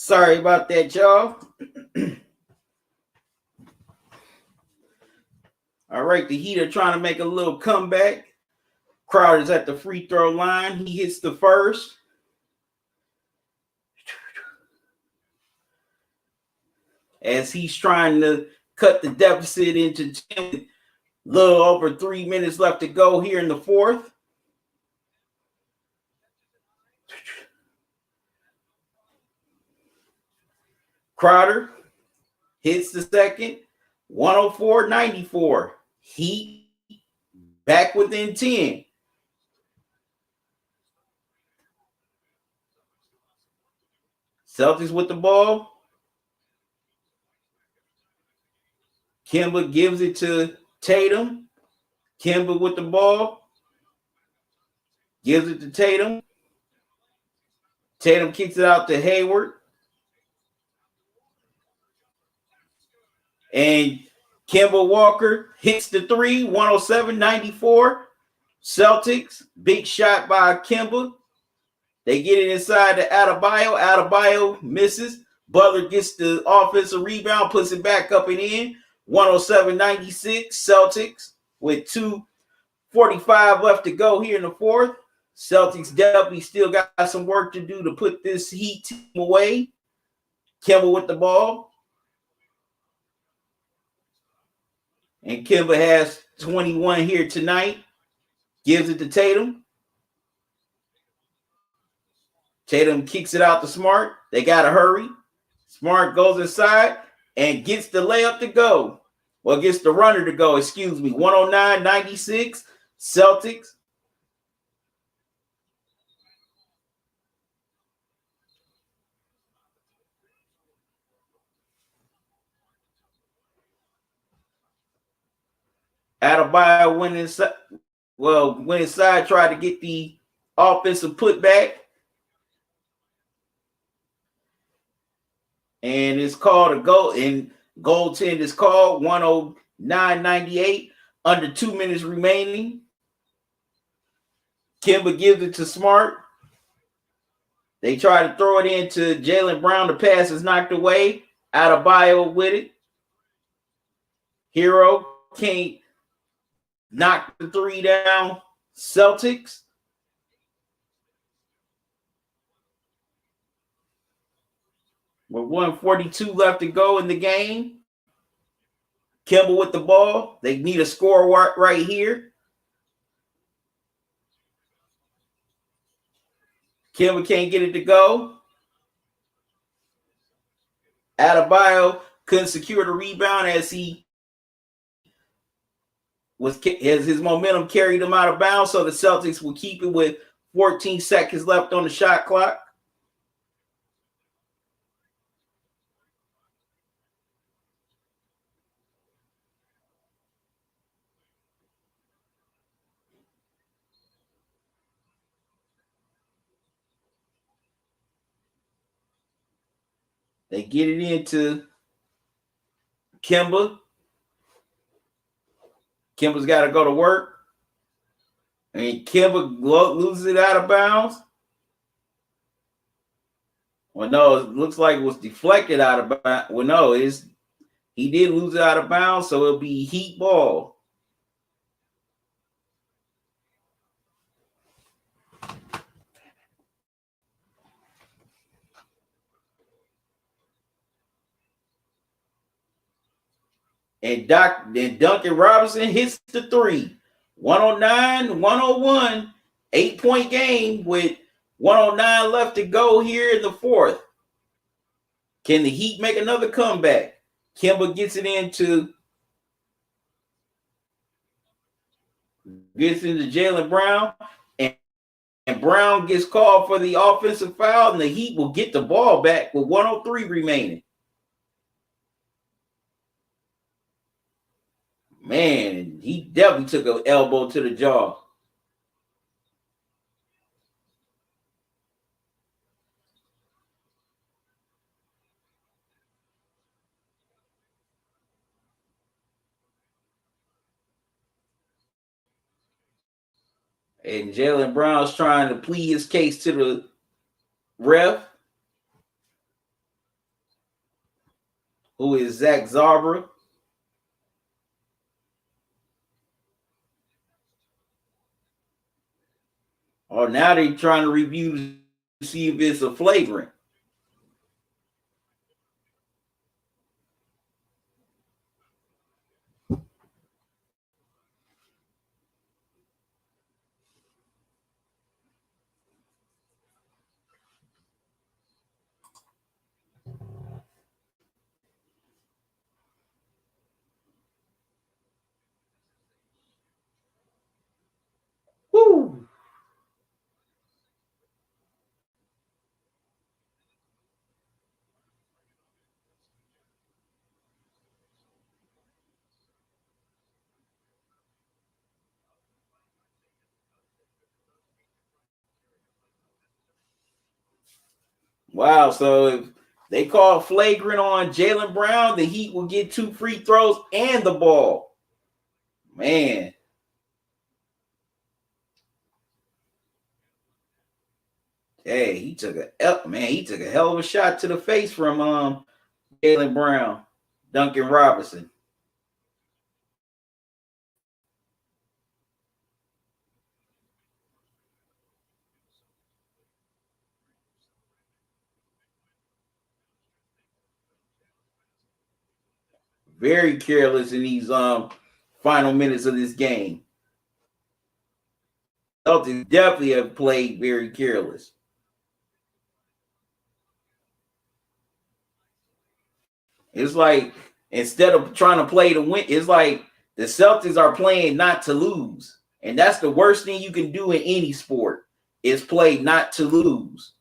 Sorry about that, y'all. All right, the Heat are trying to make a little comeback. Crowder's at the free throw line. He hits the first. As he's trying to cut the deficit into 10, little over 3 minutes left to go here in the fourth. Crowder hits the second. 104-94. Heat back within 10. Celtics with the ball. Kemba gives it to Tatum. Kemba with the ball. Gives it to Tatum. Tatum kicks it out to Hayward. And Kemba Walker hits the three, 107-94. Celtics, big shot by Kemba. They get it inside to Adebayo. Adebayo misses. Butler gets the offensive rebound, puts it back up and in. 107-96. Celtics with 2:45 left to go here in the fourth. Celtics definitely still got some work to do to put this Heat team away. Kemba with the ball. And Kemba has 21 here tonight. Gives it to Tatum. Tatum kicks it out to Smart. They got to hurry. Smart goes inside and gets the layup to go. Well, gets the runner to go, excuse me. 109-96. Celtics. Adebayo went inside. Well, went inside, tried to get the offensive putback. And it's called a goal. And goaltend is called 109-98. Under 2 minutes remaining. Kemba gives it to Smart. They try to throw it into Jaylen Brown. The pass is knocked away. Adebayo with it. Hero can't knock the three down. Celtics. With 1:42 left to go in the game. Kemba with the ball. They need a score right here. Kemba can't get it to go. Adebayo couldn't secure the rebound as his momentum carried him out of bounds, so the Celtics will keep it with 14 seconds left on the shot clock. They get it into Kemba. Kemba's got to go to work. And Kemba loses it out of bounds. Well, no, it looks like it was deflected out of bounds. Well, no, he did lose it out of bounds, so it'll be Heat ball. And Duncan Robinson hits the three. 109-101. 8-point game with 109 left to go here in the fourth. Can the Heat make another comeback? Kemba gets it into Jaylen Brown. And Brown gets called for the offensive foul, and the Heat will get the ball back with 103 remaining. Man, he definitely took an elbow to the jaw. And Jaylen Brown's trying to plead his case to the ref. who is Zach Zabra. Or now they're trying to review to see if it's a flagrant. Woo! Wow, so if they call flagrant on Jaylen Brown, the Heat will get 2 free throws and the ball. Man. Hey, he took a hell of a shot to the face from Jaylen Brown, Duncan Robinson. Very careless in these final minutes of this game. Celtics definitely have played very careless. It's like instead of trying to play to win, it's like the Celtics are playing not to lose. And that's the worst thing you can do in any sport is play not to lose.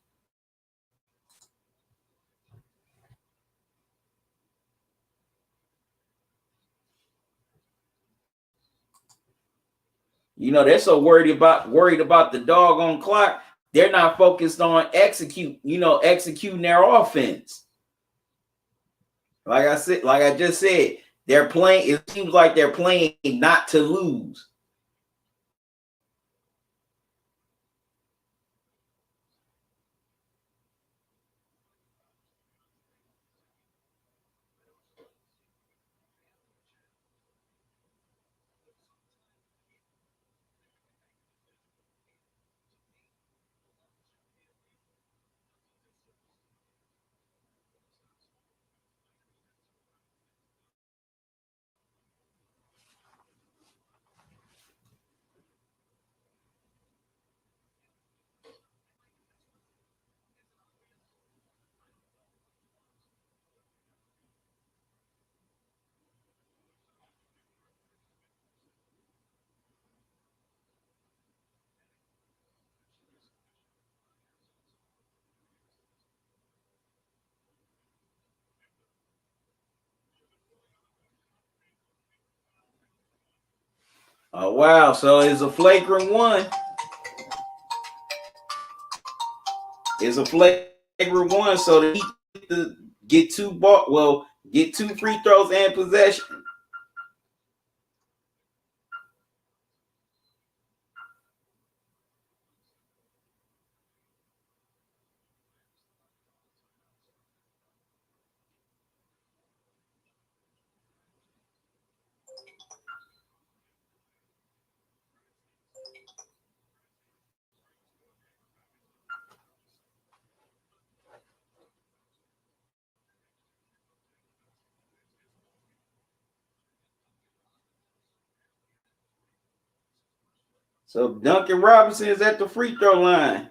You know, they're so worried about the doggone clock. They're not focused on executing their offense. Like I just said, they're playing. It seems like they're playing not to lose. Oh wow! So it's a flagrant one. It's a flagrant one. So the Heat get get 2 free throws and possession. So Duncan Robinson is at the free throw line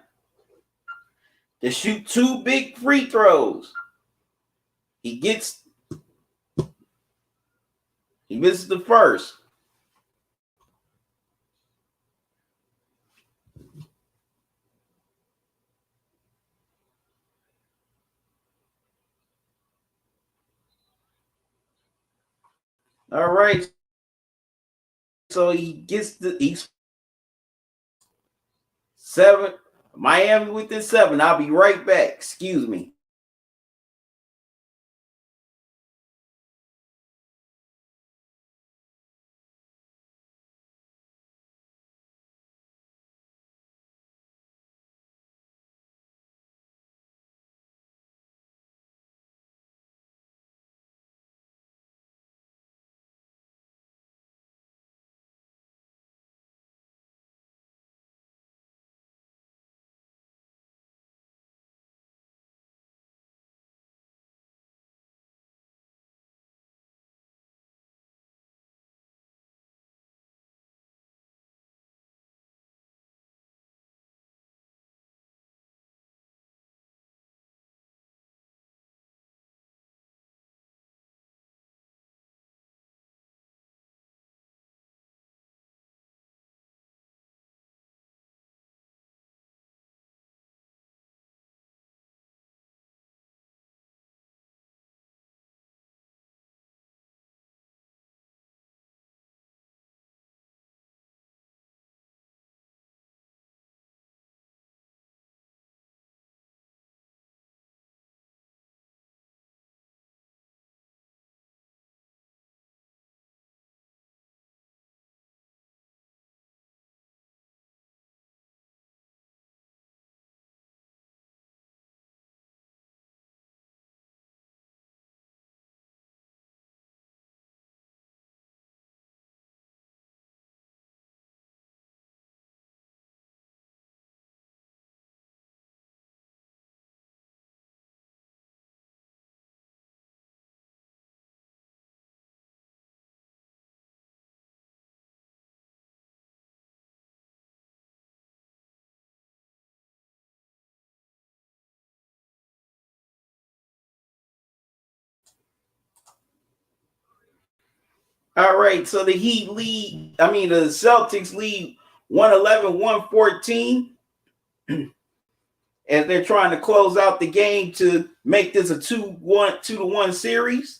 to shoot 2 big free throws. He misses the first. All right. So he's 7. Miami within 7. I'll be right back. Excuse me. All right, so the Heat lead, I mean, the Celtics lead 111-114 as they're trying to close out the game to make this a 2-1 series.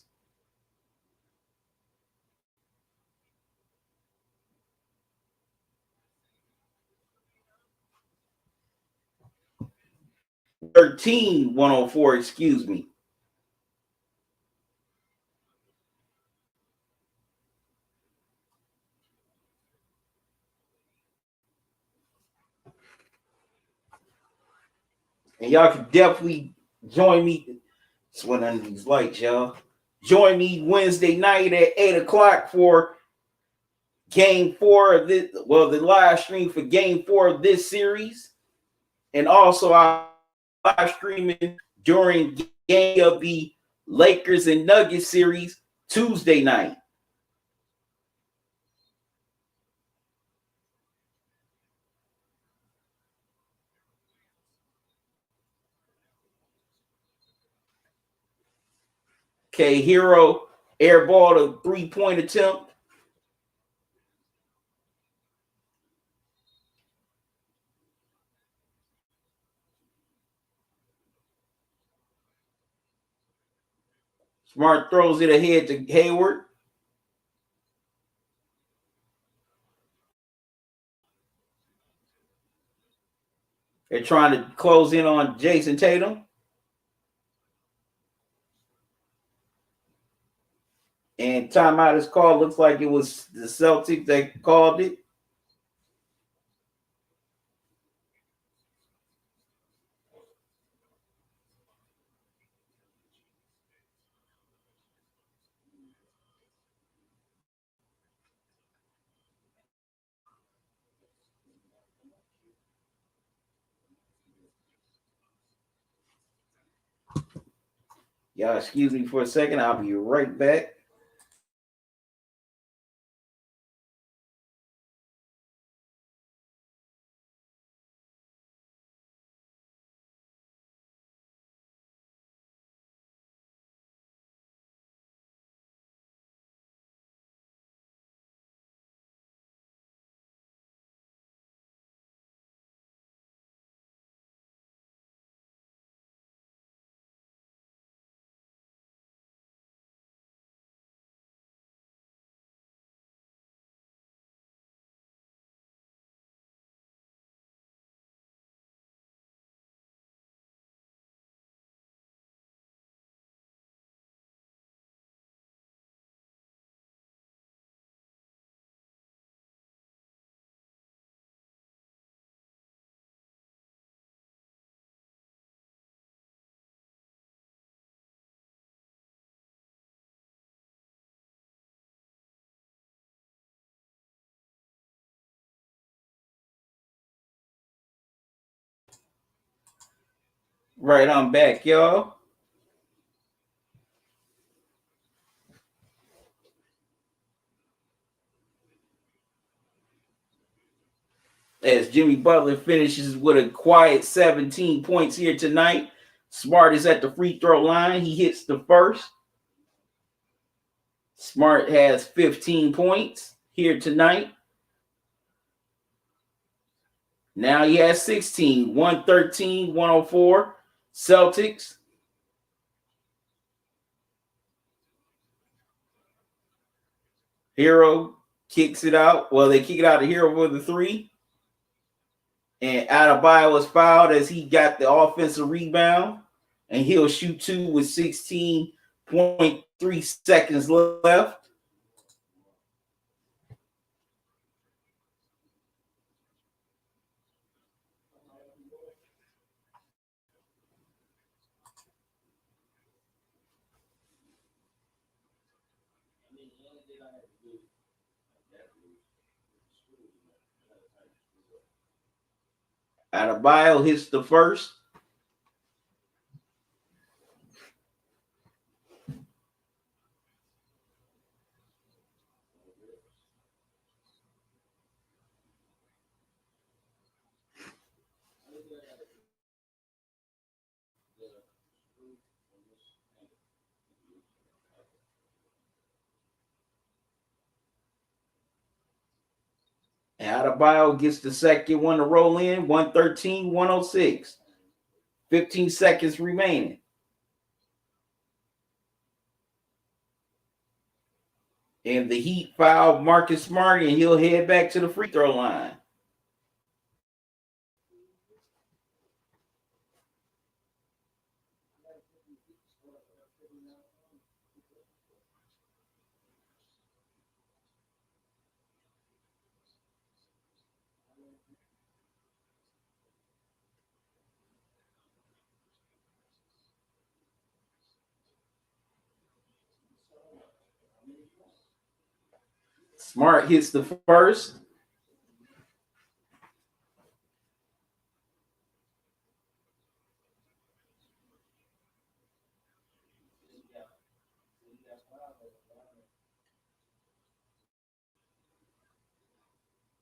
Thirteen 104, excuse me. And y'all can definitely join me. Swing under these lights, y'all. Join me Wednesday night at 8 o'clock for game 4 of this. Well, the live stream for game 4 of this series. And also, I live streaming during game of the Lakers and Nuggets series Tuesday night. Okay, Hero airball a 3-point attempt. Smart throws it ahead to Hayward. They're trying to close in on Jason Tatum. And timeout is called. Looks like it was the Celtics that called it. Y'all excuse me for a second. I'll be right back. Right, I'm back, y'all. As Jimmy Butler finishes with a quiet 17 points here tonight. Smart is at the free throw line. He hits the first. Smart has 15 points here tonight. Now he has 16, 113, 104. Celtics. Hero kicks it out. Well, they kick it out to Hero for the 3. And Adebayo was fouled as he got the offensive rebound. And he'll shoot 2 with 16.3 seconds left. Adebayo hits the first. Adebayo gets the second one to roll in, 113-106. 15 seconds remaining. And the Heat foul Marcus Smart, and he'll head back to the free throw line. Smart hits the first.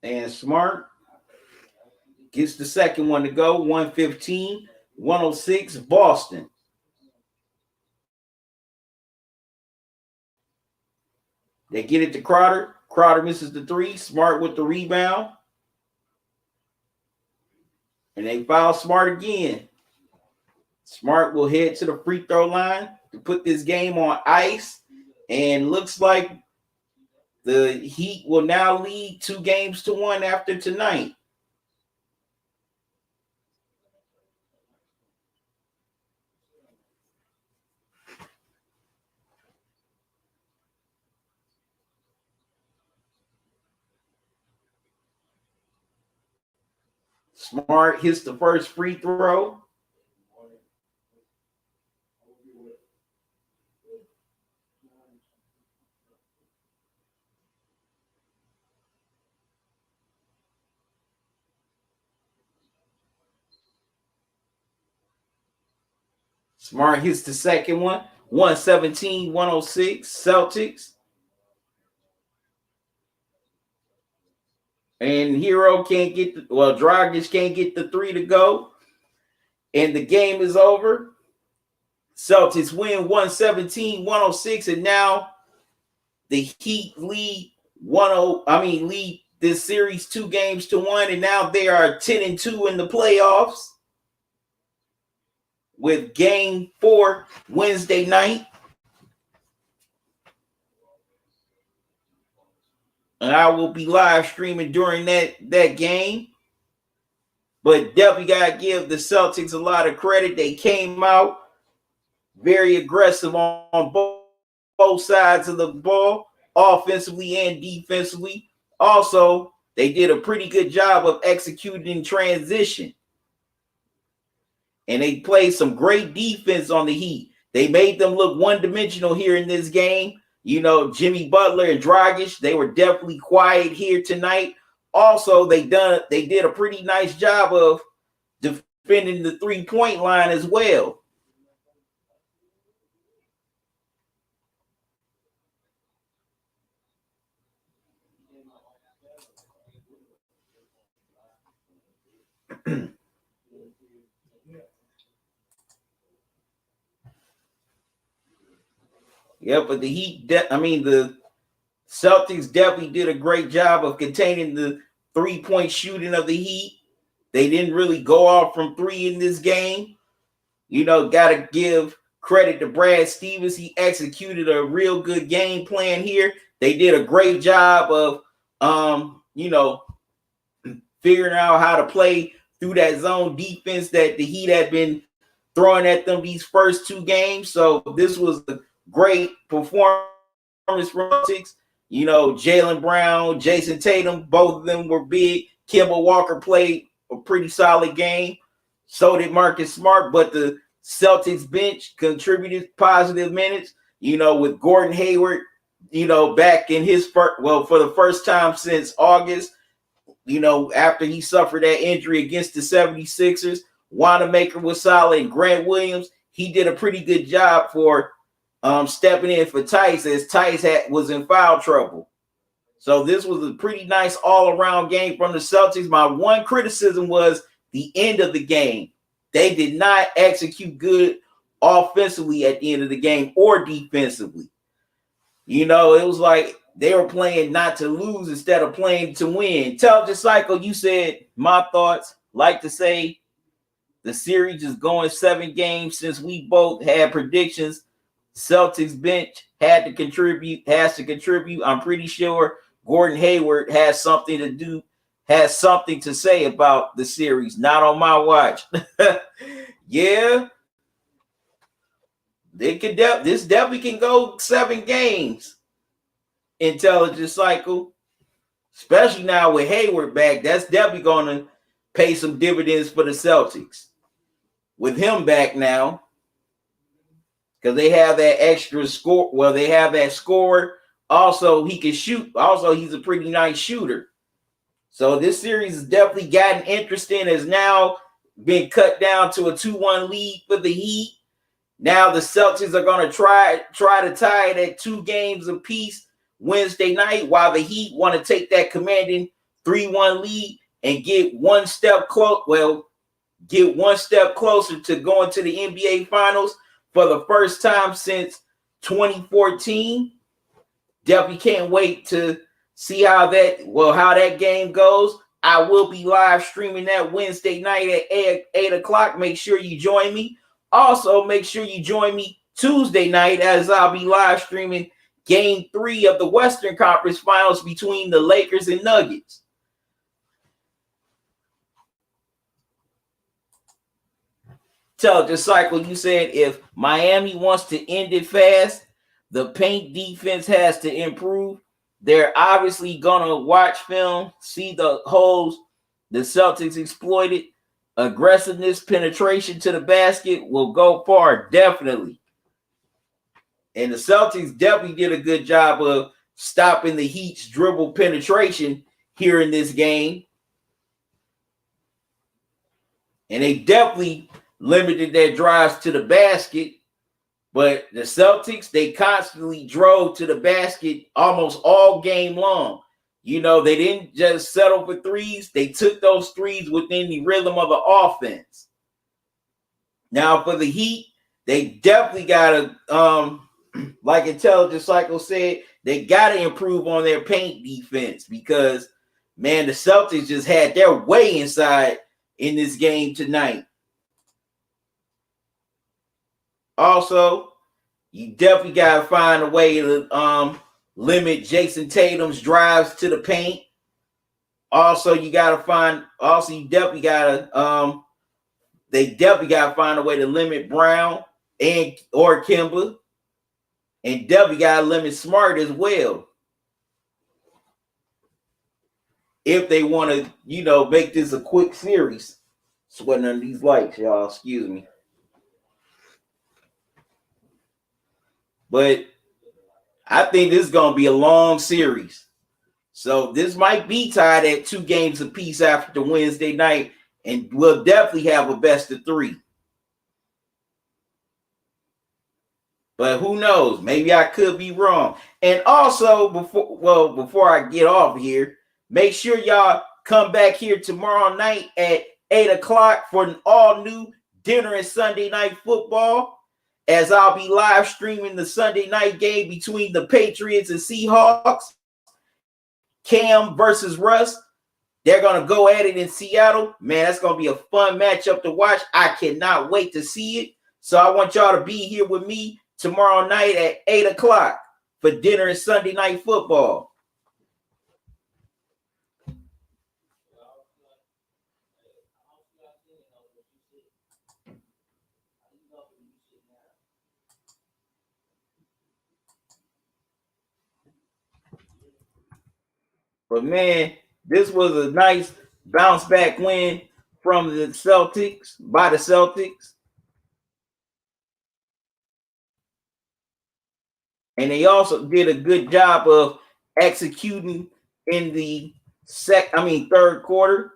And Smart gets the second one to go, 115-106, Boston. They get it to Crowder. Crowder misses the three. Smart with the rebound. And they foul Smart again. Smart will head to the free throw line to put this game on ice. And looks like the Heat will now lead 2-1 after tonight. Smart hits the first free throw. Smart hits the second one, 117-106, Celtics. And Hero can't get Dragic can't get the three to go. And the game is over. Celtics win 117-106, and now the Heat lead lead this series 2-1, and now they are 10-2 in the playoffs with game 4 Wednesday night. And I will be live streaming during that game. But definitely got to give the Celtics a lot of credit. They came out very aggressive on both sides of the ball, offensively and defensively. Also, they did a pretty good job of executing transition. And they played some great defense on the Heat. They made them look one-dimensional here in this game. You know, Jimmy Butler and Dragic, they were definitely quiet here tonight. Also, they did a pretty nice job of defending the three-point line as well. Yeah, but the Celtics definitely did a great job of containing the three-point shooting of the Heat. They didn't really go off from three in this game. You know, got to give credit to Brad Stevens. He executed a real good game plan here. They did a great job of, figuring out how to play through that zone defense that the Heat had been throwing at them these first 2 games. So this was a great performance from Celtics. You know, Jaylen Brown, Jason Tatum, both of them were big. Kemba Walker played a pretty solid game. So did Marcus Smart, but the Celtics bench contributed positive minutes, you know, with Gordon Hayward, you know, back in his for the first time since August, you know, after he suffered that injury against the 76ers. Wanamaker was solid, and Grant Williams, he did a pretty good job for stepping in for Tice, as Tice was in foul trouble. So this was a pretty nice all-around game from the Celtics. My one criticism was the end of the game. They did not execute good offensively at the end of the game or defensively. You know, it was like they were playing not to lose instead of playing to win. Intelligent Cycle, you said my thoughts. Like to say the series is going 7 games since we both had predictions. Celtics bench has to contribute. I'm pretty sure Gordon Hayward has something to say about the series. Not on my watch. Yeah, this definitely can go 7 games. Intelligent Cycle, especially now with Hayward back, that's definitely going to pay some dividends for the Celtics. With him back now, because they have that extra score. Well, they have that scorer. Also, he can shoot. Also, he's a pretty nice shooter. So this series has definitely gotten interesting. Has now been cut down to a 2-1 lead for the Heat. Now the Celtics are going to try to tie it at 2 games apiece Wednesday night, while the Heat want to take that commanding 3-1 lead and get one step closer to going to the NBA Finals for the first time since 2014. Definitely can't wait to see how that game goes. I will be live streaming that Wednesday night at 8 o'clock. Make sure you join me. Also, make sure you join me Tuesday night as I'll be live streaming Game 3 of the Western Conference Finals between the Lakers and Nuggets. Intelligent Cycle, you said if Miami wants to end it fast, the paint defense has to improve. They're obviously going to watch film, see the holes the Celtics exploited. Aggressiveness, penetration to the basket will go far, definitely. And the Celtics definitely did a good job of stopping the Heat's dribble penetration here in this game. And they definitely limited their drives to the basket. But the Celtics, they constantly drove to the basket almost all game long. You know, they didn't just settle for threes. They took those threes within the rhythm of the offense. Now, for the Heat, they definitely got to, like Intelligent Cycle said, they got to improve on their paint defense because, man, the Celtics just had their way inside in this game tonight. Also, you definitely got to find a way to limit Jason Tatum's drives to the paint. Also, you definitely got to they definitely got to find a way to limit Brown or Kemba, and definitely got to limit Smart as well if they want to, make this a quick series. Sweating under these lights, y'all. Excuse me. But I think this is going to be a long series. So this might be tied at 2 games apiece after the Wednesday night, and we'll definitely have a best of 3. But who knows? Maybe I could be wrong. And also, before I get off here, make sure y'all come back here tomorrow night at 8 o'clock for an all-new Dinner and Sunday Night Football, as I'll be live streaming the Sunday night game between the Patriots and Seahawks. Cam versus Russ. They're going to go at it in Seattle. Man, that's going to be a fun matchup to watch. I cannot wait to see it. So I want y'all to be here with me tomorrow night at 8 o'clock for Dinner and Sunday Night Football. But man, this was a nice bounce back win from the Celtics, by the Celtics. And they also did a good job of executing in the third quarter.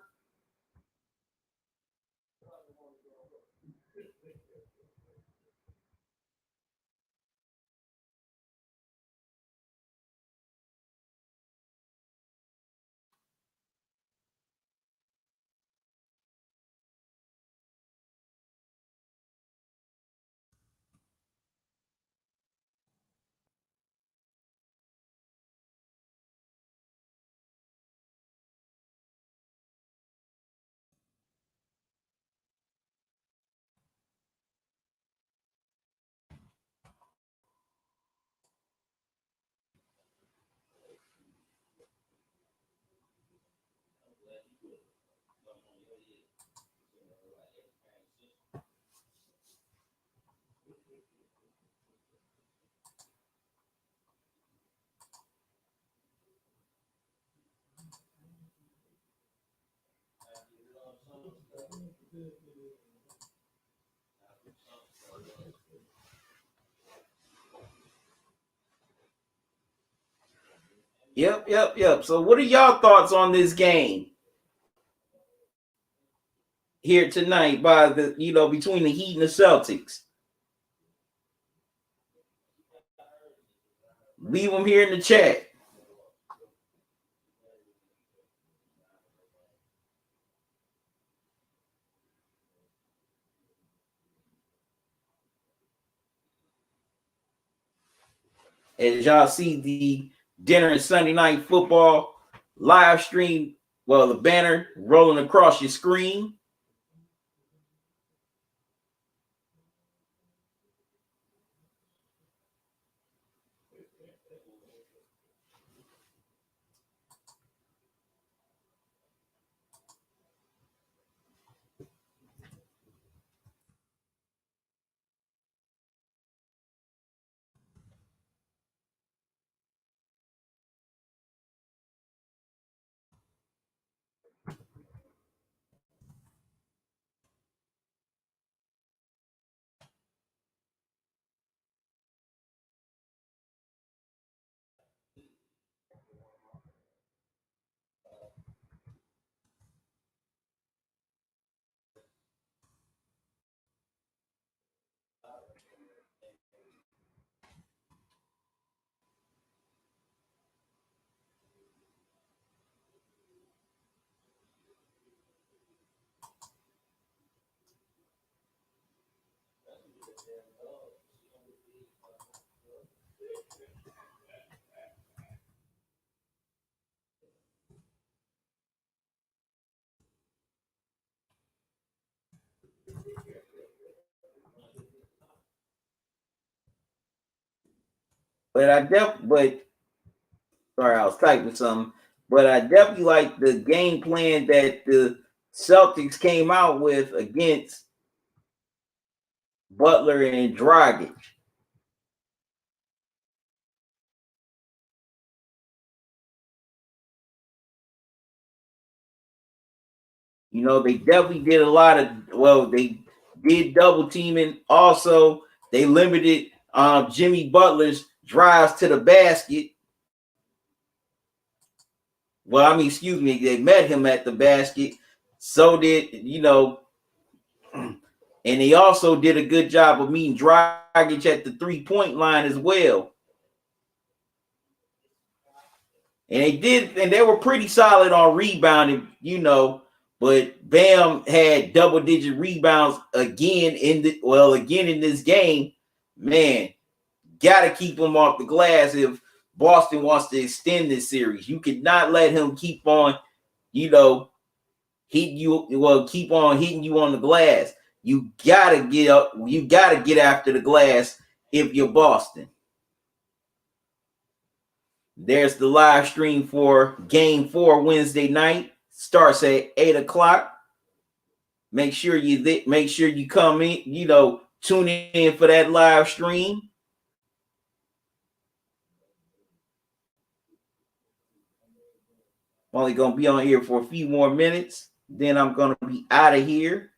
Yep. So, what are y'all thoughts on this game here tonight by the between the Heat and the Celtics? Leave them here in the chat. As y'all see the dinner and Sunday night football live stream, well, the banner rolling across your screen. But sorry, I was typing something. But I definitely like the game plan that the Celtics came out with against Butler and Dragic. They definitely did a lot of, well, they did double teaming. Also, they limited Jimmy Butler's drives to the basket. Well, I mean, excuse me, they met him at the basket. So did, and they also did a good job of meeting Dragic at the 3-point line as well. And they were pretty solid on rebounding, but Bam had double-digit rebounds again in this game. Man, gotta keep him off the glass if Boston wants to extend this series. You could not let him keep on, keep on hitting you on the glass. You gotta get up, you gotta get after the glass if you're Boston. There's the live stream for Game 4 Wednesday night. Starts at 8 o'clock. Make sure you come in. Tune in for that live stream. I'm only gonna be on here for a few more minutes. Then I'm gonna be out of here.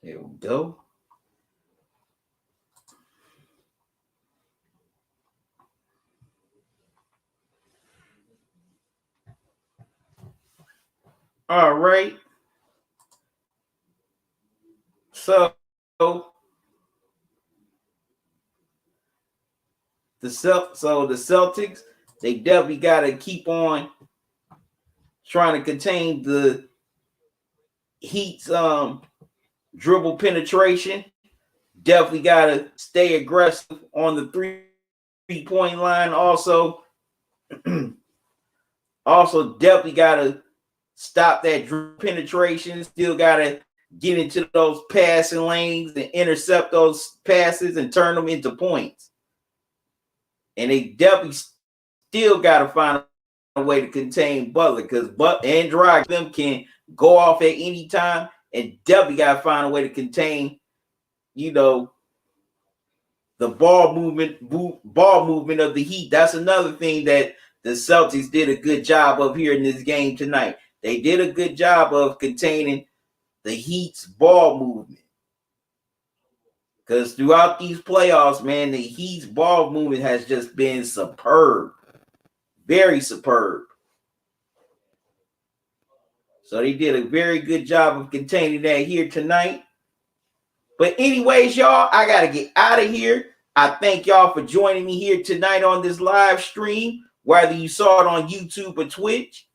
There we go. All right. So the Celtics, they definitely got to keep on trying to contain the Heat's dribble penetration. Definitely got to stay aggressive on the 3-point line. Also definitely got to stop that dribble penetration. Still got to get into those passing lanes and intercept those passes and turn them into points. And they definitely still got to find a way to contain Butler, because and Dragic them can go off at any time, and definitely got to find a way to contain, the ball movement of the Heat. That's another thing that the Celtics did a good job of here in this game tonight. They did a good job of containing the Heat's ball movement. Because throughout these playoffs, man, the Heat's ball movement has just been superb. Very superb. So they did a very good job of containing that here tonight. But anyways, y'all, I got to get out of here. I thank y'all for joining me here tonight on this live stream, whether you saw it on YouTube or Twitch.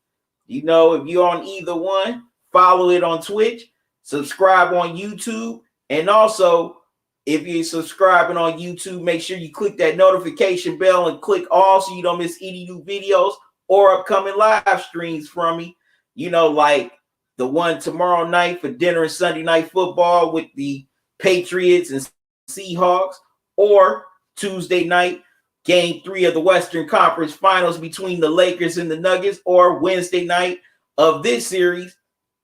If you're on either one, follow it on Twitch, subscribe on YouTube, and also, if you're subscribing on YouTube, make sure you click that notification bell and click all so you don't miss any new videos or upcoming live streams from me. Like the one tomorrow night for dinner and Sunday Night Football with the Patriots and Seahawks, or Tuesday night, Game 3 of the Western Conference Finals between the Lakers and the Nuggets, or Wednesday night of this series,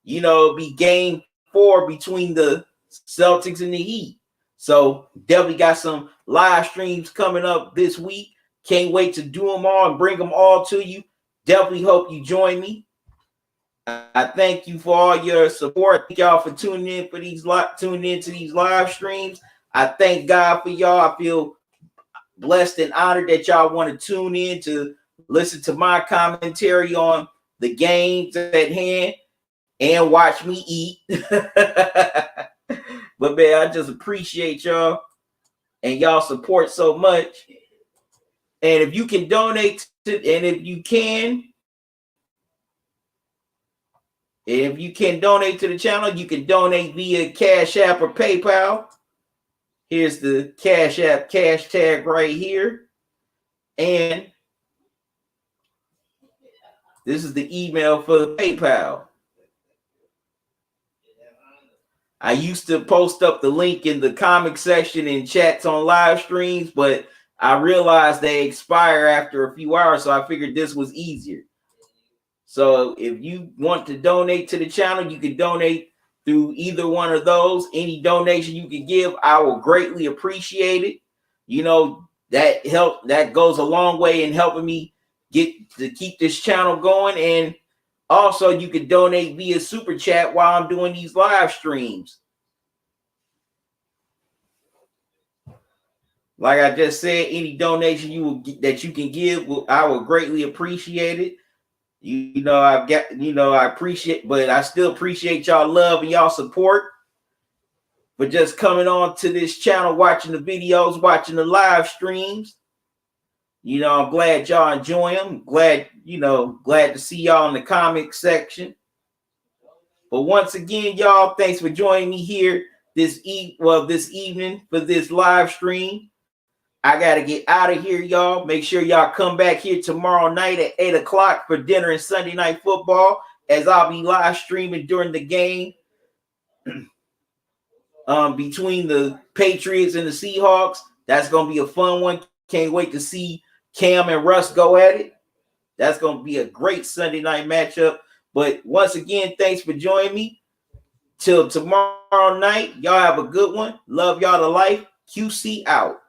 be Game 4 between the Celtics and the Heat. So definitely got some live streams coming up this week. Can't wait to do them all and bring them all to you. Definitely hope you join me. I thank you for all your support. Thank y'all for tuning into these live streams. I thank God for y'all. I feel blessed and honored that y'all want to tune in to listen to my commentary on the games at hand and watch me eat. But man, I just appreciate y'all and y'all support so much. And if you can donate to, and if you can donate to the channel, you can donate via Cash App or PayPal. Here's the Cash App cash tag right here. And this is the email for the PayPal. I used to post up the link in the comment section and chats on live streams, but I realized they expire after a few hours, so I figured this was easier. So if you want to donate to the channel, you can donate through either one of those. Any donation you can give, I will greatly appreciate it. That goes a long way in helping me keep this channel going. And also, you can donate via Super Chat while I'm doing these live streams. Like I just said, any donation that you can give, I will greatly appreciate it. I appreciate, but I still appreciate y'all love and y'all support for just coming on to this channel, watching the videos, watching the live streams. I'm glad y'all enjoy them. Glad to see y'all in the comment section. But once again, y'all, thanks for joining me here this evening for this live stream. I got to get out of here, y'all. Make sure y'all come back here tomorrow night at 8 o'clock for dinner and Sunday Night Football, as I'll be live streaming during the game between the Patriots and the Seahawks. That's going to be a fun one. Can't wait to see Cam and Russ go at it. That's going to be a great Sunday night matchup. But once again, thanks for joining me. Till tomorrow night, y'all have a good one. Love y'all to life. QC out.